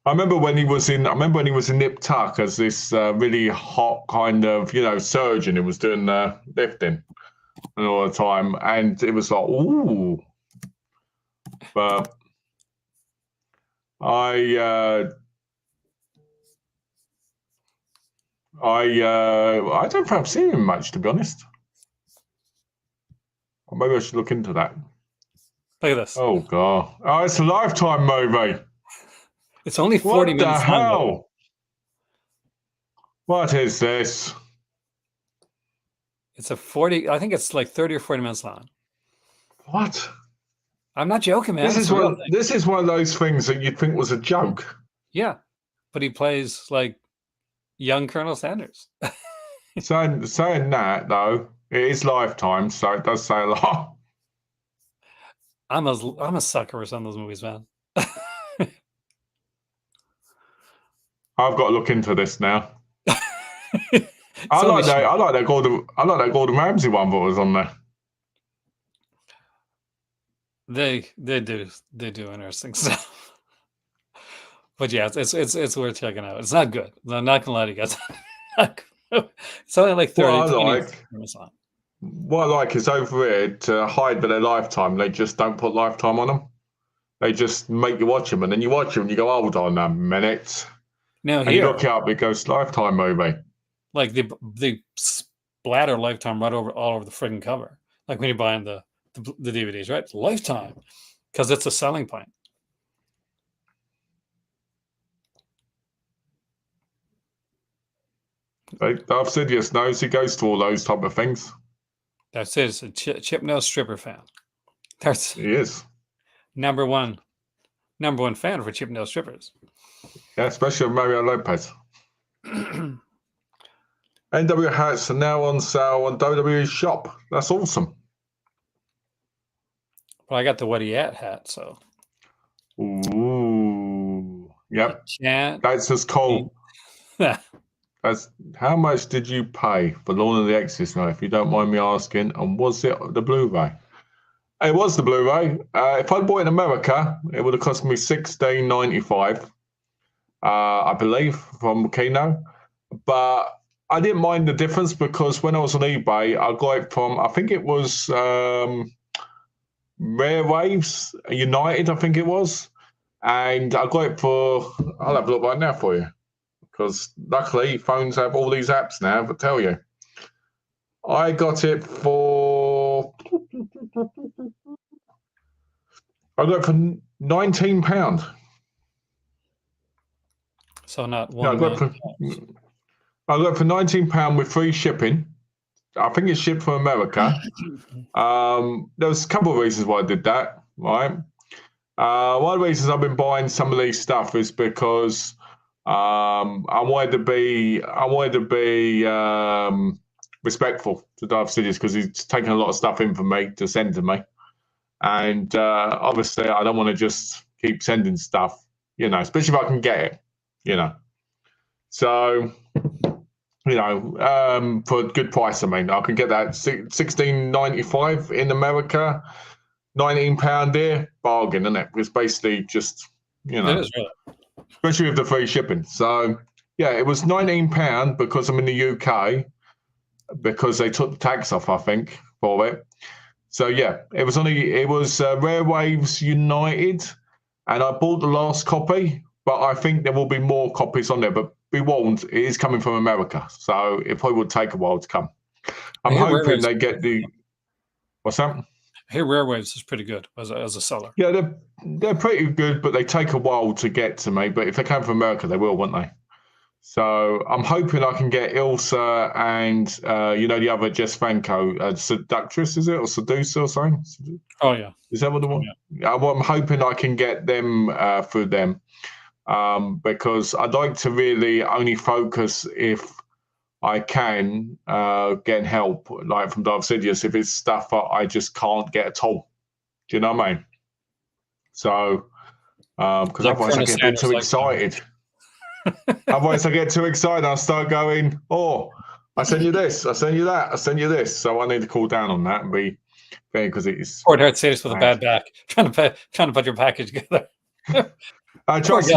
I remember when he was in Nip Tuck as this really hot kind of, you know, surgeon who was doing lifting all the time, and it was like, ooh. But I don't think I've seen him much, to be honest. Or maybe I should look into that. Look at this. Oh god! Oh, it's a Lifetime movie. It's only 40 minutes long. What the hell? What is this? It's I think it's like 30 or 40 minutes long. What? I'm not joking, man. This is one of those things that you'd think was a joke. Yeah, but he plays like young Colonel Sanders. saying that though, it is Lifetime, so it does say a lot. I'm a sucker for some of those movies, man. I've got to look into this now. I like that Gordon Ramsay one that was on there. They do interesting stuff. But yeah, it's worth checking out. It's not good. I'm not gonna lie to you guys. It's only like 30 minutes long. What I like is over here to hide their Lifetime. They just don't put Lifetime on them. They just make you watch them, and then you watch them and you go, hold on a minute. Now and you look it up, it goes Lifetime movie. Like they splatter Lifetime all over the friggin' cover. Like when you're buying the DVDs, right? It's Lifetime, because it's a selling point. Darth Sidious knows, he goes to all those type of things. Darth Sidious, a Chip No Stripper fan. He is number one fan for Chip No Strippers. Yeah, especially Mario Lopez. NW hats are now on sale on WWE Shop. That's awesome. Well, I got the What He At hat, so. Ooh. Yep. That's just cool. That's how much did you pay for Lorna the Exorcist now, if you don't mind me asking? And was it the Blu-ray? It was the Blu-ray. If I'd bought it in America, it would have cost me $16.95. I believe, from Kino. But I didn't mind the difference because when I was on eBay, I got it from, I think it was Rare Waves United, I think it was. And I got it for, I'll have a look right now for you. Because luckily, phones have all these apps now that tell you. I got it for, £19. So not No, one million. I got it for £19 with free shipping. I think it's shipped from America. There was a couple of reasons why I did that, right? One of the reasons I've been buying some of these stuff is because I wanted to be respectful to Darth Sidious because he's taken a lot of stuff in for me to send to me, and obviously I don't want to just keep sending stuff, especially if I can get it, So, for a good price, I mean, I can get that $16.95 in America, £19 here, bargain, isn't it? It's basically just, It is really. especially with the free shipping. So, yeah, it was £19 because I'm in the UK, because they took the tax off, I think, for it. So, yeah, it was Rare Waves United, and I bought the last copy, but I think there will be more copies on there. But be warned, it is coming from America, so it probably would take a while to come. I'm hoping they get the. What's that? I hear Rare Waves is pretty good as a seller. Yeah, they're pretty good, but they take a while to get to me. But if they come from America, they will, won't they? So I'm hoping I can get Ilsa and the other Jess Franco, Seductress, is it, or Seducer or something? Oh yeah, is that what the one? Yeah. I'm hoping I can get them through them, because I'd like to really only focus if I can get help, like from Darth Sidious, if it's stuff that I just can't get at all. Do you know what I mean? So, because otherwise I get a bit too excited. Otherwise I get too excited and I start going, oh, I send you this, I send you that, I send you this. So I need to cool down on that and be fair, because it is. Poor Darth Sidious with a bad back, trying to put your package together. Trust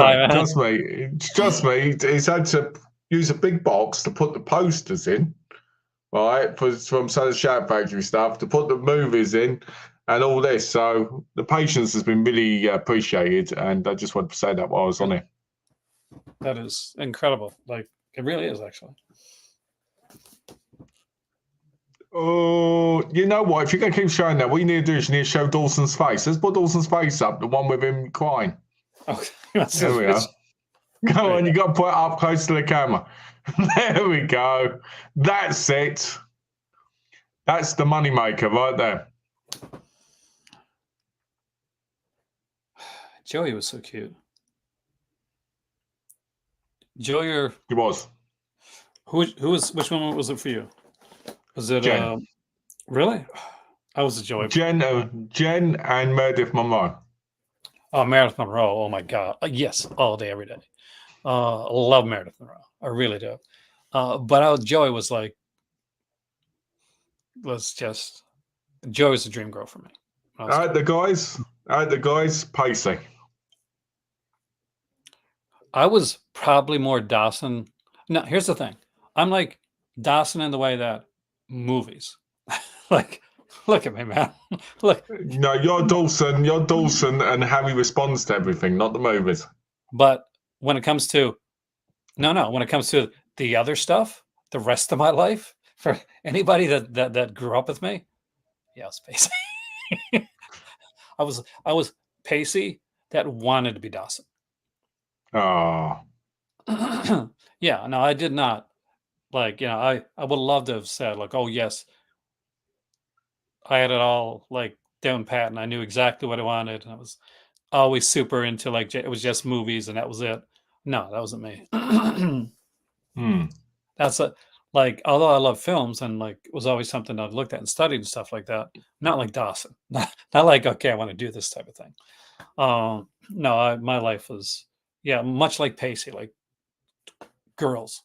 me. He's had to use a big box to put the posters in, right? From Southern Shout Factory stuff, to put the movies in and all this. So the patience has been really appreciated, and I just wanted to say that while I was on it. That is incredible. Like, it really is, actually. Oh, you know what? If you're going to keep showing that, what you need to do is you need to show Dawson's face. Let's put Dawson's face up, the one with him crying. Oh, there we are. Go on, you got to put it up close to the camera. There we go. That's it. That's the money maker right there. Joey was so cute. Joey, he was. Which one was it for you? Was it Jen? Really? I was a Joey. Jen and Meredith Monroe. Oh, Meredith Monroe. Oh my God. Yes, all day, every day. Love Meredith Monroe. I really do. But Joey was like, Joey was a dream girl for me. The guys, Pacey. I was probably more Dawson. No, here's the thing. I'm like Dawson in the way that movies. Like, look at me, man. Look. No, you're Dawson. You're Dawson, and how he responds to everything, not the movies. But when it comes to when it comes to the other stuff, the rest of my life, for anybody that grew up with me, yeah, I was Pacey. I was Pacey that wanted to be Dawson. Oh. Yeah, no, I did not. Like, I would love to have said, like, oh yes, I had it all like down pat and I knew exactly what I wanted. And I was always super into, like, it was just movies and that was it. No, that wasn't me. That's like, although I love films and like it was always something I've looked at and studied and stuff like that. Not like Dawson. Not like, okay, I want to do this type of thing. No, my life was, much like Pacey, like girls,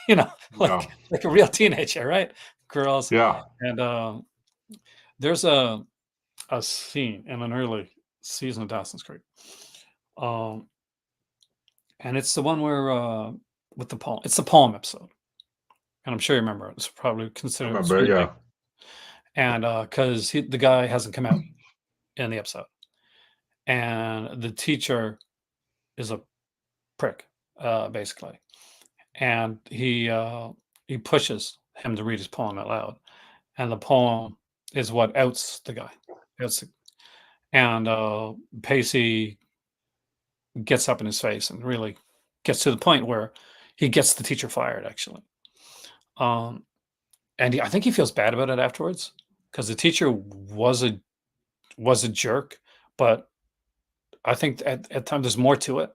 like a real teenager, right? Girls. Yeah. And there's a scene in an early season of Dawson's Creek. And it's the one where with the poem. It's the poem episode. And I'm sure you remember it. It's probably considered. I remember, yeah. And because the guy hasn't come out in the episode. And the teacher is a prick, basically. And he pushes him to read his poem out loud. And the poem is what outs the guy. And Pacey gets up in his face and really gets to the point where he gets the teacher fired, actually. Um, and I think he feels bad about it afterwards because the teacher was a jerk, but I think at times there's more to it,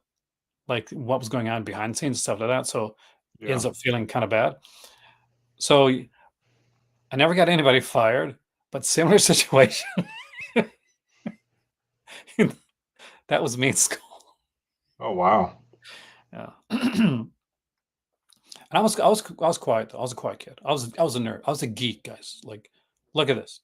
like what was going on behind the scenes and stuff like that. So he Yeah. ends up feeling kind of bad. So I never got anybody fired, but similar situation. That was me in school. Oh wow. Yeah. And I was quiet though. I was a quiet kid. I was a nerd. I was a geek, guys. Like, look at this.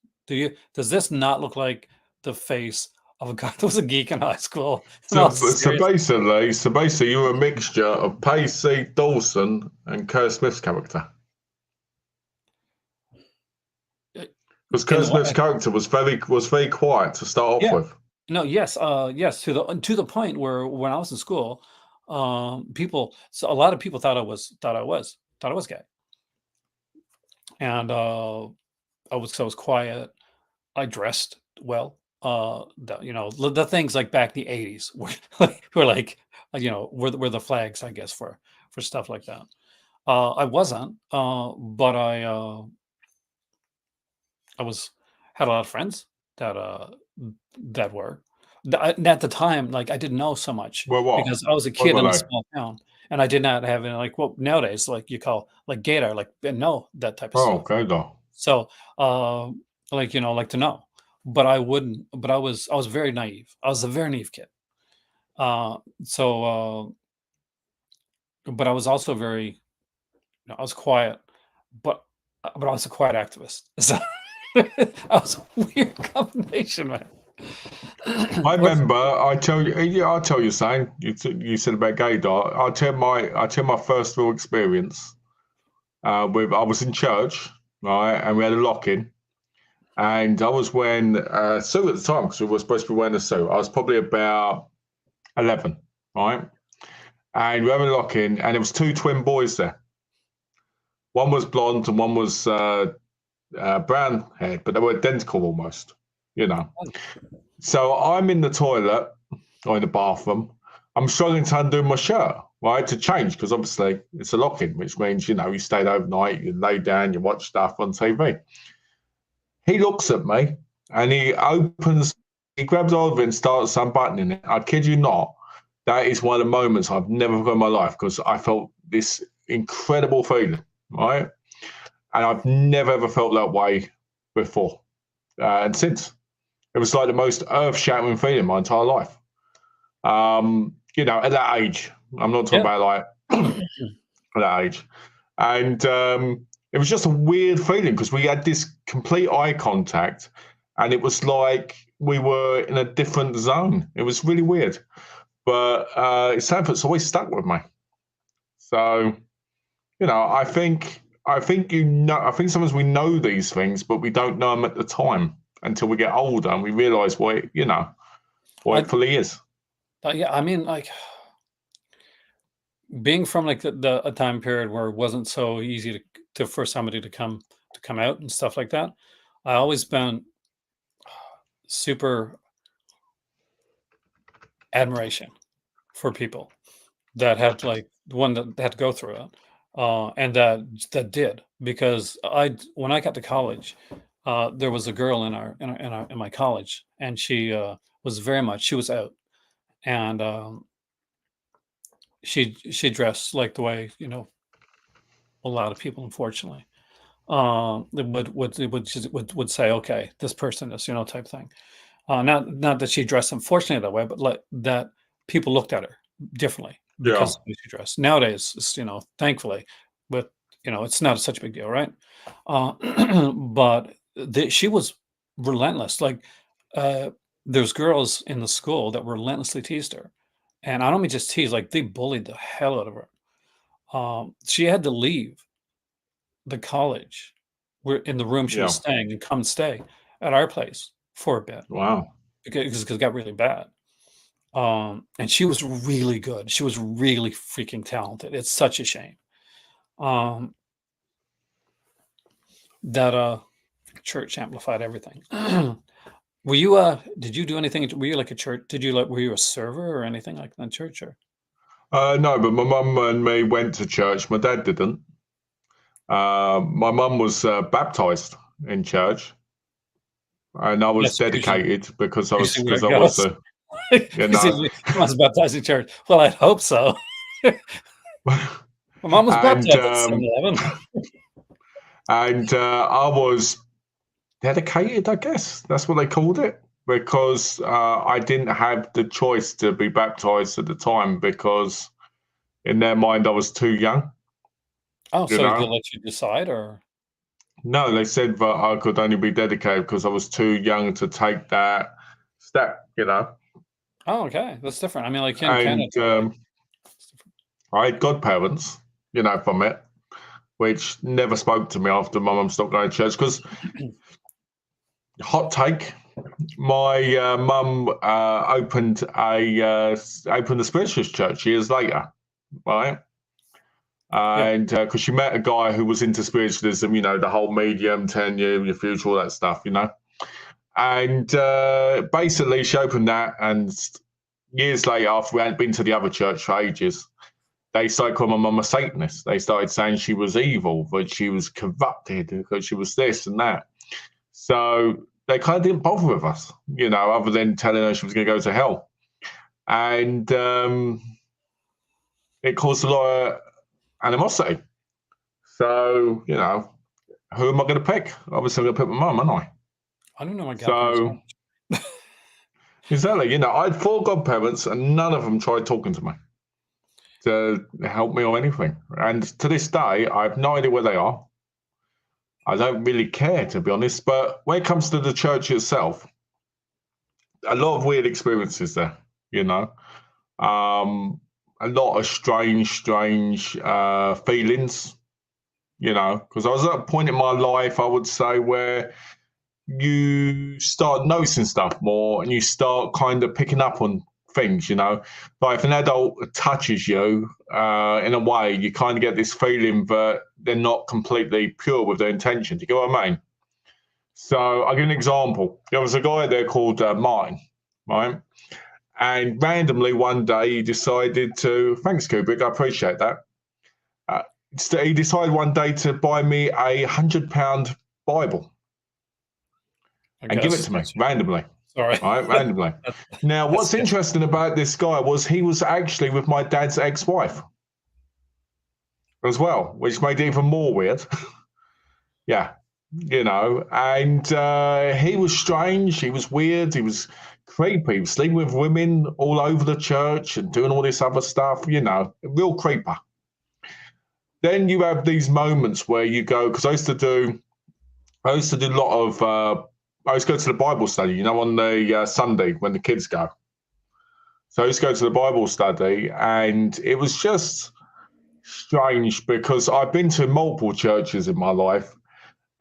Does this not look like the face of a guy that was a geek in high school? And I So, was so serious. basically, so basically, you're a mixture of Pacey, Dawson, and Kurt Smith's character. Uh, Because In Kurt the Smith's way, character was very quiet to start off yeah. with. No, yes, yes, to the point where when I was in school, so a lot of people thought I was gay, and I was quiet. I dressed well. The things like back in the '80s were like, were the flags, I guess, for stuff like that. I wasn't, but I was had a lot of friends that that were. At the time, like I didn't know so much Well, what? because I was a What kid were in a they? small town, and I did not have any like what nowadays like you call like gaydar, like know that type of Oh, stuff. okay, though. So, like, like to know, but I wouldn't. But I was very naive. I was a very naive kid. So, but I was also very, I was quiet, but I was a quiet activist. So I was a weird combination, man. I What's remember. I tell you. Yeah, I'll tell you something. You said about gaydar. I'll tell my first real experience. With I was in church, right, and we had a lock-in. And I was wearing a suit at the time because we were supposed to be wearing a suit. I was probably about 11, right? And we were having a lock in, and it was two twin boys there. One was blonde and one was brown haired, but they were identical almost, you know. So I'm in the toilet or in the bathroom. I'm struggling to undo my shirt, right, to change because obviously it's a lock in, which means, you stayed overnight, you lay down, you watch stuff on TV. He looks at me and he grabs hold of it and starts unbuttoning it. I kid you not. That is one of the moments I've never forgotten in my life because I felt this incredible feeling, right? And I've never ever felt that way before and since. It was like the most earth-shattering feeling in my entire life. At that age, I'm not talking yeah. about like at that age, and it was just a weird feeling because we had this complete eye contact, and it was like we were in a different zone. It was really weird, but it's something that's always stuck with me. So, I think sometimes we know these things, but we don't know them at the time until we get older and we realise what I, it fully is. yeah, I mean, like being from like a time period where it wasn't so easy to for somebody to come out and stuff like that. I always been super admiration for people that had like the one that had to go through it, and that did because when I got to college, there was a girl in my college, and she was out, and she dressed like the way a lot of people, unfortunately, that would say, okay, this person is type thing. Not that she dressed unfortunately that way, but like that people looked at her differently Yeah, because of the way she dressed. Nowadays, thankfully, but it's not such a big deal, right? But she was relentless. Like, uh, there's girls in the school that relentlessly teased her, and I don't mean just tease, like they bullied the hell out of her. She had to leave the college where in the room she was yeah. staying and come stay at our place for a bit Wow. because it got really bad. And she was really good. She was really freaking talented. It's such a shame. Um, that church amplified everything. Were you did you do anything? Were you like a church? Were you a server or anything like that in church or? No, but my mum and me went to church. My dad didn't. My mum was baptized in church, and I was That's dedicated because I was usually where because it I was goes. a you It's know, usually someone's baptized in church. Well, I'd hope so. My mom was and baptized at 7-Eleven. I was dedicated. I guess that's what they called it because I didn't have the choice to be baptized at the time because in their mind I was too young. Oh, You so they know. let you decide, or No, they said that I could only be dedicated because I was too young to take that step, oh, okay, that's different. I mean, like in Canada, And like it's different. I had godparents, from it, which never spoke to me after my mum stopped going to church. Because hot take, my mum opened a spiritualist church years later, right? Yeah, And because she met a guy who was into spiritualism, the whole medium, 10 year, your future, all that stuff. And basically, she opened that, and years later, after we hadn't been to the other church for ages, they started calling my mum a Satanist. They started saying she was evil, that she was corrupted, because she was this and that. So they kind of didn't bother with us, other than telling her she was going to go to hell. And it caused a lot of animosity. So, who am I going to pick? Obviously, I'm going to pick my mum, aren't I? I don't know my godparents So, much. exactly, I had 4 godparents and none of them tried talking to me to help me or anything. And to this day, I have no idea where they are. I don't really care, to be honest. But when it comes to the church itself, a lot of weird experiences there, you know. A lot of strange feelings, because I was at a point in my life, I would say, where you start noticing stuff more and you start kind of picking up on things, Like if an adult touches you in a way, you kind of get this feeling that they're not completely pure with their intention. Do you get what I mean? So I'll give an example. There was a guy there called Martin, right? And randomly one day he decided to, thanks Kubrick, I appreciate that. Uh, he decided one day to buy me £100 Bible I and give it guess to me that's randomly. sorry. Right, randomly. Now, That's what's interesting about this guy was he was actually with my dad's ex-wife as well, which made it even more weird. Yeah, and he was strange. He was weird. He was creepy. He was sleeping with women all over the church and doing all this other stuff. A real creeper. Then you have these moments where you go because I used to do a lot of. I used to go to the Bible study, on the Sunday when the kids go. So I used to go to the Bible study, and it was just strange because I've been to multiple churches in my life,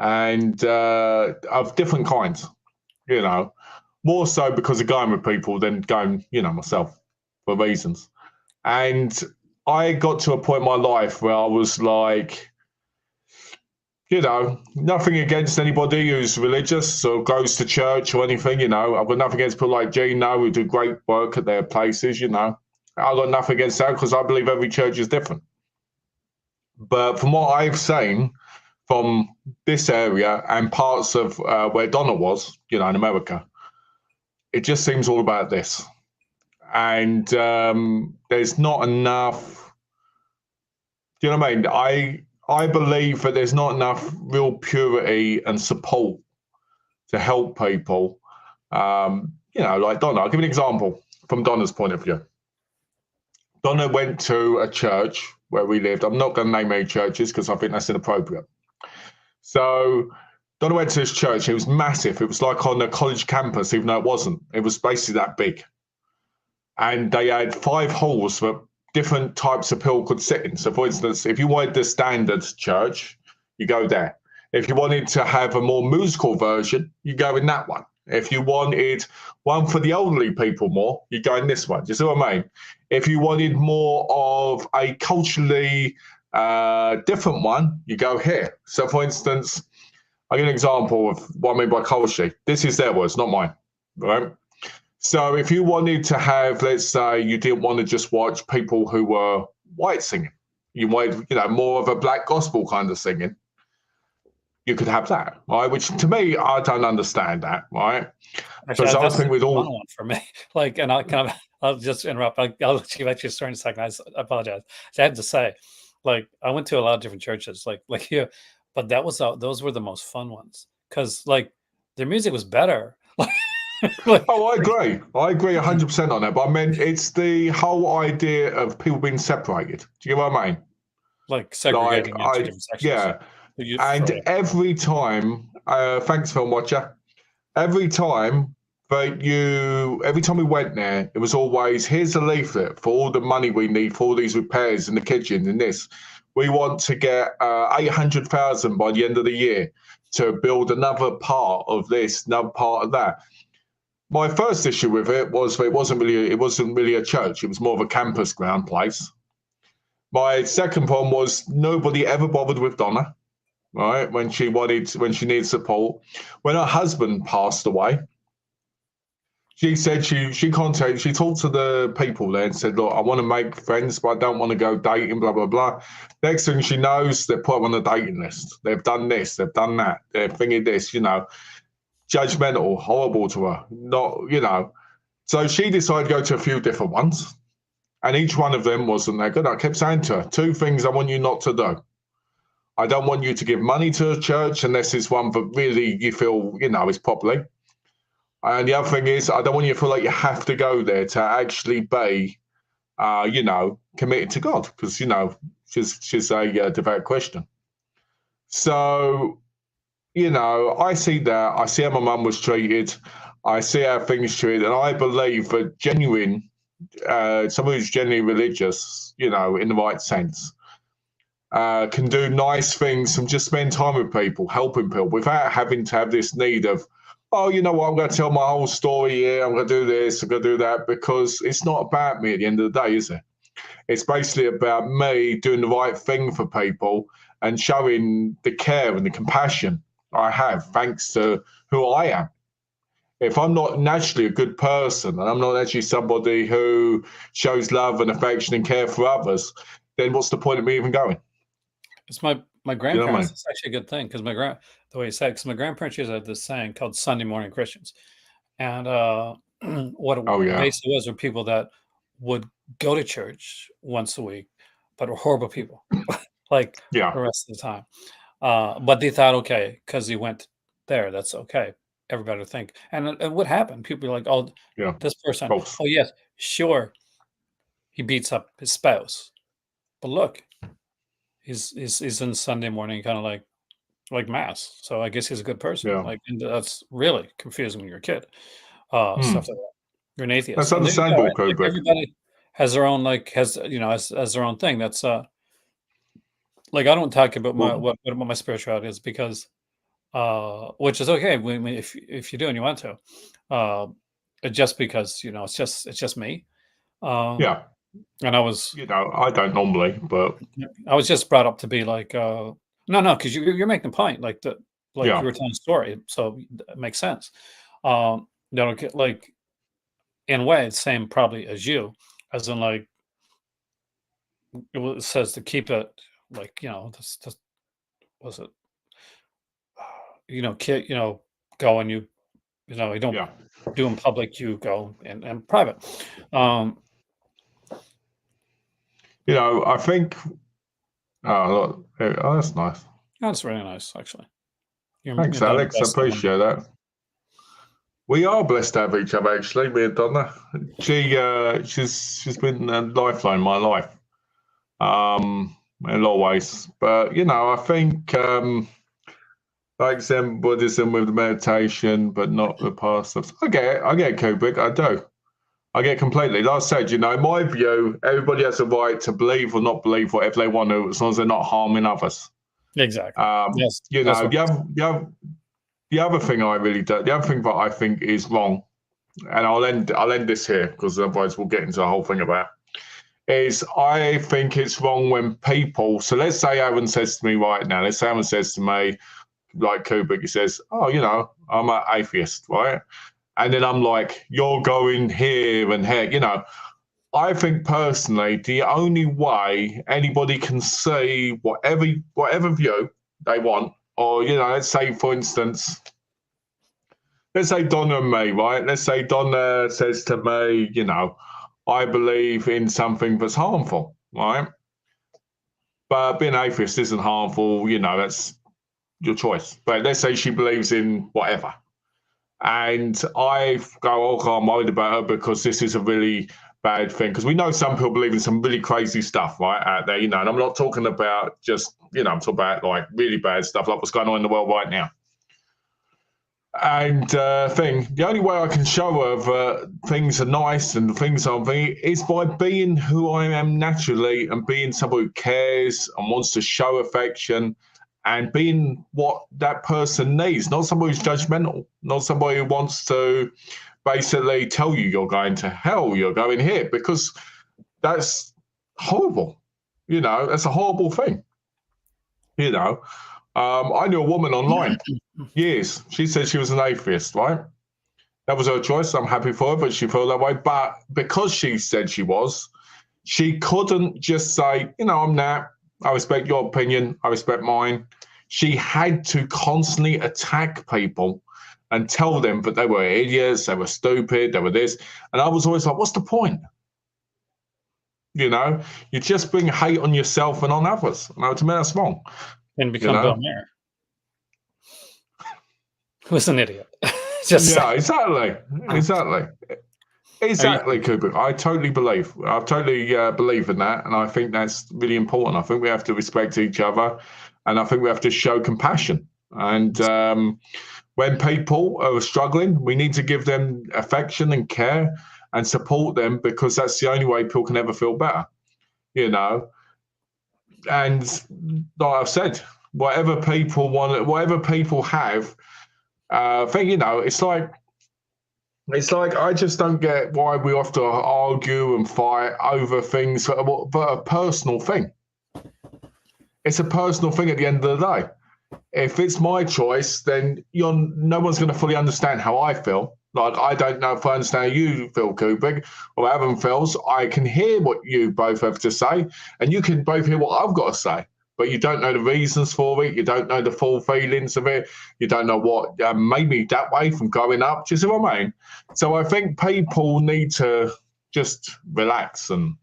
and of different kinds, more so because of going with people than going, myself for reasons. And I got to a point in my life where I was like, nothing against anybody who's religious or goes to church or anything, I've got nothing against people like Gino who do great work at their places, I've got nothing against that because I believe every church is different. But from what I've seen from this area and parts of where Donna was, in America, it just seems all about this. And there's not enough, do you know what I mean? I believe that there's not enough real purity and support to help people. Like Donna, I'll give you an example from Donna's point of view. Donna went to a church where we lived. I'm not going to name any churches because I think that's inappropriate. So Donna went to this church. It was massive. It was like on a college campus, even though it wasn't. It was basically that big. And they had 5 halls that different types of people could sit in. So, for instance, if you wanted the standard church, you go there. If you wanted to have a more musical version, you go in that one. If you wanted one for the elderly people more, you go in this one. Do you see what I mean? If you wanted more of a culturally different one, you go here. So, for instance, I'll give an example of what I mean by culture. This is their words, not mine, right? So if you wanted to have, let's say, you didn't want to just watch people who were white singing, you wanted, more of a black gospel kind of singing, you could have that, right? Which to me, I don't understand that, right? Actually, Because I that's think the with fun all, one for me. Like, and I'll just interrupt. I'll let you start in a second. I apologize. So I have to say, like, I went to a lot of different churches, like you, but those were the most fun ones because like their music was better. Like, oh, I like, agree. I agree 100% on that. But I mean, it's the whole idea of people being separated. Do you get what I mean? like Like, segregating into different sections. yeah. For And every time, thanks, Film Watcher. Every time every time we went there, it was always, here's a leaflet for all the money we need for all these repairs in the kitchen and this. We want to get 800,000 by the end of the year to build another part of this, another part of that. My first issue with it was that it wasn't really a church. It was more of a campus ground place. My second problem was nobody ever bothered with Donna, right? When she needed support. When her husband passed away, she said she talked to the people there and said, look, I want to make friends, but I don't want to go dating, blah, blah, blah. Next thing she knows, they're put on the dating list. They've done this, they've done that, they're thinking this, judgmental, horrible to her. Not. So she decided to go to a few different ones, and each one of them wasn't that good. I kept saying to her, two things I want you not to do. I don't want you to give money to a church unless it's one that really you feel, is properly. And the other thing is, I don't want you to feel like you have to go there to actually be, committed to God, because, she's a devout Christian. So, I see that. I see how my mum was treated. I see how things treated. And I believe that someone who's genuinely religious, in the right sense, can do nice things and just spend time with people, helping people without having to have this need of, oh, you know what, I'm going to tell my whole story here, I'm going to do this, I'm going to do that, because it's not about me at the end of the day, is it? It's basically about me doing the right thing for people and showing the care and the compassion I have thanks to who I am. If I'm not naturally a good person and I'm not actually somebody who shows love and affection and care for others, then what's the point of me even going? it's my You know what I grandparents. mean? It's actually a good thing because the way you said, because my grandparents used to have this saying called Sunday morning Christians, and what Oh, it yeah. basically was were people that would go to church once a week, but were horrible people, like Yeah. the rest of the time. But they thought, okay, because he went there, that's okay. Everybody would think, and what happened? People were like, oh, Yeah. this person, Both. oh yes, sure, he beats up his spouse, but look, he's in Sunday morning, kind of like mass. So I guess he's a good person. Yeah. Like, and that's really confusing when you're a kid. Stuff Hmm. like that. You're an atheist, That's and there you go. understandable, Right? Like Kubrick. everybody has their own, like has their own thing. That's like I don't talk about my Well, what my spirituality is because which is okay if you do and you want to, uh, just because it's just me. Um, yeah. and I don't normally, but I was just brought up to be like, no, because you're making a point, like you yeah. were telling a story, so it makes sense. That'll get like in a way, it's same probably as you, as in like it says to keep it like this was it, kid, go and you don't Yeah. do in public, you go in private. Um, I think, look, that's nice. that's really nice, actually. Thanks, You're Donna Alex. I blessed someone. appreciate that. We are blessed to have each other, actually, me and Donna. She's been a lifeline in my life, in a lot of ways. But I think like Zen Buddhism with the meditation, but not the past stuff. I get Kubrick, I do. I get completely. Like I said, in my view, everybody has a right to believe or not believe whatever they want to, as long as they're not harming others. Exactly. Yes, You that's know, what. the other thing I really do, the other thing that I think is wrong, and I'll end this here because otherwise we'll get into the whole thing about is I think it's wrong when people. So let's say Aaron says to me right now. Let's say Aaron says to me, like Kubrick, he says, "Oh, I'm an atheist, right?" and then I'm like, you're going here and here, you know. I think personally, the only way anybody can see whatever view they want, or you know, let's say for instance, let's say Donna and me, right? Let's say Donna says to me, you know, I believe in something that's harmful, right? But being atheist isn't harmful, you know, that's your choice. But let's say she believes in whatever. And I go, oh, I'm worried about her because this is a really bad thing. Because we know some people believe in some really crazy stuff, right, out there, you know. And I'm not talking about just, you know, I'm talking about like really bad stuff, like what's going on in the world right now. And the only way I can show her that things are nice and things are me is by being who I am naturally and being somebody who cares and wants to show affection and being what that person needs, not somebody who's judgmental, not somebody who wants to basically tell you you're going to hell, you're going here, because that's horrible. You know, that's a horrible thing. You know, I knew a woman online, years. She said she was an atheist, right? That was her choice. I'm happy for her, but she felt that way. But because she said she was, she couldn't just say, you know, I'm not. I respect your opinion. I respect mine. She had to constantly attack people and tell them that they were idiots, they were stupid, they were this. And I was always like, what's the point? You know, you just bring hate on yourself and on others. No, to me, that's wrong. And become Bill Maher, who's an idiot. Exactly, Kubrick. I totally believe in that, and I think that's really important. I think we have to respect each other, and I think we have to show compassion. And when people are struggling, we need to give them affection and care and support them, because that's the only way people can ever feel better. You know. And like I've said, whatever people want, whatever people have, you know, it's like I just don't get why we have to argue and fight over things that are a personal thing. It's a personal thing at the end of the day. If it's my choice, then no one's going to fully understand how I feel. Like, I don't know if I understand how you feel, Kubrick, or Adam feels. I can hear what you both have to say, and you can both hear what I've got to say. But you don't know the reasons for it. You don't know the full feelings of it. You don't know what made me that way from growing up. Do you see what I mean? So I think people need to just relax and,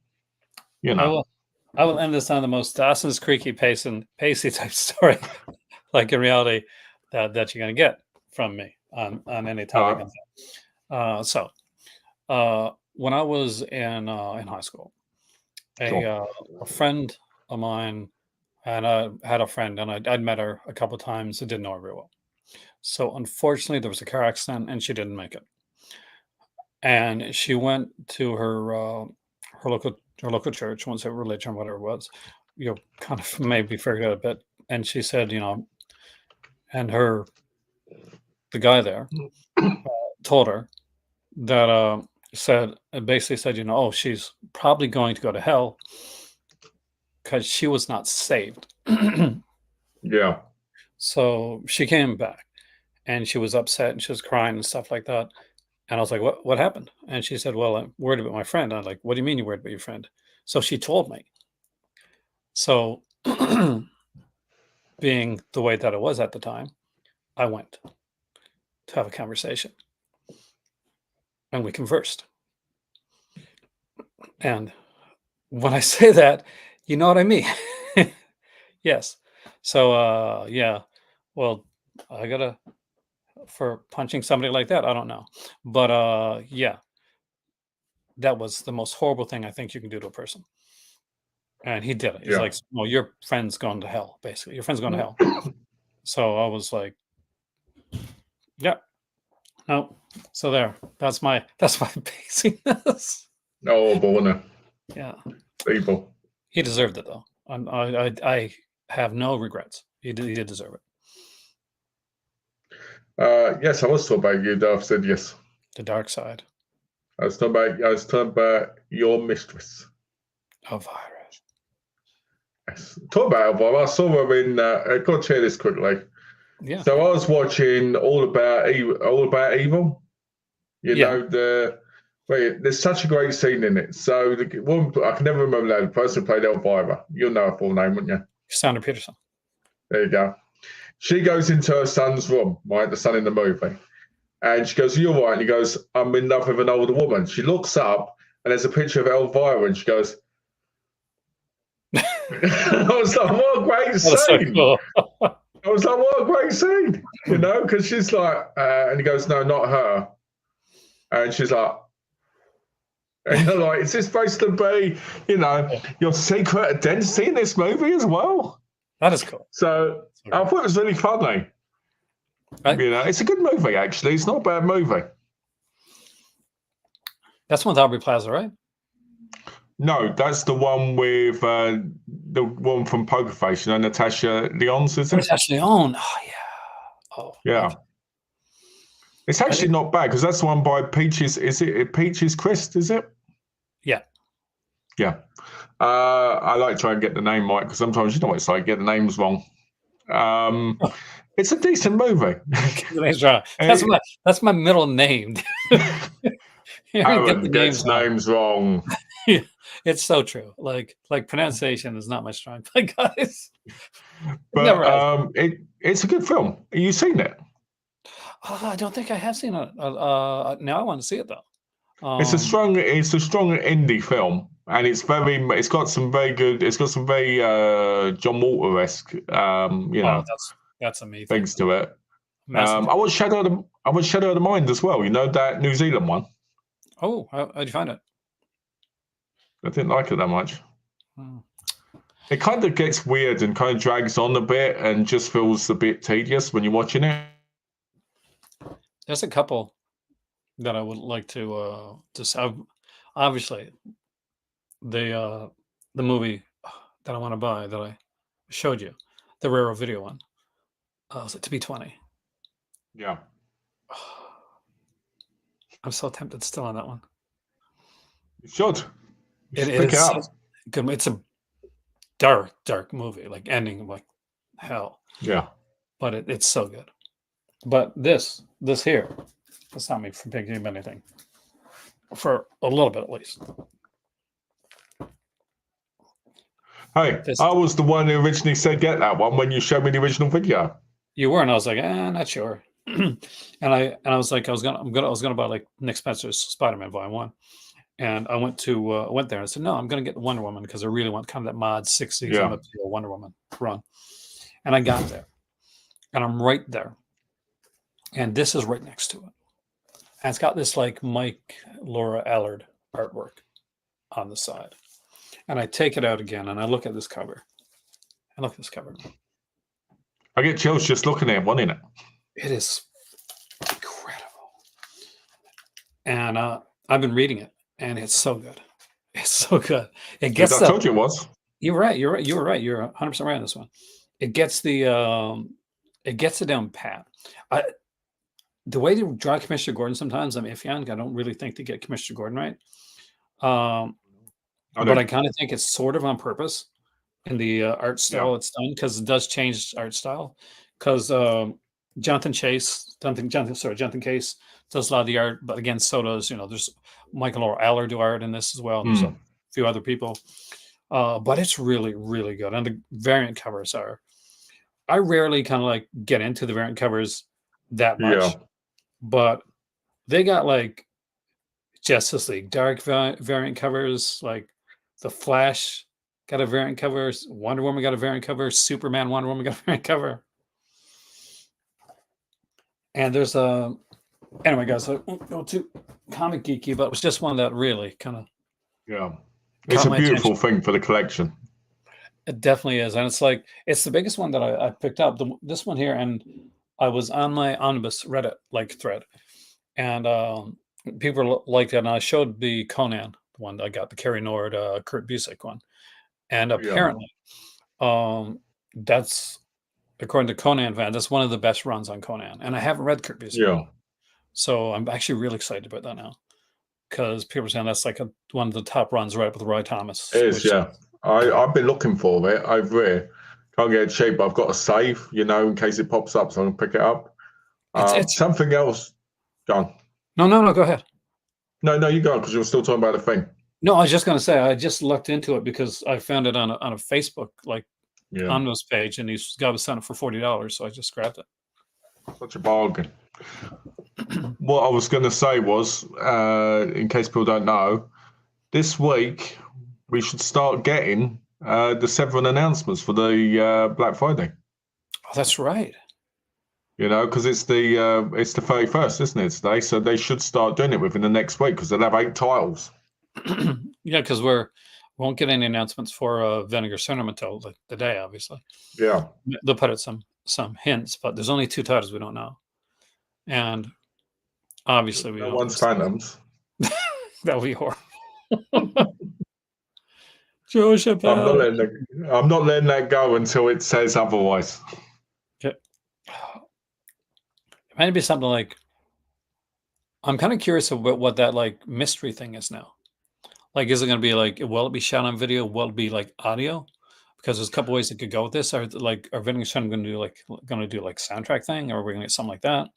you know. I will end this on the most Dawson's Creek Pacey type story, like in reality, that you're going to get from me on any topic. So when I was in high school, a friend of mine, and I had a friend, and I'd met her a couple of times and didn't know her very well. So unfortunately, there was a car accident, and she didn't make it. And she went to her local church, once a religion, whatever it was. You kind of maybe figured out a bit. And she said, you know, and the guy there told her that basically said, you know, oh, she's probably going to go to hell because she was not saved. Yeah. So she came back and she was upset and she was crying and stuff like that. And I was like, what happened? And she said, well, I'm worried about my friend. I'm like, what do you mean you're worried about your friend? So she told me. So being the way that it was at the time, I went to have a conversation. And we conversed. And when I say that, you know what I mean? Yes. So, yeah. Well, I gotta, for punching somebody like that, I don't know. But, yeah. That was the most horrible thing I think you can do to a person. And he did it. He's like, well, your friend's gone to hell, basically. Your friend's gone to hell. So I was like, yeah. No. So there. That's my basiness. Oh, boy. Yeah. People. He deserved it, though. I have no regrets. He did deserve it. Yes, I was talking about you, I've said yes. The dark side. I was talking about your mistress. Elvira. Yes. Talk about Elvira. I saw her in. I've got to share this quickly. Yeah. So I was watching All About Evil. You Yeah. know, there's such a great scene in it. So the woman, I can never remember that, the person who played Elvira. You'll know her full name, wouldn't you? Cassandra Peterson. There you go. She goes into her son's room, right? The son in the movie. And she goes, "You're right." And he goes, "I'm in love with an older woman." She looks up and there's a picture of Elvira and she goes, I was like, what a great scene. So cool. I was like, what a great scene, you know, because she's like, and he goes, "No, not her." And she's like, and you're like, is this supposed to be, you know, your secret identity in this movie as well? That is cool. So I thought it was really funny. Right? You know, it's a good movie, actually. It's not a bad movie. That's one with Aubrey Plaza, right? No, that's the one with the one from Poker Face, you know, Natasha Lyonne, is it? Natasha Lyonne. Oh, yeah. Oh, Yeah. It's actually not bad because that's the one by Peaches. Is it Peaches Crist? Is it? Yeah. Yeah. I like to try and get the name right because sometimes you know what it's like, get the names wrong. It's a decent movie. That's my middle name. Aaron gets names wrong. It's so true. Like pronunciation is not my strong point, guys. But it's a good film. Have you seen it? I don't think I have seen it. Now I want to see it though. It's a strong indie film, and it's got some very John Walter-esque, that's amazing. things to it. I watched Shadow of the Mind as well. You know, that New Zealand one. Oh, how'd you find it? I didn't like it that much. Hmm. It kind of gets weird and kind of drags on a bit and just feels a bit tedious when you're watching it. There's a couple that I would like to obviously the movie that I want to buy that I showed you, the Raro video one. Was it To Be 20? Yeah. I'm so tempted still on that one. You should. It is good. It's a dark movie, like ending like hell. Yeah. But it's so good. But this here, that's not me from picking up anything. For a little bit at least. Hey, I was the one who originally said get that one when you showed me the original video. You were, and I was like, not sure. and I was like, I was gonna buy like Nick Spencer's Spider-Man Volume 1. And I went there and I said, no, I'm gonna get Wonder Woman because I really want kind of that mod 60s Wonder Woman run. And I got there. And I'm right there. And this is right next to it. And it's got this like Mike Laura Allard artwork on the side. And I take it out again and I look at this cover. I get chills just looking at one in it. It is incredible. And I've been reading it and it's so good. It's so good. It gets I told you it was. You're right. You were right. You're 100% right on this one. It gets it down pat. The way to draw Commissioner Gordon sometimes I'm iffy on. I don't really think to get Commissioner Gordon right. But I kind of think it's sort of on purpose in the art style it's done because it does change art style. Because Jonathan Case does a lot of the art, but again, so does there's Michael Laura Allard do art in this as well. There's a few other people, but it's really, really good. And the variant covers are. I rarely kind of like get into the variant covers that much, but they got like Justice League Dark variant covers, like The Flash got a variant cover, Wonder Woman got a variant cover, Superman Wonder Woman got a variant cover. And there's anyway, guys, I won't go too comic geeky, but it was just one that really kind of it's a beautiful thing for the collection. It definitely is, and it's the biggest one that I picked up. This one here, and I was on my Omnibus Reddit thread, and people liked it, and I showed the Conan the one I got, the Carrie Nord, Kurt Busiek one, and apparently, that's according to Conan fan, that's one of the best runs on Conan, and I haven't read Kurt Busiek, so I'm actually really excited about that now because people are saying that's like one of the top runs, right, with Roy Thomas. It is, I've been looking for it over here. Can't get it cheap, but I've got a save, in case it pops up, so I can pick it up. It's something else. Go on. No, no, no. Go ahead. No, you go on because you're still talking about the thing. No, I was just going to say I just looked into it because I found it on a Facebook like Yeah, Omnos page, and this guy was selling it for $40, so I just grabbed it. such a bargain. What I was going to say was, in case people don't know, this week we should start getting the several announcements for the Black Friday. Oh, that's right. You know, because it's the 31st, isn't it, today? So they should start doing it within the next week because they'll have 8 titles. Yeah, because won't get any announcements for Vinegar Syndrome until the day, obviously. Yeah. They'll put out some hints, but there's only 2 titles we don't know, and obviously we No don't. one's Phantoms. That'll be horrible. Joe Chappelle. I'm not letting that go until it says otherwise. It might be something like, I'm kind of curious about what that like mystery thing is now. Like, is it going to be like, will it be shot on video? Will it be like audio? Because there's a couple ways it could go with this. Are Vinegar Syndrome going to do like soundtrack thing, or are we going to get something like that?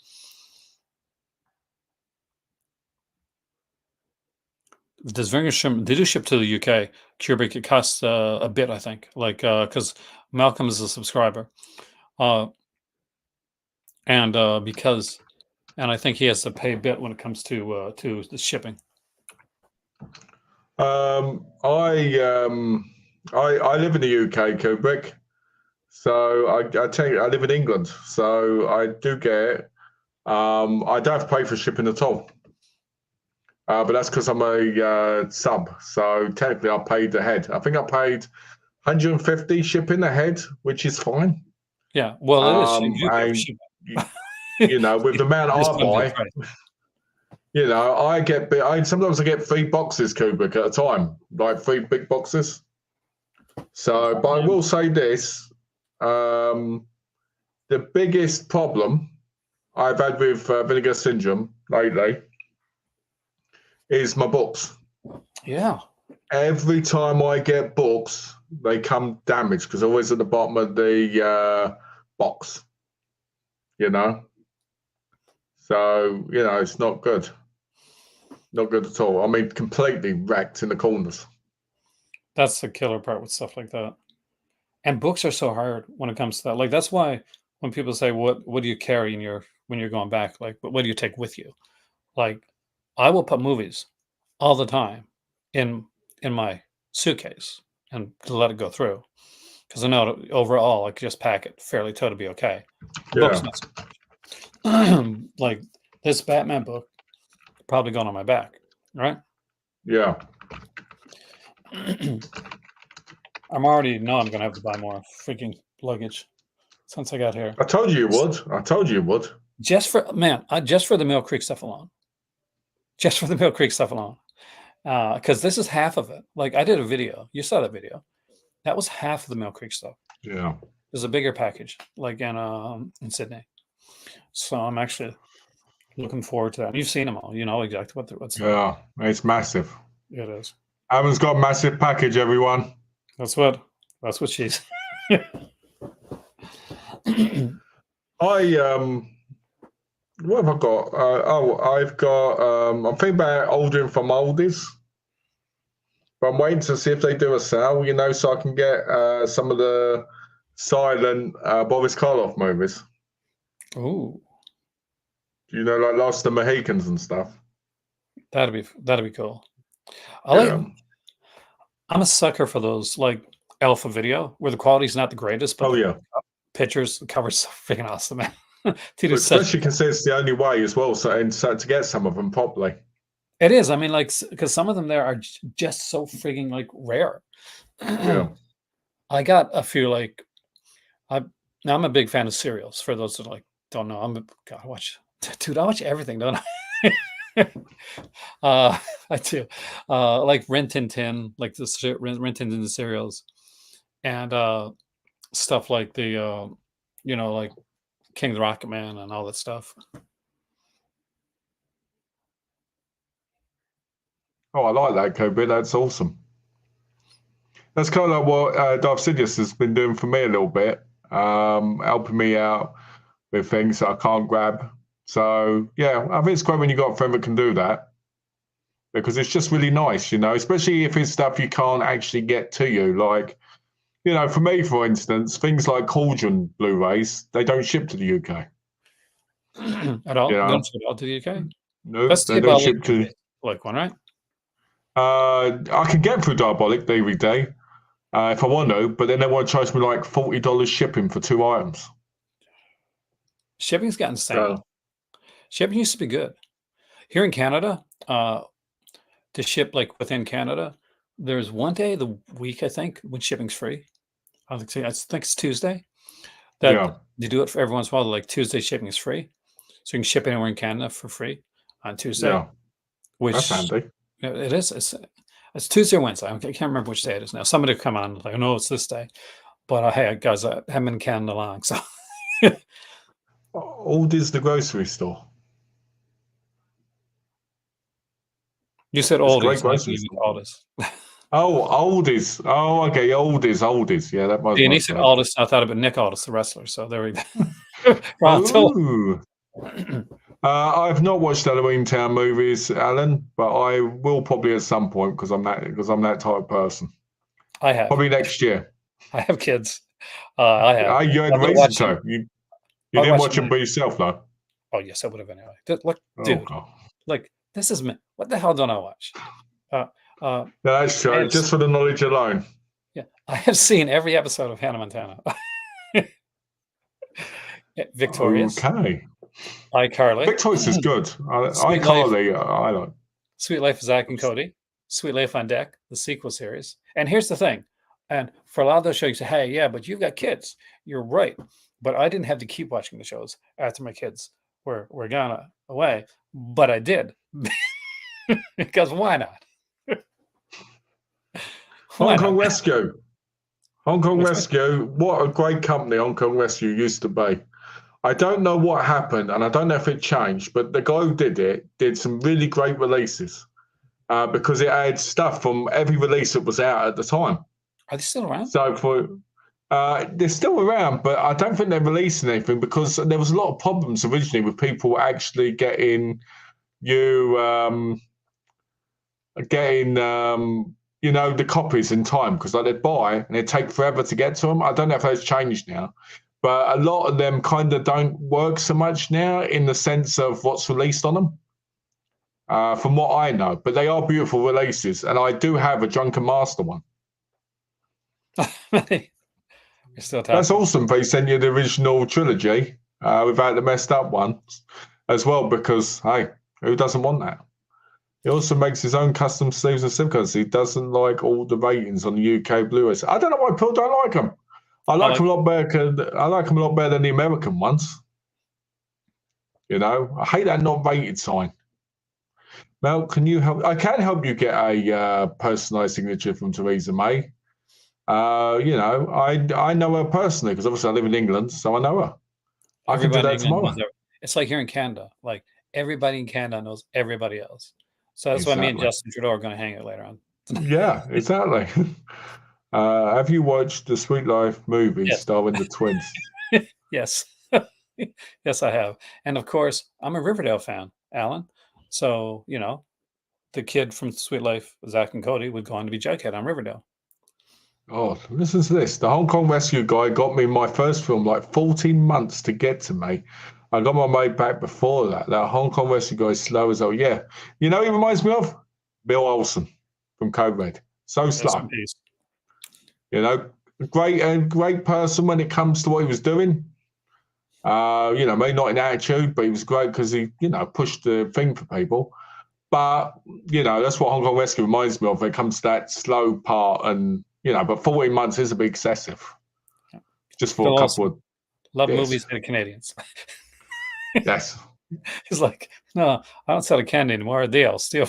Does Vinegar Syndrome, they do ship to the UK? Cubic, it costs a bit, I think. Like, because Malcolm is a subscriber, and because, and I think he has to pay a bit when it comes to the shipping. I live in the UK, Kubrick. So I tell you, I live in England, so I do get. I don't have to pay for shipping at all. But that's because I'm a sub. So technically, I paid ahead. I think I paid 150 shipping ahead, which is fine. Yeah, well, it is. You pay for And shipping. you know, with the amount Just I comes with buy, price. you know, sometimes I get 3 boxes, Kubrick, at a time, like 3 big boxes. So, but I will say this: the biggest problem I've had with Vinegar Syndrome lately is my books. Yeah. Every time I get books, they come damaged because always at the bottom of the box. You know, so you know it's not good. Not good at all. I mean, completely wrecked in the corners. That's the killer part with stuff like that. And books are so hard when it comes to that. Like, that's why when people say, what do you carry when you're going back? Like, what do you take with you? Like, I will put movies all the time in my suitcase and to let it go through, because I know overall I could just pack it fairly to be okay. Books, Yeah. not so much. Like this Batman book, probably going on my back, right? Yeah. I'm already know I'm gonna have to buy more freaking luggage since I got here. I told you would. I told you would. Just for the Mill Creek stuff alone. Just for the Mill Creek stuff alone. Because this is half of it. Like, I did a video. You saw that video. That was half of the Mill Creek stuff. Yeah. There's a bigger package, like in Sydney. So I'm actually looking forward to that. You've seen them all. You know exactly what's Yeah. It's massive. It is. Alan's got a massive package, everyone. That's what she's. What have I got? I've got. I'm thinking about ordering from Aldi's, but I'm waiting to see if they do a sale. You know, so I can get some of the silent Boris Karloff movies. Ooh, You know, like Last of the Mohicans and stuff. that'd be cool. Yeah. I'm a sucker for those, like Alpha Video, where the quality's not the greatest, but Oh yeah. pictures, the cover's so freaking awesome, man. Especially considering it's the only way as well. So to get some of them properly. It is. I mean, like, because some of them there are just so freaking like rare. Yeah. I got a few like, I'm a big fan of cereals. For those that like don't know, I watch everything, don't I? I do. Like Rin Tin Tin, like the Rin Tin Tin cereals, and stuff like the like King of the Rocket Man and all that stuff. Oh, I like that, Kobe. That's awesome. That's kind of like what Darth Sidious has been doing for me a little bit, helping me out with things that I can't grab. So yeah, I think it's great when you got a friend that can do that because it's just really nice, especially if it's stuff you can't actually get to you. Like, for me, for instance, things like Cauldron Blu-rays, they don't ship to the UK. At all? You Don't know, ship it all to the UK? no, Let's they see don't about ship to. like one, right? I can get through Diabolic DVD if I want to, but then they want to charge me like $40 shipping for 2 items. Shipping's gotten insane. So Shipping used to be good. Here in Canada, to ship like within Canada, there's one day of the week, I think, when shipping's free. I think it's Tuesday. That yeah, they do it for every once in a while. Like Tuesday shipping is free. So you can ship anywhere in Canada for free on Tuesday, yeah, that's which handy. it is. It's Tuesday or Wednesday. I can't remember which day it is now. Somebody will come on like, no, it's this day. But hey, guys, I haven't been in Canada long, so Aldi's the grocery store. you said It's a great oldies, and I grocery believe it's store. Aldis. Oh, Oldies. Oh, okay, Oldies. Yeah, that was See, and my he said mistake. Aldis, and I thought about Nick Aldis, the wrestler. So there we go. Ronto. Oh, I've not watched Halloween Town movies, Alan, but I will probably at some point because I'm that type of person. I have. Probably next year. I have kids. I have. You had I'm gonna reason watch them. to. You I'll didn't watch watch them them. by yourself, though. Oh yes, I would have anyway. Look, Oh, dude, God. like this is me. What the hell don't I watch? No, that's I true. have, Just for the knowledge alone. yeah, I have seen every episode of Hannah Montana. Victorious, Okay. iCarly, Victorious is good. Sweet Life, iCarly, I like. Sweet Life of Zach and Cody, Sweet Life on Deck, the sequel series. And here's the thing, and for a lot of those shows, you say, hey, yeah, but you've got kids. You're right, but I didn't have to keep watching the shows after my kids were gone away, but I did because why not? Why Hong Kong not? Rescue. Hong Kong Which one? Rescue. What a great company Hong Kong Rescue used to be. I don't know what happened, and I don't know if it changed, but the guy who did it did some really great releases because it had stuff from every release that was out at the time. Are they still around? So they're still around, but I don't think they're releasing anything because there was a lot of problems originally with people actually getting the copies in time because they'd buy and it'd take forever to get to them. I don't know if that's changed now, but a lot of them kind of don't work so much now in the sense of what's released on them. From what I know, but they are beautiful releases, and I do have a Drunken Master one. We're still talking. That's awesome. They sent you the original trilogy without the messed up ones as well, because hey, who doesn't want that? He also makes his own custom sleeves and SIM cards. He doesn't like all the ratings on the UK Blu-rays. I don't know why people don't like them. I like them a lot better. I like them a lot better than the American ones. I hate that not rated sign. Mel, can you help? I can help you get a personalised signature from Theresa May. I know her personally because obviously I live in England, so I know her. I can do that tomorrow. It's like here in Canada. Like everybody in Canada knows everybody else. So that's why me and Justin Trudeau are going to hang out later on. Yeah, exactly. Have you watched the Sweet Life movie starring the twins? Yes. Yes, I have. And of course, I'm a Riverdale fan, Alan. So, the kid from Sweet Life, Zach and Cody, would go on to be Jughead on Riverdale. Oh, listen to this. The Hong Kong Rescue guy got me my first film like 14 months to get to me. I got my mate back before that. That Hong Kong Rescue guy is slow as hell. Yeah. You know, he reminds me of Bill Olsen from Code Red. So slow. Great person when it comes to what he was doing. Maybe not in attitude, but he was great because he, pushed the thing for people. But, that's what Hong Kong Rescue reminds me of when it comes to that slow part. And, but 14 months is a bit excessive. Just for a couple of. Love movies and Canadians. Yes. He's like, no, I don't sell a candy anymore. I'll steal.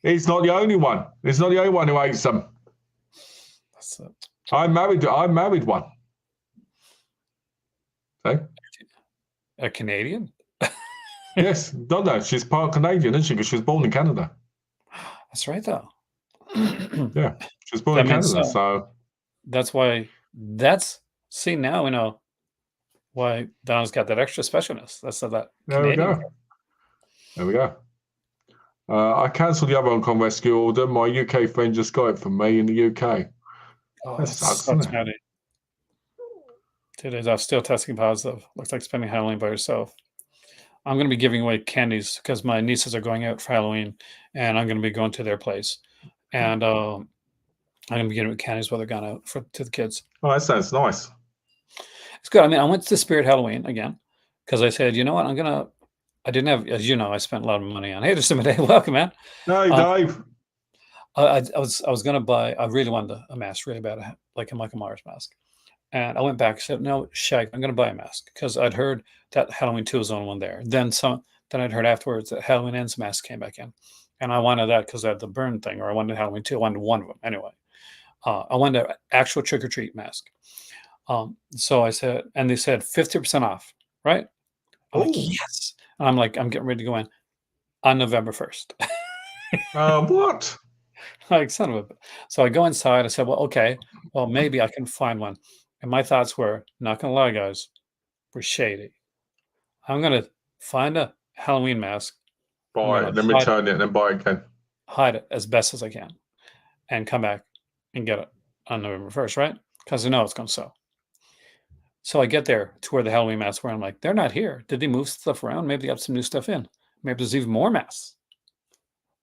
He's not the only one. He's not the only one who hates them. I married one. Okay. A Canadian? Yes, don't know. She's part Canadian, isn't she? Because she was born in Canada. That's right, though. Yeah, she was born in Canada, so that's why. See, now we know why Donna's got that extra specialness. That's that There we Canadian. go. There we go. I cancelled the other Hong Kong rescue order. My UK friend just got it from me in the UK. Oh, That that sucks, sucks, doesn't it? Maddie. 2 days off, still testing positive. Looks like spending Halloween by yourself. I'm going to be giving away candies because my nieces are going out for Halloween, and I'm going to be going to their place, and I'm going to be giving candies while they're gone out to the kids. Oh, that sounds nice. It's good. I mean, I went to Spirit Halloween again because I said, you know what, I didn't have, as you know, I spent a lot of money on. Hey, there's somebody. Welcome, man. Hey, Dave. I was going to buy. I really wanted a mask really bad, like a Michael Myers mask. And I went back and said, no, Shag, I'm going to buy a mask because I'd heard that Halloween 2 was the only one there. Then I'd heard afterwards that Halloween Ends mask came back in. And I wanted that because I had the burn thing, or I wanted Halloween 2. I wanted one of them anyway. I wanted an actual trick-or-treat mask. So I said, and they said 50% off, right? I'm like, yes. And I'm like, I'm getting ready to go in on November 1st. What? Like, son of a. So I go inside. I said, well, okay, well, maybe I can find one. And my thoughts were, not gonna lie, guys, we're shady. I'm gonna find a Halloween mask, Buy it, then return it, and then buy it again. hide it as best as I can, and come back and get it on November 1st, right? Because I know it's gonna sell. So I get there to where the Halloween masks were. I'm like, they're not here. Did they move stuff around? Maybe they got some new stuff in. Maybe there's even more masks.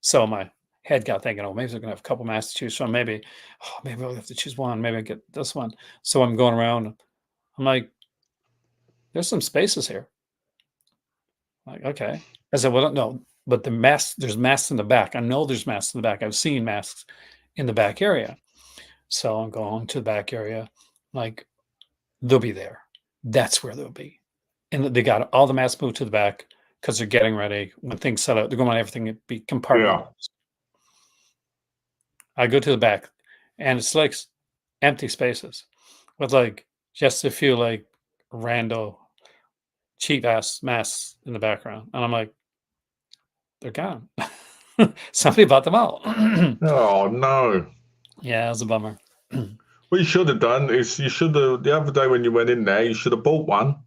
So my head got thinking, oh, maybe they're gonna have a couple masks to choose from. Maybe I'll have to choose one. Maybe I get this one. So I'm going around. I'm like, there's some spaces here. Like, okay. I said, well, no, but there's masks in the back. I know there's masks in the back. I've seen masks in the back area. So I'm going to the back area. Like, they'll be there. That's where they'll be. And they got all the masks moved to the back because they're getting ready. When things sell out, they're going to want everything to be compartmentalized. I go to the back, and it's like empty spaces with like just a few like rando cheap ass masks in the background. And I'm like, they're gone. Somebody bought them all. Oh, no. Yeah, it was a bummer. What you should have done is the other day when you went in there, you should have bought one,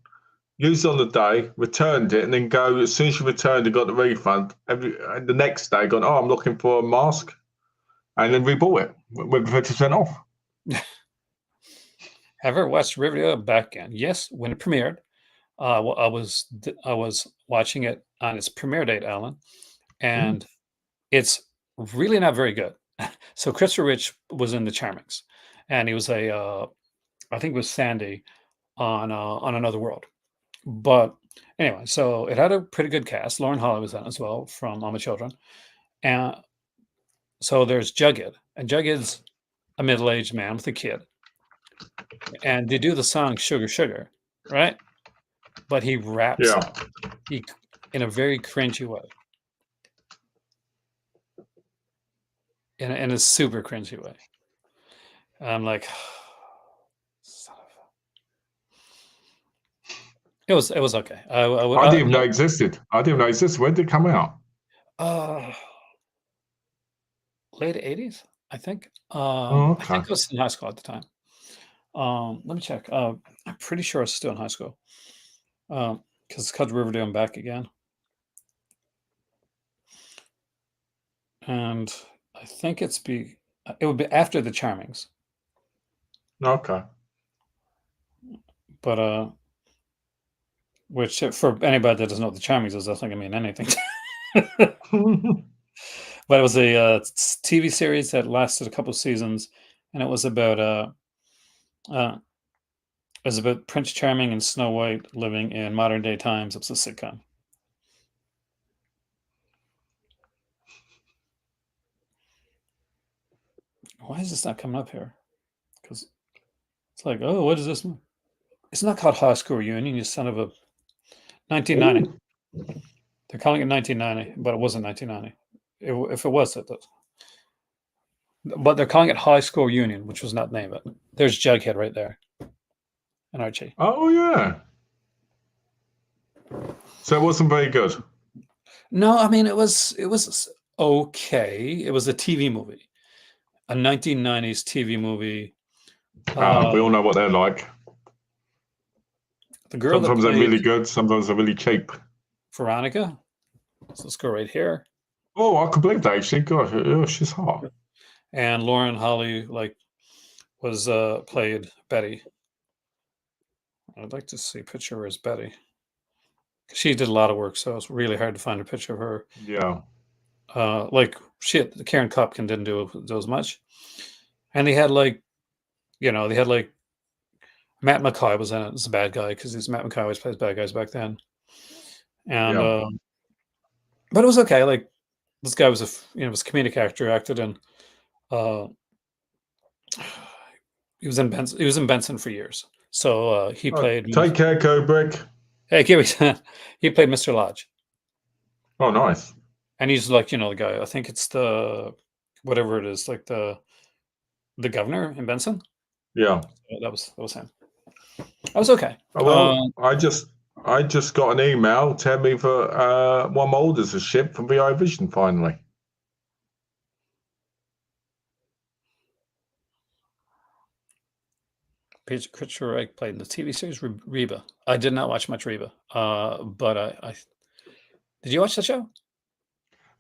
used it on the day, returned it, and then go, as soon as you returned and got the refund, the next day gone, oh, I'm looking for a mask, and then rebought it with 50% off. Ever watched Riverdale back again? Yes, when it premiered. Well, I was watching it on its premiere date, Alan, and it's really not very good. So Christopher Rich was in the Charmings, and he was I think it was Sandy on Another World. But anyway, so it had a pretty good cast. Lauren Holly was in it as well from All My Children, and so there's Jughead, and Jughead's a middle-aged man with a kid, and they do the song "Sugar Sugar," right? But he raps it in a very cringy way. In a super cringy way. And I'm like, son of a... It was okay. I didn't even know it existed. When did it come out? Late 80s, I think. Okay. I think I was in high school at the time. Let me check. I'm pretty sure I was still in high school. Because it's called Riverdale and Back Again. And I think it would be after the Charmings. Okay. But which for anybody that doesn't know what the Charmings is, that's not gonna mean anything. But it was a TV series that lasted a couple of seasons, and it was about Prince Charming and Snow White living in modern day times. It was a sitcom. Why is this not coming up here? Because it's like, oh, what is this? It's not called High School Reunion, you son of a... 1990. They're calling it 1990, but it wasn't 1990. If it was, it does. But they're calling it High School Reunion, which was not the name of it. There's Jughead right there. And Archie. Oh, yeah. So it wasn't very good. No, I mean, it was okay. It was a TV movie. A 1990s TV movie. We all know what they're like. The girl that Sometimes they're played really good. Sometimes they're really cheap. Veronica. So this girl right here, Oh, I could believe that actually. Gosh, oh, she's hot. and Lauren Holly was played Betty. I'd like to see a picture of her as Betty. She did a lot of work, so it's really hard to find a picture of her. Yeah. Karen Kupkin didn't do as much, and they had Matt McCoy was in it as a bad guy because Matt McCoy always plays bad guys back then, and Yeah. but it was okay. Like this guy was was a comedic actor, acted in uh, he was in Benson for years, so he played Take care, Kubrick. hey he played Mr. Lodge, Oh, nice. and he's like the guy. I think it's the whatever it is, like the governor in Benson. Yeah. So that was him. I was okay. Oh, well, I just got an email telling me that one orders a ship from VI Vision finally. Christopher Reich played in the TV series Reba. I did not watch much Reba, but I did. You watch the show?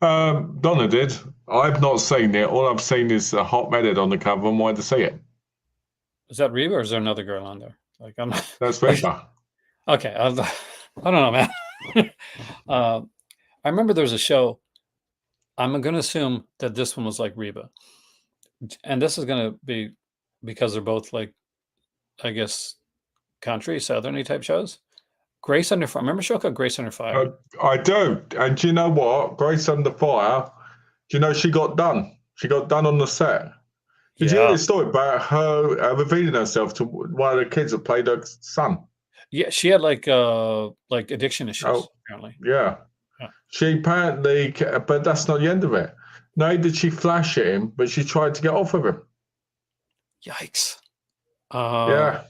Donna did. I've not seen it. All I've seen is a hot medded on the cover and wanted to see it. Is that Reba or is there another girl on there? Like I'm not. That's Reba. Okay, I don't know, man. I remember there was a show. I'm going to assume that this one was like Reba, and this is going to be because they're both like, I guess, country southerny type shows. Grace Under Fire. Remember a show called Grace Under Fire? I do. And do you know what? Grace Under Fire, do you know she got done? She got done on the set. Did you hear the story about her revealing herself to one of the kids that played her son? Yeah, she had like addiction issues, apparently. Yeah. She apparently, but that's not the end of it. No, did she flash at him, but she tried to get off of him. Yikes. Yeah.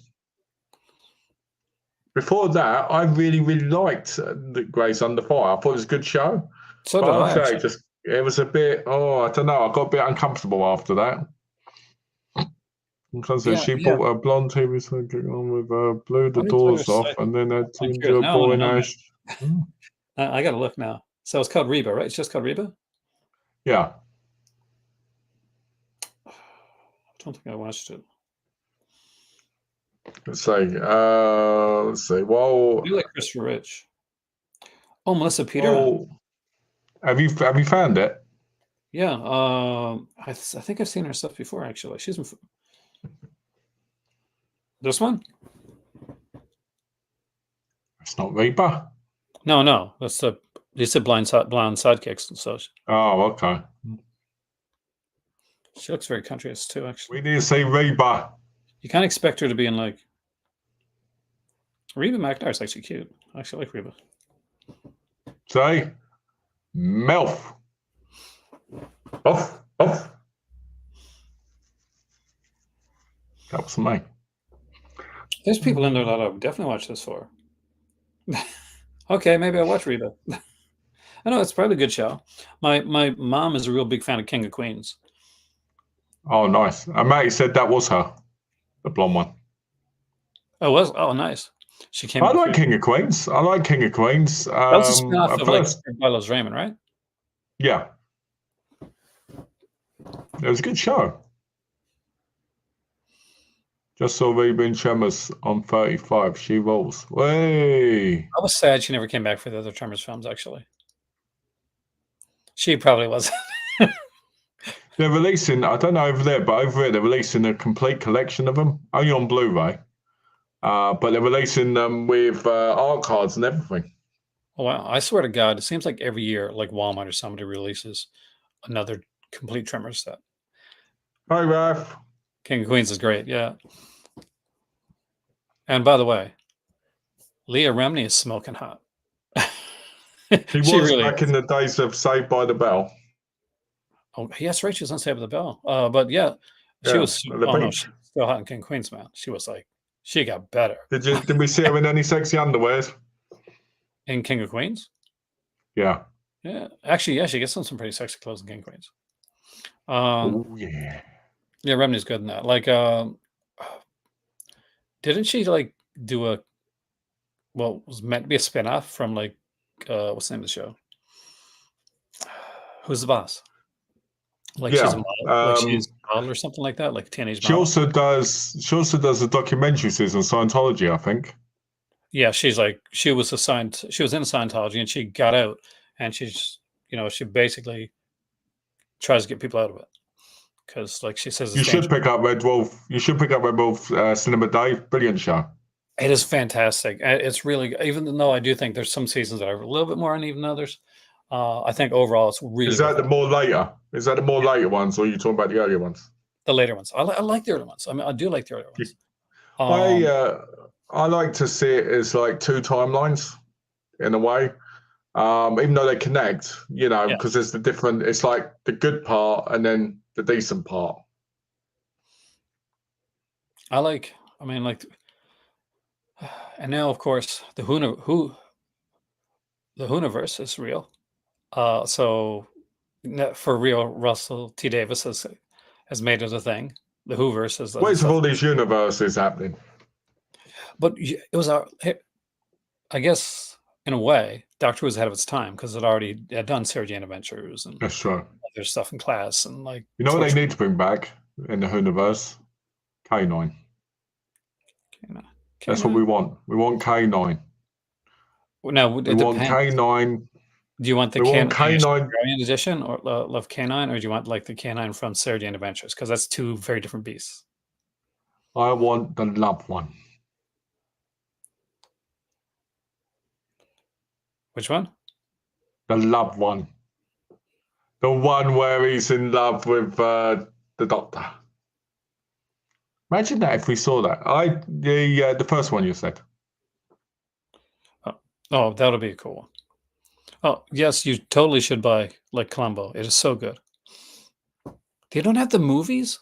Before that, I really, really liked the Grace Under Fire. I thought it was a good show. So did I. It was a bit, I don't know. I got a bit uncomfortable after that. Because she bought a blonde TV so getting on with blew the doors off and then had to do a boring ash. I got to look now. So it's called Reba, right? It's just called Reba? Yeah. I don't think I watched it. Let's see. Well, You like Christopher Rich? Oh, Melissa Peter. Well, have you found it? Yeah. I think I've seen her stuff before. Actually, she's in this one. It's not Reba. No. That's the these are blind sidekicks and such. Oh, okay. She looks very countryist too. Actually, We need to see Reba. you can't expect her to be in like Reba McIntyre is actually cute. I actually like Reba. Say, MILF. Off. That was me. There's people in there that I would definitely watch this for. Okay, maybe I'll watch Reba. I know it's probably a good show. My mom is a real big fan of King of Queens. Oh, nice. And Matty said that was her, the blonde one. Oh, was oh nice. She came. I like King of Queens. That was a spin-off of like Carlos Raymond, right? Yeah. It was a good show. Just saw Reba in Tremors on 35. She rolls. Way. I was sad she never came back for the other Tremors films, actually. She probably wasn't. They're releasing, I don't know over there, but over here they're releasing a complete collection of them, only on Blu-ray. But they're releasing them with art cards and everything. Oh, wow. I swear to God, it seems like every year, like Walmart or somebody releases another complete Tremors set. Hi, Ralph. King of Queens is great, yeah. And by the way, Leah Remini is smoking hot. She was really back in the days of Saved by the Bell. Oh, yes, right. She was on Saved by the Bell. But yeah, she was she's still hot in King of Queens, man. She was like, she got better. Did we see her in any sexy underwears? In King of Queens? Yeah. Yeah. Actually, yeah, she gets on some pretty sexy clothes in King of Queens. Oh, yeah. Yeah, Remini's good in that. Like, didn't she like do a well, was meant to be a spinoff from like what's the name of the show? Who's the boss? Like she's a Yeah. model, like she's a model or something like that, like a teenage She model. also does. She also does a documentary series on Scientology, I think. Yeah, she's like she was assigned. She was in Scientology and she got out, and she's she basically tries to get people out of it because, like she says, You it's should dangerous. pick up Red Wolf. You should pick up Red Wolf Cinema Day. Brilliant show. It is fantastic. It's really, even though I do think there's some seasons that are a little bit more uneven than others. I think overall it's really Is that worth the it. more later? Is that the more later ones, or are you talking about the earlier ones? The later ones, I like the early ones. I mean, I do like the earlier ones. I Um, uh, I like to see it as like two timelines in a way, even though they connect. yeah, because there's the different. It's like the good part and then the decent part. I mean, like, and now of course the Hooniverse is real. So for real, Russell T Davis has made it a thing. The Whoverse is Where's stuff, all these universes happening? but it was our. I guess in a way, Doctor Who was ahead of its time because it already had done Sarah Jane Adventures and That's true. other stuff in class and like You know what they torture. need to bring back in the universe? K9. That's what we K9. want. We want K9. Now We it want depends. K9. Do you want the We want K9 K9. edition or Love K9, or do you want like the K9 from Sarah Jane Adventures? Because that's two very different beasts. I want the love one. Which one? The love one. The one where he's in love with the doctor. Imagine that if we saw that. The first one you said. Oh, that'll be a cool one. Oh, yes, you totally should buy like Columbo. It is so good. They don't have the movies?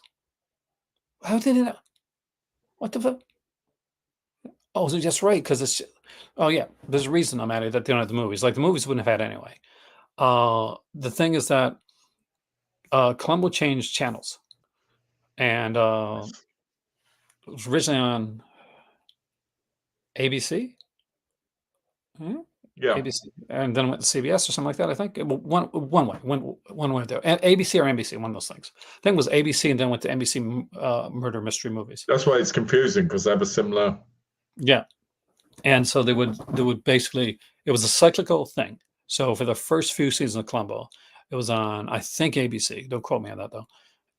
How did it? What the fuck? Oh, so that's right, because it's. Oh yeah, there's a reason I'm at it that they don't have the movies. Like the movies wouldn't have had anyway. The thing is that Columbo changed channels, and it was originally on ABC. Hmm? Yeah. ABC, and then went to CBS or something like that. I think one way there, ABC or NBC, one of those things. I think it was ABC, and then went to NBC murder mystery movies. That's why it's confusing because they have a similar. Yeah, and so they would basically, it was a cyclical thing. So for the first few seasons of Columbo, it was on, I think, ABC. Don't quote me on that though.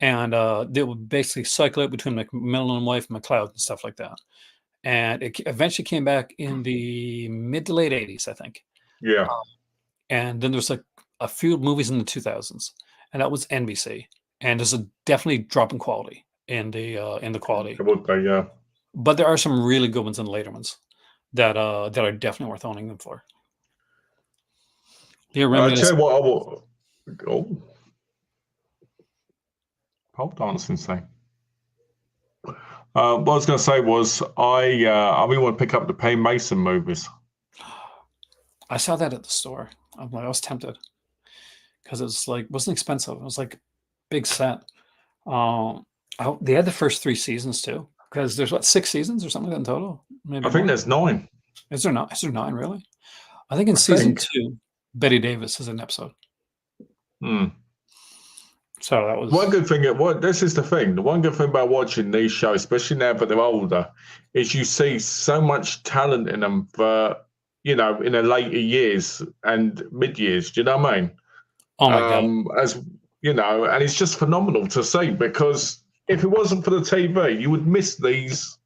And they would basically cycle it between Macmillan and Wife, McLeod, and stuff like that. And it eventually came back in the mid to late '80s, I think. Yeah. And then there's like a few movies in the 2000s, and that was NBC. And there's a definitely drop in quality in the quality, It would be, yeah. but there are some really good ones in the later ones that are definitely worth owning them for. The I Erroneous. tell you what, I will. Oh, pole dancing thing. What I was going to say was I really want to pick up the Payne Mason movies. I saw that at the store. I was tempted because it was like wasn't expensive. It was like big set. Um, they had the first three seasons too, because there's what, 6 seasons or something like that in total, maybe I think more. there's 9. Is there not? Is there nine really? I think in I season think. 2, Betty Davis is an episode. Hmm. So that was. One good thing, this is the thing. The one good thing about watching these shows, especially now that they're older, is you see so much talent in them for, in the later years and mid years. Do you know what I mean? Oh my god! As and it's just phenomenal to see because if it wasn't for the TV, you would miss these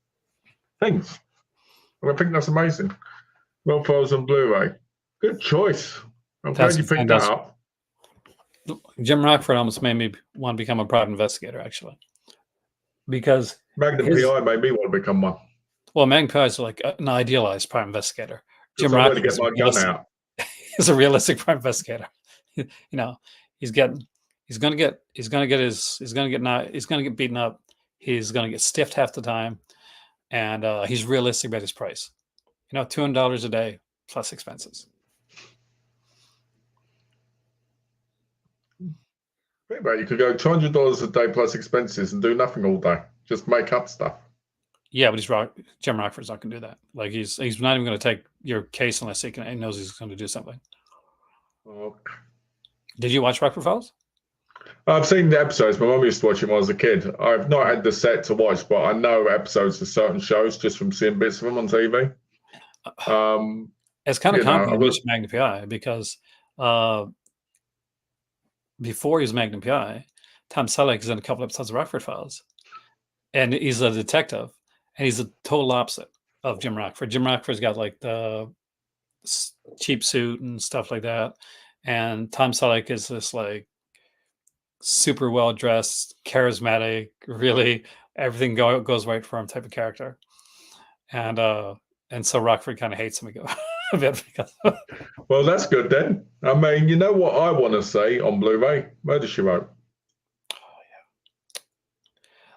things. And I think that's amazing. Well, Files on Blu-ray. Good choice. I'm That's glad you picked that fantastic. up. Jim Rockford almost made me want to become a private investigator, actually, because Magnum his PI made me want to become one. well, Magnum PI is like an idealized private investigator. Because Jim I'm going to Rockford get my gun out. is a realistic private investigator. He's going to get beaten up. He's going to get stiffed half the time, and he's realistic about his price. $200 a day plus expenses. Think about it, you could go $200 a day plus expenses and do nothing all day. Just make up stuff. Yeah, but Jim Rockford's not going to do that. Like he's not even going to take your case unless he knows he's going to do something. Oh. Did you watch Rockford Files? I've seen the episodes. My mum used to watch it when I was a kid. I've not had the set to watch, but I know episodes of certain shows just from seeing bits of them on TV. It's kind of comical I to mention Magnum PI because before he was Magnum PI, Tom Selleck is in a couple episodes of Rockford Files, and he's a detective, and he's a total opposite of Jim Rockford. Jim Rockford's got like the cheap suit and stuff like that, and Tom Selleck is this like super well dressed, charismatic, really everything goes right for him type of character, and so Rockford kind of hates him a bit because. Well, that's good then. I mean, you know what I want to say on Blu-ray? Murder, She Wrote.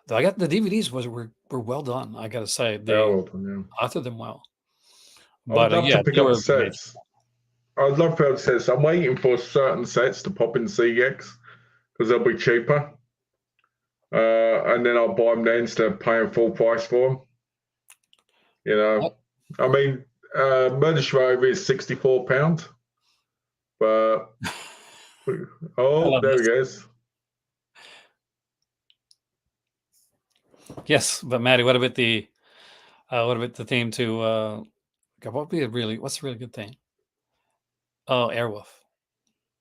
I got the DVDs were well done. I got to say they authored them well. But I'd love yeah, to pick up the sets. I'd love to pick up sets. I'm waiting for certain sets to pop in CX because they'll be cheaper, and then I'll buy them then instead of paying full price for them. You know, I mean, Murder, She Wrote is £64, but there he goes. Yes, but Maddie, what about the theme to what's a really good theme? Oh, Airwolf.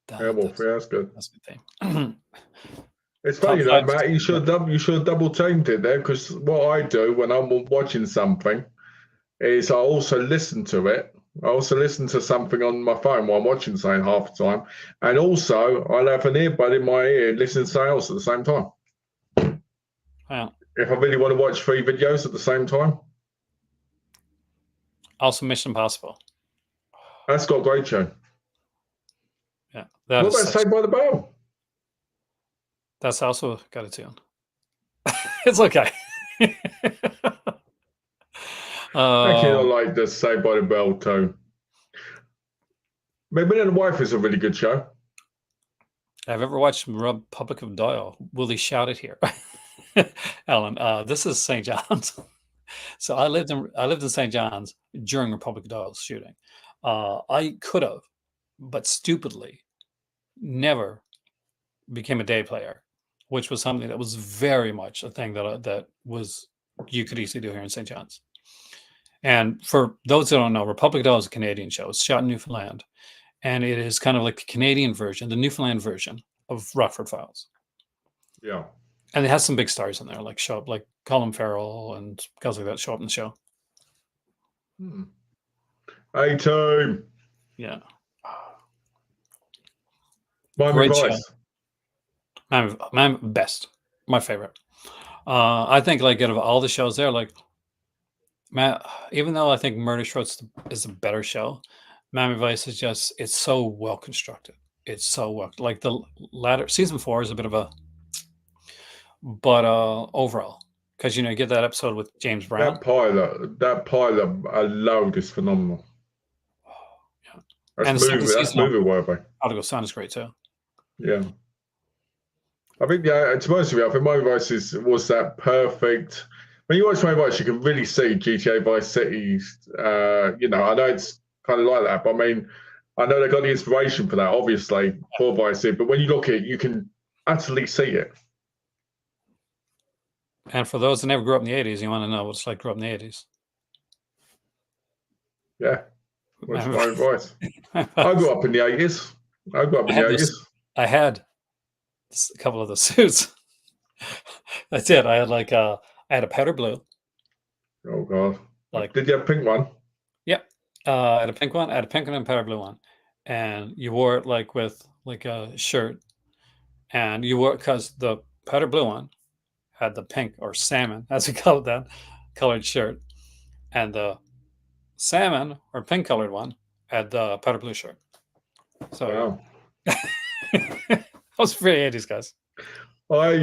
Airwolf, yeah, that's good. That's a good theme. It's funny though, Matt. You should have double teamed it there because what I do when I'm watching something is I also listen to it. I also listen to something on my phone while I'm watching something half the time, and also I'll have an earbud in my ear and listen to something else at the same time. Wow. If I really want to watch 3 videos at the same time. Also, Mission Impossible. That's got a great show. Yeah. What about Saved by the Bell? That's also got a tune. It's okay. Actually, I like the Saved by the Bell tone. Maybe and the Wife is a really good show. I've ever watched Republic of Doyle. Will he shout it here? Alan, this is St. John's. So I lived in St. John's during Republic of Doyle's shooting. I could have, but stupidly, never became a day player, which was something that was very much a thing that was you could easily do here in St. John's. And for those that don't know, Republic of Doyle is a Canadian show. It's shot in Newfoundland, and it is kind of like the Canadian version, the Newfoundland version of Rockford Files. Yeah. And it has some big stars in there, like Colin Farrell and guys like that show up in the show. A-Team. Yeah. Great show. My best. My favorite. I think like out of all the shows there, like even though I think Murder, She Wrote is a better show, Miami Vice is just, it's so well constructed. It's so well, like the latter season 4 is a bit of a, but overall, because you get that episode with James Brown. That pilot alone is phenomenal. Yeah. That's movie worthy. Prodigal Son is great too. Yeah. I think, to be honest with you, I think Miami Vice was that perfect. When you watch Miami Vice, you can really see GTA Vice City. I know it's kind of like that, but I mean, I know they got the inspiration for that, obviously, for Vice City, but when you look at it, you can utterly see it. And for those that never grew up in the 80s, you want to know what it's like to grow up in the 80s. Yeah. What's my advice? I grew up in the 80s. I had a couple of the suits. That's it. I had a powder blue. Oh, God. Did you have a pink one? Yep. I had a pink one. I had a pink one and a powder blue one. And you wore it like with like a shirt. And you wore it because the powder blue one had the pink or salmon, as we call it that, colored shirt. And the salmon or pink colored one had the powder blue shirt. So I was pretty 80s, guys. I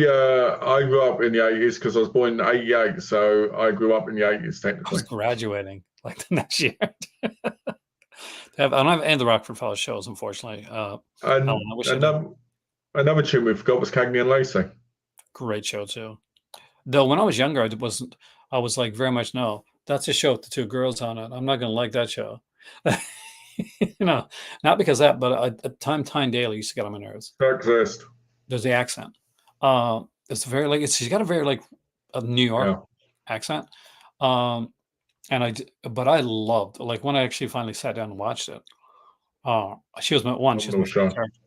grew up in the 80s because I was born in 88, so I grew up in the 80s technically. I was graduating like the next year. I don't have any of the Rockford Files shows, unfortunately. Another tune we forgot was Cagney and Lacey. Great show too. Though when I was younger, I was like, very much no. That's a show with the two girls on it. I'm not going to like that show. Not because of that, but at time Tyne Daly used to get on my nerves. That exist. There's the accent. It's very like she's got a very like a New York Yeah. accent. Um, but I loved like when I actually finally sat down and watched it. She was my one. She was Phenomenal my favorite show. character,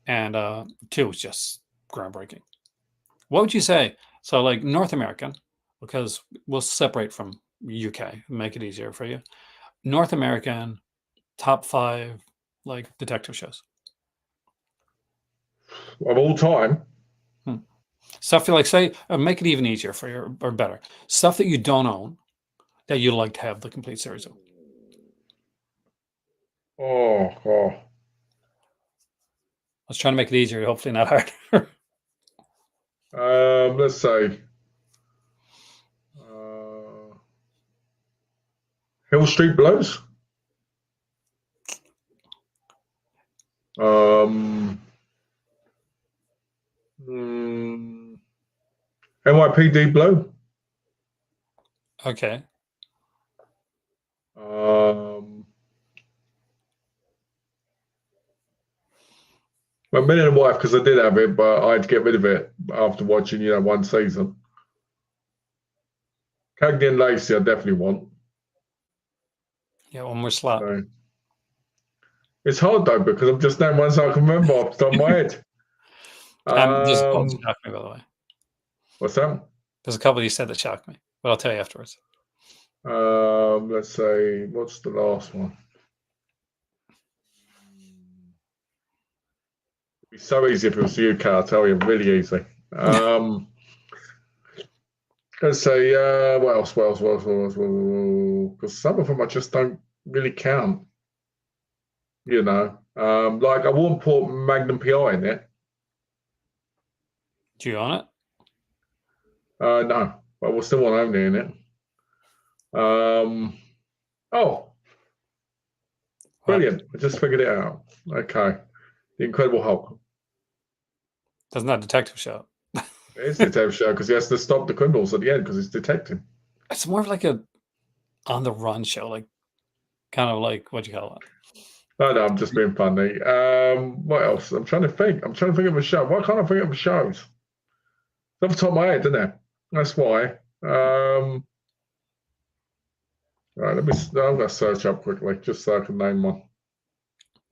and two was just groundbreaking. What would you say? So like North American, because we'll separate from UK, make it easier for you. North American top 5 like detective shows. Of all time. Hmm. Stuff you like, say, make it even easier for you or better. Stuff that you don't own that you'd like to have the complete series of. Oh. I was trying to make it easier, hopefully not harder. Let's say Hill Street Blues. NYPD Blue. Okay. My Million Wife, because I did have it, but I had to get rid of it after watching, one season. Cagney and Lacey, I definitely want. Yeah, one more slot. So, it's hard though because I'm just naming ones I can remember off the top of my head. There's a couple that shocked me, by the way. What's that? There's a couple you said that shocked me, but I'll tell you afterwards. Let's say, what's the last one? It'd be so easy if it was the UK, I'll tell you, really easy. Let's say, what else? Because some of them I just don't really count. Like I wouldn't put Magnum PI in it. Do you own it? No, but we'll still want Only in it. Brilliant. I just figured it out. Okay. The Incredible Hulk. That's not a detective show. It is a detective show because he has to stop the criminals at the end because he's detecting. It's more of like a on the run show, like kind of like what you call it. No, I'm just being funny. What else? I'm trying to think. I'm trying to think of a show. Why can't I think of shows? It's off the top of my head, isn't it? That's why. Right, I'm gonna search up quickly just so I can name one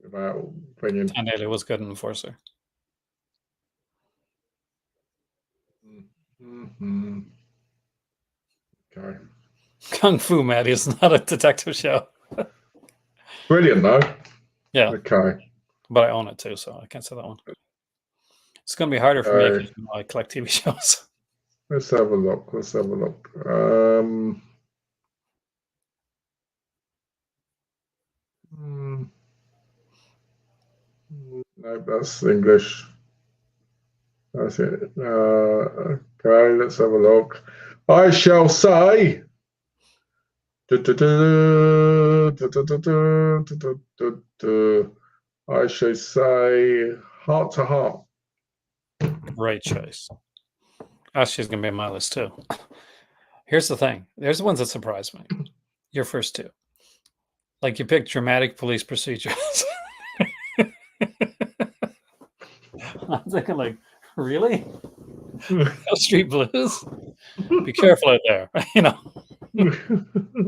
without thinking. Tyne Daly was good in Enforcer. Mm-hmm. Okay. Kung Fu Maddie is not a detective show. Brilliant, though. Yeah. Okay. But I own it too, so I can't say that one. It's going to be harder for me because I collect TV shows. Let's have a look. No, that's English. That's it. Okay, let's have a look. I shall say. I shall say Heart to Heart. Great choice. Actually, it's going to be on my list too. Here's the thing. There's the ones that surprised me. Your first two. Like you picked dramatic police procedures. I'm thinking like, really? Hill Street Blues? Be careful out there.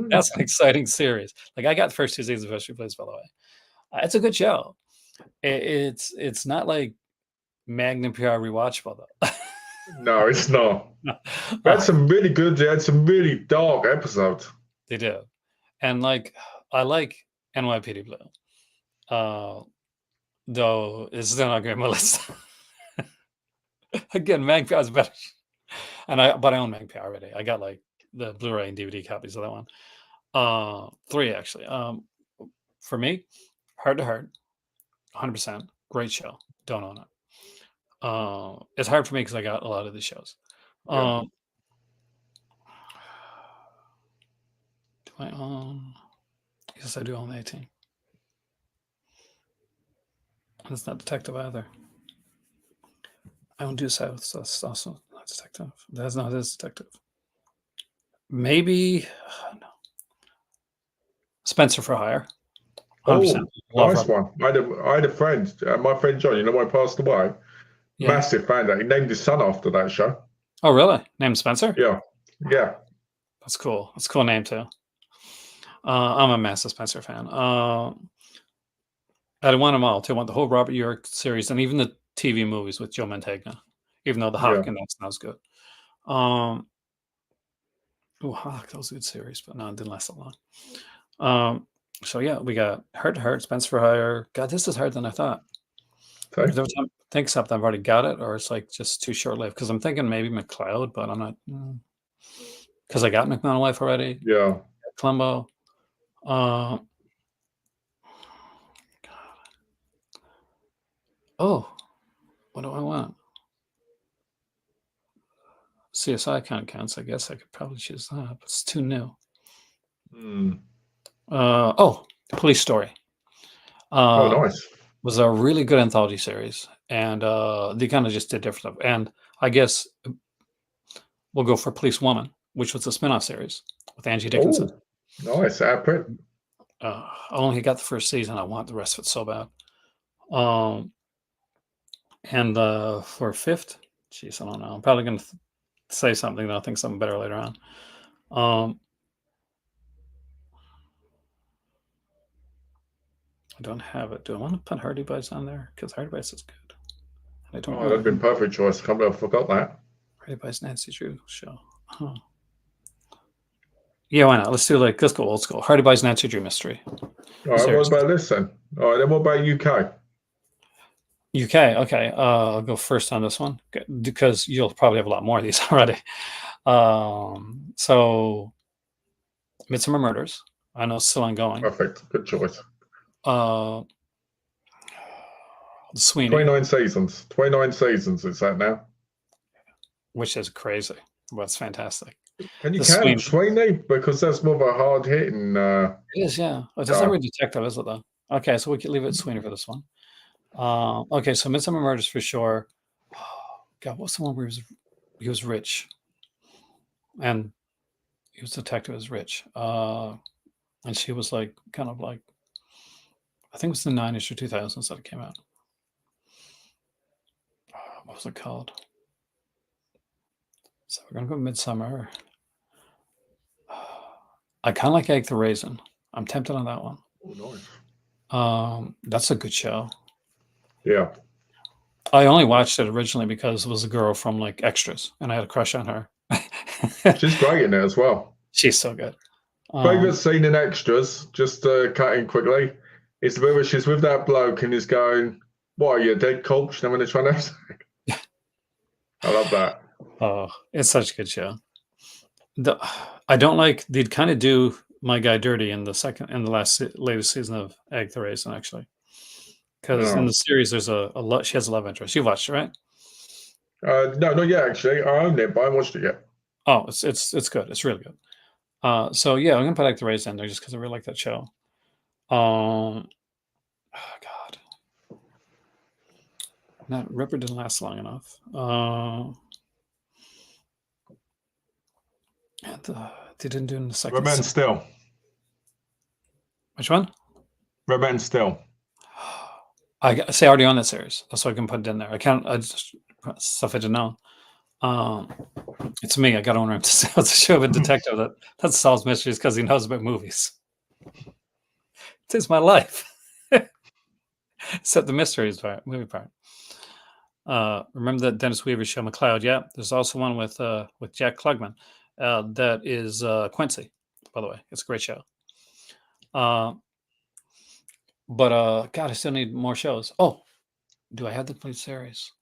That's an exciting series. Like I got the first 2 seasons of Hill Street Blues, by the way. It's a good show. It's not like Magnum PR rewatchable though. No, it's not. That's some really good. They had some really dark episodes. They do, and like I like NYPD Blue. Though it's still not going on my list. Again, MagPR is better, but I own MagPR already. I got like the Blu-ray and DVD copies of that one. 3 actually. For me, Heart to Heart, 100%, great show. Don't own it. It's hard for me because I got a lot of these shows. Yeah. Do I own? Yes, I do own 18. It's not detective either. I own Due South, so that's also not detective. That's not his detective. maybe Spencer for Hire. 100%. Oh, Love nice Robert. one. I had a friend, my friend John, you know, when he passed away. Yeah. Massive fan. That he named his son after that show. Oh, really? Named Spencer? Yeah, yeah. That's cool. That's a cool name too. I'm a massive Spencer fan. I want them all too. I want the whole Robert York series and even the TV movies with Joe Mantegna, even though the Hawk Yeah. and that's not as good. Hawk, that was a good series, but no, it didn't last that long. So yeah, we got Heart to Heart, Spencer for Hire. God, this is harder than I thought. Okay. Because every time I think something, I've already got it, or it's like just too short lived. Because I'm thinking maybe McCloud, but I'm not. Because I got McMahon Wife already. Yeah. Columbo. Oh, what do I want? CSI kind of counts. I guess I could probably choose that, but it's too new. Police Story. Oh, nice. Was a really good anthology series, and they kind of just did different stuff. And I guess we'll go for Police Woman, which was a spin-off series with Angie Dickinson. Oh, nice output. I only got the first season. I want the rest of it so bad. And for fifth, geez, I don't know. I'm probably going to say something, then I'll think something better later on. I don't have it. Do I want to put Hardy Boys on there? Because Hardy Boys is good. I don't that'd been perfect choice. Can't believe I forgot that. Hardy Boys Nancy Drew show. Huh. Yeah, why not? Let's go old school. Hardy Boys Nancy Drew mystery. All right, what about this then? All right, then what about UK? UK, okay. I'll go first on this one because you'll probably have a lot more of these already. So, Midsummer Murders. I know it's still ongoing. Perfect. Good choice. Sweeney. 29 seasons. 29 seasons is that now? Which is crazy. Well, it's fantastic. Can you count Sweeney? Because that's more of a hard hitting. It is, yeah. It's not really detective, is it, though? Okay, so we can leave it Sweeney for this one. Okay, so Midsummer Murders for sure. God, what's the one where he was rich? And he was detective as rich. And she was like, kind of like, I think it was the 90s or 2000s that it came out. What was it called? So we're going to go Midsummer. I kind of like Egg the Raisin. I'm tempted on that one. Oh, nice. That's a good show. Yeah. I only watched it originally because it was a girl from like Extras, and I had a crush on her. She's great in it as well. She's so good. Favorite scene in Extras, just cut in quickly, is the bit where she's with that bloke and he's going, "What are you, a dead corpse?" You know, when they're trying to. I love that. Oh, it's such a good show. I don't like they'd kind of do My Guy dirty in the latest season of Egg the Raisin, actually, because in the series there's a lot. She has a love interest. You've watched it, right? No, not yet. Actually, I own it, but I haven't watched it yet. Oh, it's good. It's really good. So yeah, I'm gonna put Egg the Raisin in there just because I really like that show. Oh God, that Ripper didn't last long enough. They didn't do it in the second. Red Man Still. Which one? Red Man Still. I say already on that series. That's why I can put it in there. I can't. I just stuff I didn't know. It's me. I got to want him to say it's a show of a detective that solves mysteries because he knows about movies. It's my life. Except the mysteries part, movie part. Remember that Dennis Weaver show McCloud? Yeah. There's also one with Jack Klugman. That is Quincy, by the way. It's a great show. But God, I still need more shows. Oh, do I have the complete series?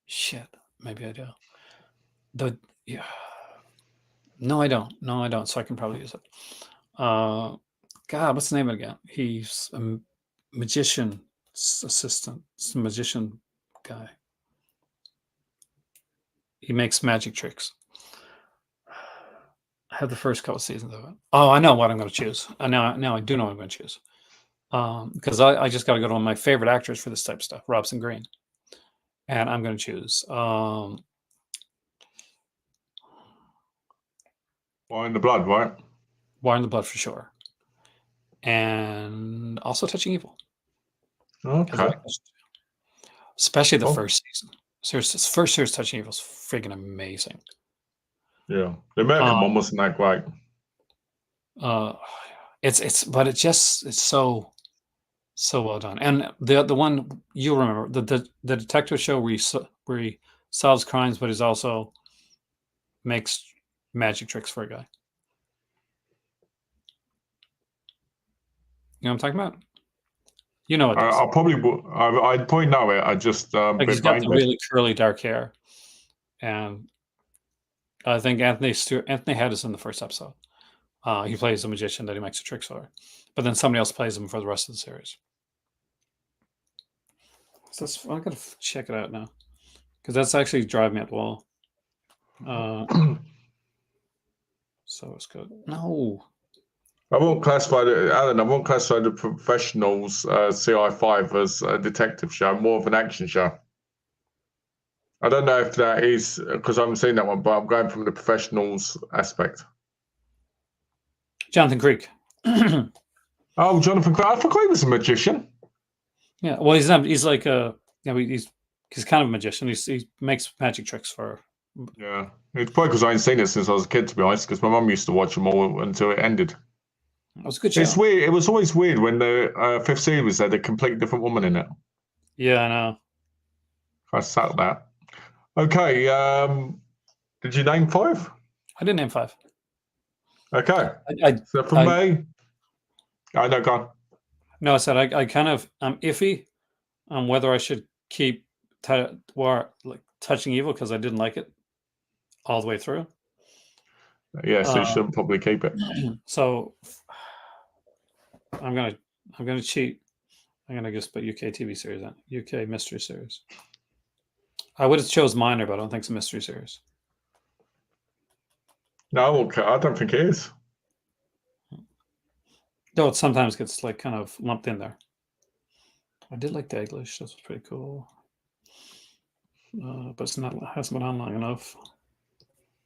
Shit, maybe I do. No, I don't. No, I don't. So I can probably use it. God, what's the name of it again? He's a magician assistant. It's a magician guy. He makes magic tricks. I have the first couple seasons of it. Oh, I know what I'm going to choose. Now I do know what I'm going to choose. Because I just got to go to one of my favorite actors for this type of stuff, Robson Green. And I'm going to choose Why in the blood, right? Wire in the Blood for sure, and also Touching Evil. 'Cause I Okay. like those, especially the Oh, first season. First series Touching Evil is freaking amazing. yeah. The American Um, one wasn't that great. uh, but it's so well done. And the one you'll remember, the detective show where he solves crimes, but he's also makes magic tricks for a guy. You know what I'm talking about? You know what this. I probably would. I'd probably know it. I just Like he's bit got the brain dead. really curly dark hair, and I think Anthony had us in the first episode. He plays a magician that he makes the tricks for, but then somebody else plays him for the rest of the series. So I'm gonna check it out now because that's actually driving me up the wall. So it's good. No, I won't classify the Alan. I won't classify the Professionals CI5 as a detective show, more of an action show. I don't know if that is because I haven't seen that one, but I'm going from the Professionals aspect. Jonathan Creek. Oh, Jonathan Crowder. I forgot he was a magician. Yeah, well, he's not. He's like he's kind of a magician. He makes magic tricks for. Yeah, it's probably because I ain't seen it since I was a kid, to be honest. Because my mum used to watch them all until it ended. It was a good It's show. weird. It was always weird when the fifth series was there. A completely different woman in it. Yeah, I know. I sat that. Okay. Did you name 5? I didn't name 5. Okay. I So for me, I know. Go on. no, I said I kind of I'm iffy on whether I should keep Touching Evil because I didn't like it all the way through. Yeah, so you should probably keep it. So I'm gonna cheat. I'm gonna just put UK TV series on UK mystery series. I would have chose Minor, but I don't think it's a mystery series. No, okay. I don't think it is. Though it sometimes gets like kind of lumped in there. I did like Daglish. That was pretty cool. But it's not hasn't been on long enough.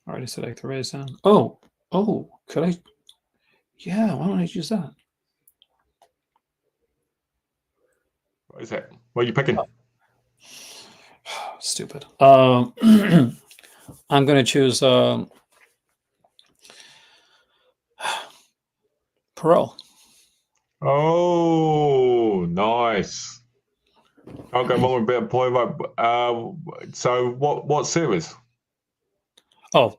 I already said I could raise down. Oh, could I? Yeah, why don't I use that? What is it? What are you picking? Stupid. I'm going to choose Perot. Oh, nice. Can't go wrong with a bit of Poirot. So what series? Oh,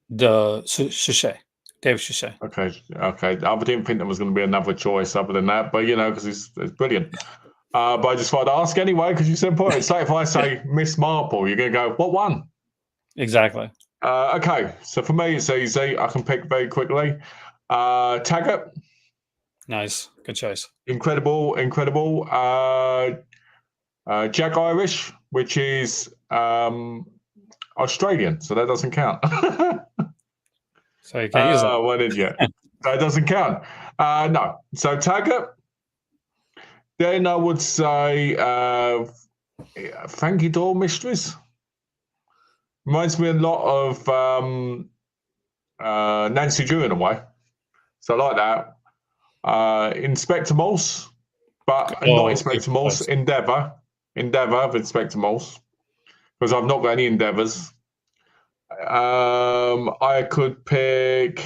the Suchet, David Suchet. Okay. I didn't think there was going to be another choice other than that, but because it's brilliant. But I just thought I'd ask anyway because you said Poirot. It's like if I say Miss Marple, you're going to go, what one? Exactly. Okay, so for me it's easy. I can pick very quickly. Taggart. Nice. Good choice. Incredible. Jack Irish, which is Australian, so that doesn't count. So you can't use that. What did you? That doesn't count. No. So Taggart. Then I would say Frankie Doyle Mysteries. Reminds me a lot of Nancy Drew in a way. So I like that. Inspector Morse, but not Inspector Morse. Endeavour of Inspector Morse, because I've not got any Endeavours. I could pick.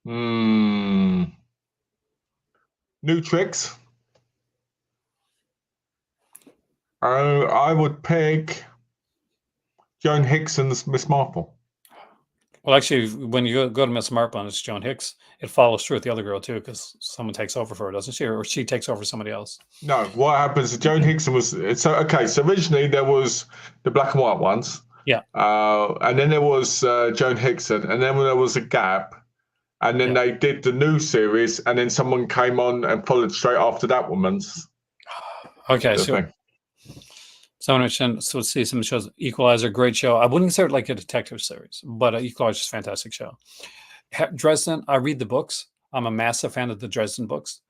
New Tricks. I would pick Joan Hickson's Miss Marple. Well, actually, when you go to Miss Marple and it's Joan Hicks, it follows through with the other girl too, because someone takes over for her, doesn't she? Or she takes over for somebody else. No, what happens? Joan Hickson was so okay. So originally there was the black and white ones. Yeah. And then there was Joan Hickson, and then there was a gap, and then they did the new series, and then someone came on and followed straight after that woman's. Okay, so let's see some shows. Equalizer, great show. I wouldn't consider it like a detective series, but Equalizer is a fantastic show. Dresden, I read the books. I'm a massive fan of the Dresden books.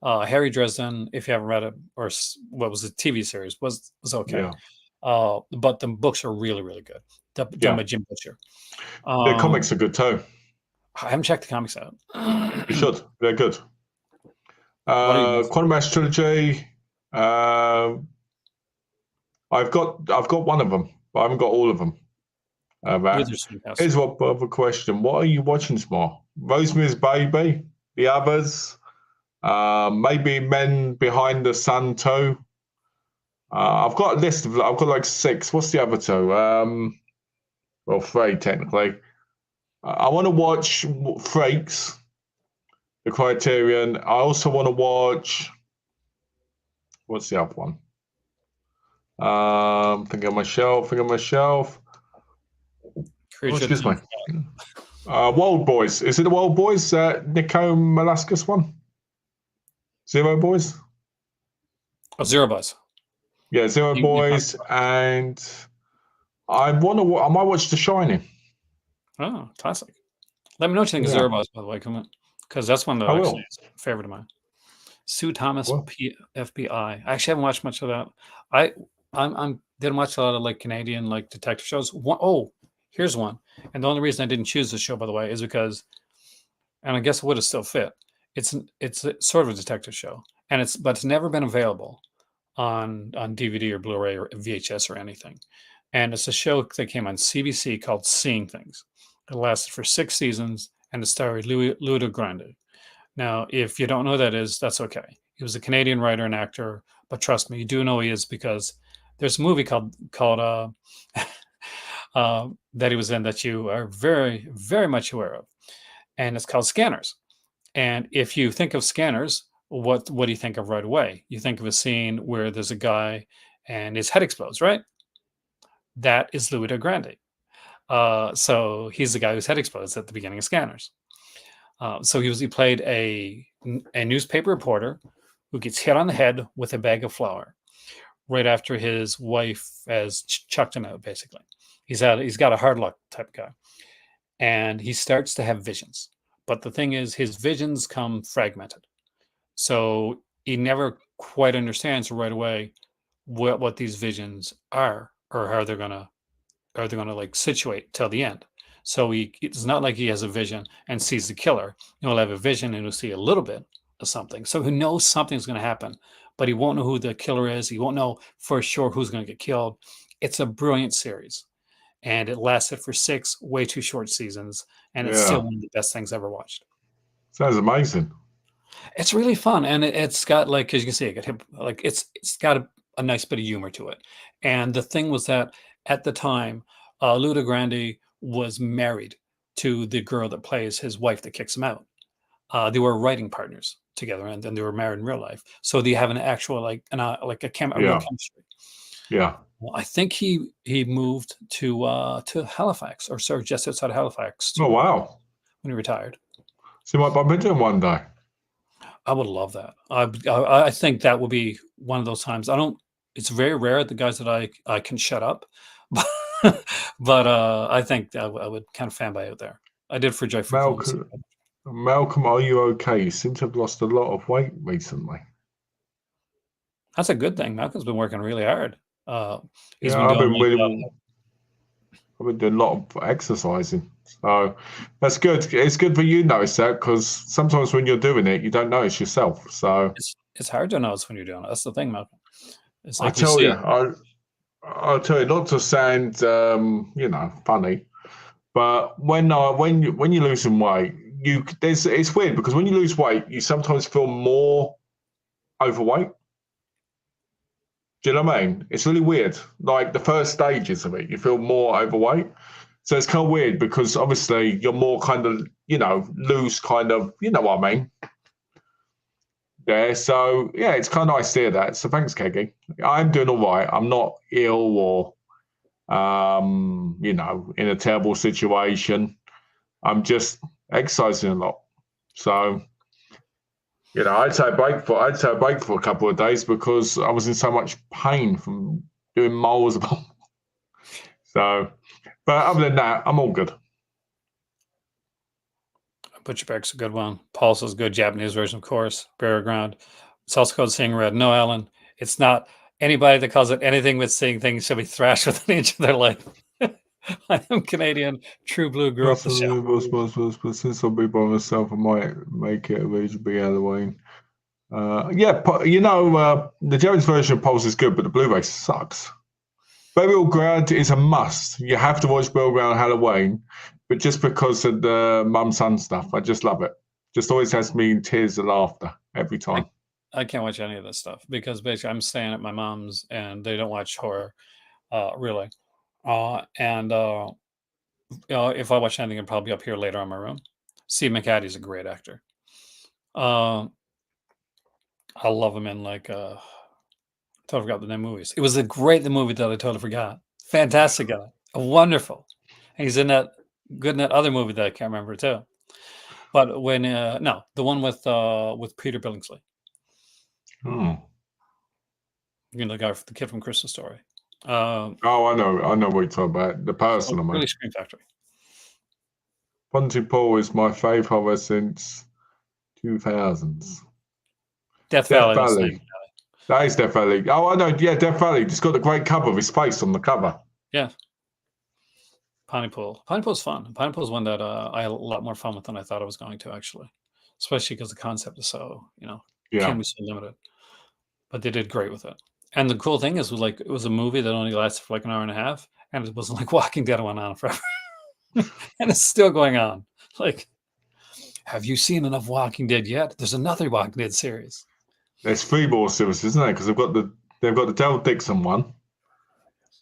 Harry Dresden, if you haven't read it, or what was the TV series, was okay. Yeah. But the books are really, really good. done Yeah. by Jim Butcher. The comics are good too. I haven't checked the comics out. You should. They're good. What are you? Quantum Menace trilogy. I've got one of them, but I haven't got all of them. Here's what other question: what are you watching tomorrow? Rosemary's Baby, the others, maybe Men Behind the Sun too. I've got a list of. I've got like 6. What's the other 2? Well, 3 technically. I want to watch Freaks, the Criterion. I also want to watch. What's the other one? Think on my shelf. Oh, excuse me. Wild Boys. Is it the Wild Boys? Nico Malaskas one? Zero Boys? Oh, Zero Boys. Yeah, Zero Boys. And I might watch The Shining. Oh, classic. Let me know what you think of Zero Boys, by the way. Come on. Because that's one that actually is a favorite of mine. Sue Thomas, FBI. I actually haven't watched much of that. I didn't watch a lot of like Canadian like detective shows. Here's one. And the only reason I didn't choose this show, by the way, is because, and I guess it would have still fit. It's sort of a detective show, and it's never been available on DVD or Blu-ray or VHS or anything. And it's a show that came on CBC called Seeing Things. It lasted for 6 seasons, and it starred Louis de Grande. Now, if you don't know who that is, that's okay. He was a Canadian writer and actor, but trust me, you do know who he is because there's a movie called that he was in that you are very, very much aware of, and it's called Scanners. And if you think of Scanners, what do you think of right away? You think of a scene where there's a guy and his head explodes, right? That is Louis de Grande. So he's the guy whose head explodes at the beginning of Scanners. So he played a newspaper reporter who gets hit on the head with a bag of flour right after his wife has chucked him out, basically. He's got a hard luck type guy. And he starts to have visions. But the thing is, his visions come fragmented. So he never quite understands right away what these visions are or how they're gonna like situate till the end. So it's not like he has a vision and sees the killer. He'll have a vision and he'll see a little bit of something. So he knows something's going to happen, but he won't know who the killer is. He won't know for sure who's going to get killed. It's a brilliant series. And it lasted for 6 way too short seasons. And it's still one of the best things I've ever watched. Sounds amazing. It's really fun. And it's got like, as you can see, it's got a nice bit of humor to it. And the thing was that at the time, Lou de Grande was married to the girl that plays his wife that kicks him out. They were writing partners together, and then they were married in real life. So they have an actual real chemistry. Yeah. Well, I think he moved to Halifax, or sorry, just outside of Halifax. Oh wow! When he retired. So you might bump into him one day. I would love that. I think that would be one of those times. It's very rare the guys that I can shut up, but I think I would kind of fanboy out there. I did for Joy for Malcolm, are you okay? You seem to have lost a lot of weight recently. That's a good thing. Malcolm's been working really hard. I've been doing a lot of exercising, so that's good. It's good for you to notice that, because sometimes when you're doing it, you don't notice yourself. So it's hard to notice when you're doing it. That's the thing, Malcolm. It's like I'll tell you, not to sound funny, but when you lose some weight, it's weird because when you lose weight, you sometimes feel more overweight. Do you know what I mean? It's really weird. Like the first stages of it, you feel more overweight. So it's kind of weird because obviously you're more kind of, loose kind of, you know what I mean? Yeah, so yeah, it's kind of nice to hear that. So thanks, Keggy. I'm doing all right. I'm not ill or, in a terrible situation. I'm just exercising a lot. So, I'd say a break for a couple of days because I was in so much pain from doing moles of. So, but other than that, I'm all good. Butcherback's a good one. Pulse good. Japanese version, of course. Burial Ground. It's also called Seeing Red. No, Alan, it's not. Anybody that calls it anything but Seeing Things should be thrashed with an inch of their life. I am Canadian, true blue, grew up the show. But since I'll be by myself, I might make it a region be Halloween. Yeah, the Jones version of Pulse is good, but the Blu-ray sucks. Burial Ground is a must. You have to watch Burial Ground Halloween, but just because of the mum-son stuff, I just love it. Just always has me in tears of laughter every time. I can't watch any of this stuff because basically I'm staying at my mom's and they don't watch horror, really. If I watch anything, it'll probably be up here later on my room. Steve McHattie's a great actor. I love him in totally forgot the name of movies. It was the movie that I totally forgot. Fantastic guy, wonderful. And he's in that good in that other movie that I can't remember too. But when no, the one with Peter Billingsley. Oh. The guy, the kid from Christmas Story. I know what you're talking about. The person, really Scream Factory. Pontypool is my favourite horror since 2000s. Death Valley. That is Death Valley. Oh, I know. Yeah, Death Valley. It's got the great cover of his face on the cover. Yeah. Pontypool. Pontypool's fun. Pontypool's one that I had a lot more fun with than I thought I was going to, actually. Especially because the concept is so, can be so limited. But they did great with it. And the cool thing is, it was a movie that only lasted for like an hour and a half, and it wasn't like Walking Dead went on forever. And it's still going on. Like, have you seen enough Walking Dead yet? There's another Walking Dead series. There's 3 more series, isn't there? Because they've got the Del Dixon one.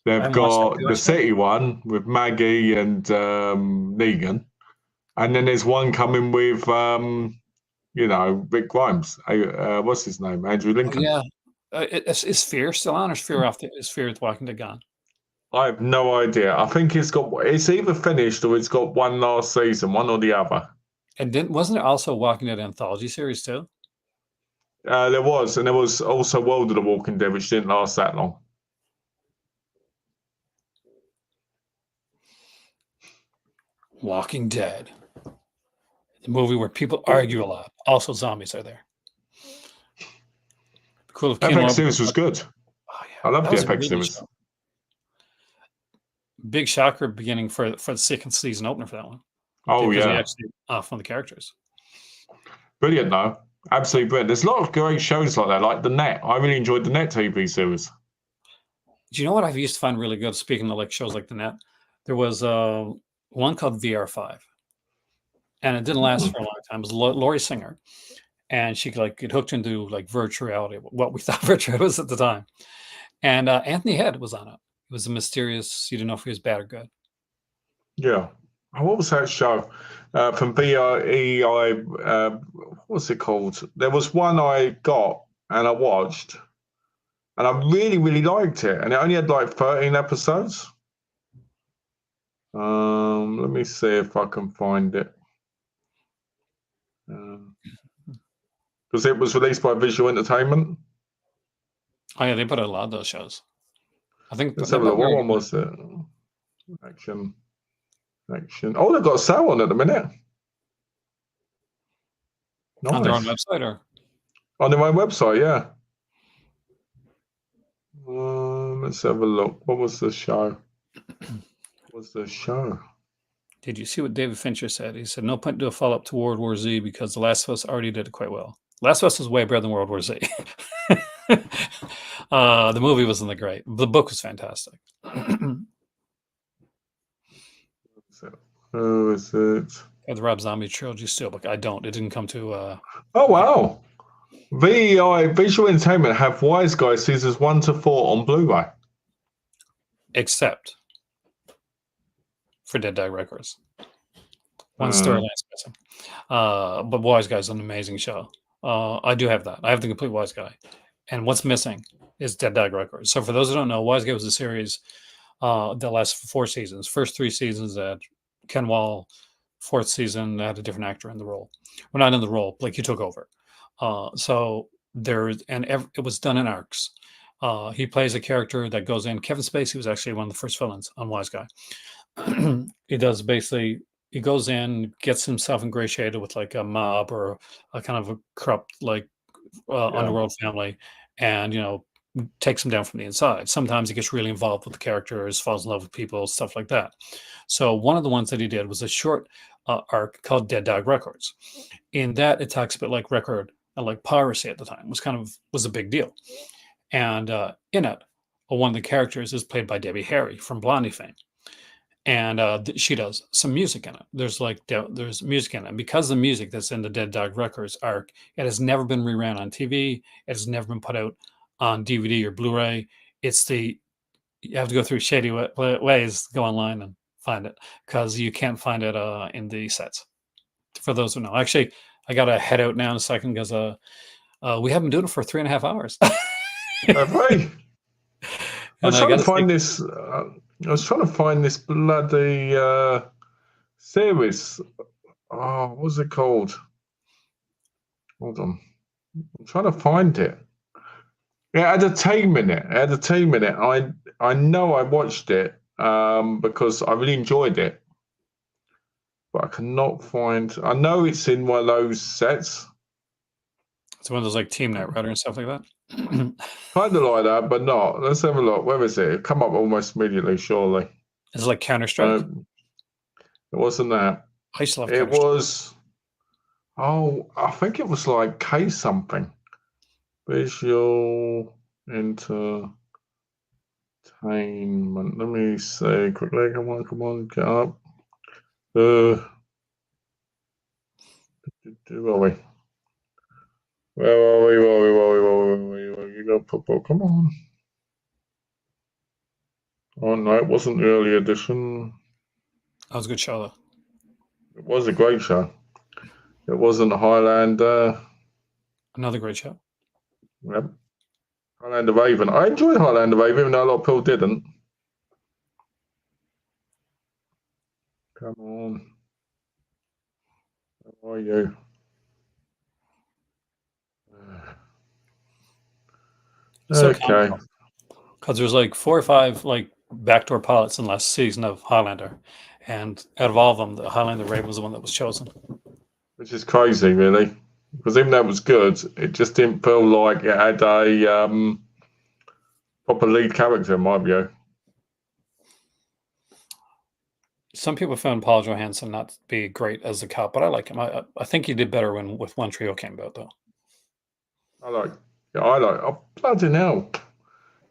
They've got the City one with Maggie and Negan, and then there's one coming with Rick Grimes. What's his name? Andrew Lincoln. Yeah. Is Fear still on, or is Fear with Walking Dead gone? I have no idea. I think it's either finished or it's got one last season, one or the other. And wasn't there also a Walking Dead anthology series too? There was, and there was also World of the Walking Dead, which didn't last that long. Walking Dead, the movie where people argue a lot. Also, zombies are there. Cool. FX series was good. Oh, yeah. I love the FX series. Big shocker beginning for the second season opener for that one. Oh yeah, actually from the characters. Brilliant though, absolutely brilliant. There's a lot of great shows like that, like The Net. I really enjoyed The Net TV series. Do you know what I used to find really good? Speaking of shows like The Net, there was one called VR5, and it didn't last for a long time. It was Lori Singer, and she get hooked into virtual reality, what we thought virtual reality was at the time. And Anthony Head was on it. It was a mysterious. You didn't know if he was bad or good. Yeah. What was that show from BREI? What's it called? There was one I got and I watched, and I really, really liked it. And it only had 13 episodes. Let me see if I can find it. Because it was released by Visual Entertainment. Oh yeah, they put out a lot of those shows. I think. Let's have a look. What one was it? Action. Oh, they've got a sale on at the minute. Nice. On their own website, or on their own website, yeah. Let's have a look. What was the show? Did you see what David Fincher said? He said, "No point to do a follow-up to World War Z because The Last of Us already did it quite well. Last of Us was way better than World War Z." The movie wasn't that great. The book was fantastic. Who is it? The Rob Zombie trilogy steelbook. I don't. It didn't come to. Oh wow! VEI Visual Entertainment have Wise Guys seasons 1 to 4 on Blu-ray. Except for Dead Dog Records. One storyline's missing. But Wise Guy is an amazing show. I do have that. I have the complete Wise Guy. And what's missing is Dead Dog Records. So for those who don't know, Wise Guy was a series that lasted 4 seasons. First 3 seasons at Ken Wall. 4th season had a different actor in the role. Well, not in the role, he took over. So it was done in arcs. He plays a character that goes in. Kevin Spacey was actually one of the first villains on Wise Guy. He goes in, gets himself ingratiated with a mob or a kind of a corrupt underworld family, and takes him down from the inside. Sometimes he gets really involved with the characters, falls in love with people, stuff like that. So one of the ones that he did was a short arc called Dead Dog Records. In that, it talks about like record and like piracy at the time was a big deal. And in it, one of the characters is played by Debbie Harry from Blondie fame, and she does some music in it. There's music in it, and because the music that's in the Dead Dog Records arc, it has never been reran on TV. It has never been put out on DVD or Blu-ray. You have to go through shady ways, go online and find it, because you can't find it in the sets. For those who know, actually, I got to head out now in a second because we have been doing it for 3.5 hours. Right. I was And trying to find this. I was trying to find this bloody series. Oh, what was it called? Hold on. I'm trying to find it. It had a team in it. It had a team in it. I know I watched it because I really enjoyed it, but I cannot find. I know it's in one of those sets. It's one of those like Team Knight Rider and stuff like that. Kind of like that, but not. Let's have a look. Where is it? It come up almost immediately, surely. It's like Counter Strike. It wasn't that. I used to love It Counter-Strike. was. Oh, I think it was like K something. Visual entertainment. Let me see quickly. Come on, get up. Where are we? Where are we? You got football. Come on. Oh no, it wasn't the early edition. That was a good show though. It was a great show. It wasn't Highlander. Another great show. Yep. Highlander Raven. I enjoyed Highlander Raven, even though a lot of people didn't. Come on. How are you? Okay. Because there's like 4 or 5 like backdoor pilots in the last season of Highlander, and out of all of them, the Highlander Raven was the one that was chosen. Which is crazy, really, because even though it was good, it just didn't feel like it had a proper lead character, in my view. Some people found Paul Johansson not to be great as a cop, but I like him. I think he did better with One Trio came about, though. I like. Oh, bloody hell.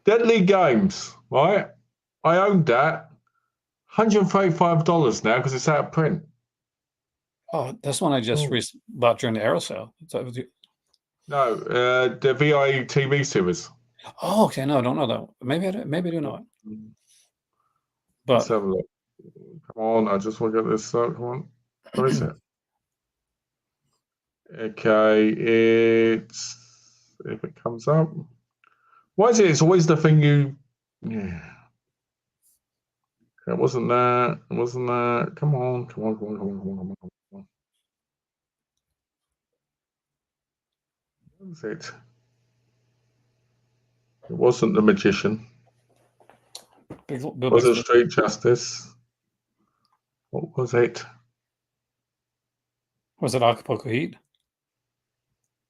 Deadly Games, right? I owned that. $135 now because it's out of print. Oh, that's one I just bought during the Arrow sale. No, the VIE TV series. Oh, okay. No, I don't know that. Maybe I do know it. But let's have a look. Come on, I just want to get this. Come on. What is it? Okay, it's if it comes up. Why is it? It's always the thing you. Yeah. It wasn't that. It wasn't that. Come on. What was it? It wasn't The Magician. It wasn't Street Justice. What was it? Was it Acapulco Heat?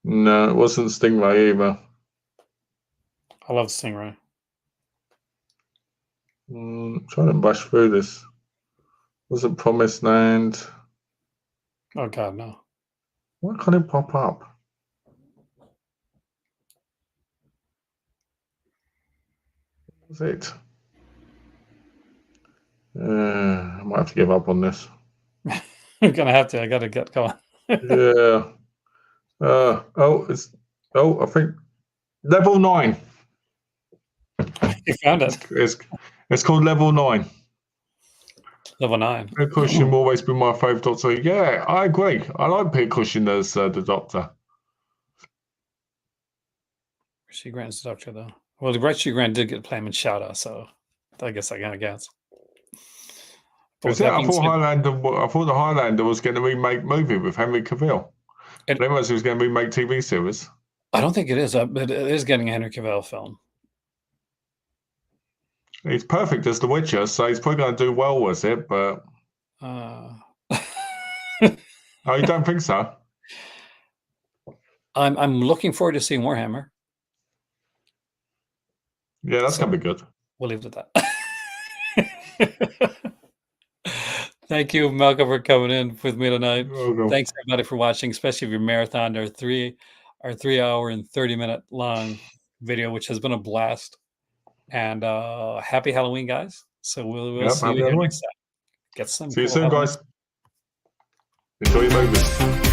No, it wasn't Stingray either. I love Stingray. I'm trying to bash through this. Wasn't Promised Land? Oh God, no. Why can't it pop up? What was it? I might have to give up on this. I'm gonna have to. I gotta get going. Yeah. I think Level 9. You found it. It's called Level 9. Level 9. Peter Cushing will always be my favourite Doctor. Yeah, I agree. I like Peter Cushing as the Doctor. Richie Grant's the Doctor, though. Well, the Richie Grant did get played in Shadow, so I guess I kind of guess. I thought the Highlander was going to remake movie with Henry Cavill. I didn't realize it was going to remake TV series. I don't think it is, but it is getting a Henry Cavill film. He's perfect as The Witcher, so he's probably going to do well with it, but... Oh, you don't think so? I'm looking forward to seeing Warhammer. Yeah, that's So gonna be good. we'll leave it at that. Thank you, Malcolm, for coming in with me tonight. You're welcome. Thanks everybody for watching, especially if you're marathoned our 3 hour and 30-minute long video, which has been a blast. And happy Halloween, guys. So we'll Yep, see you happy here Halloween. next time. Get some See you cool soon, Halloween. guys. Enjoy your movies.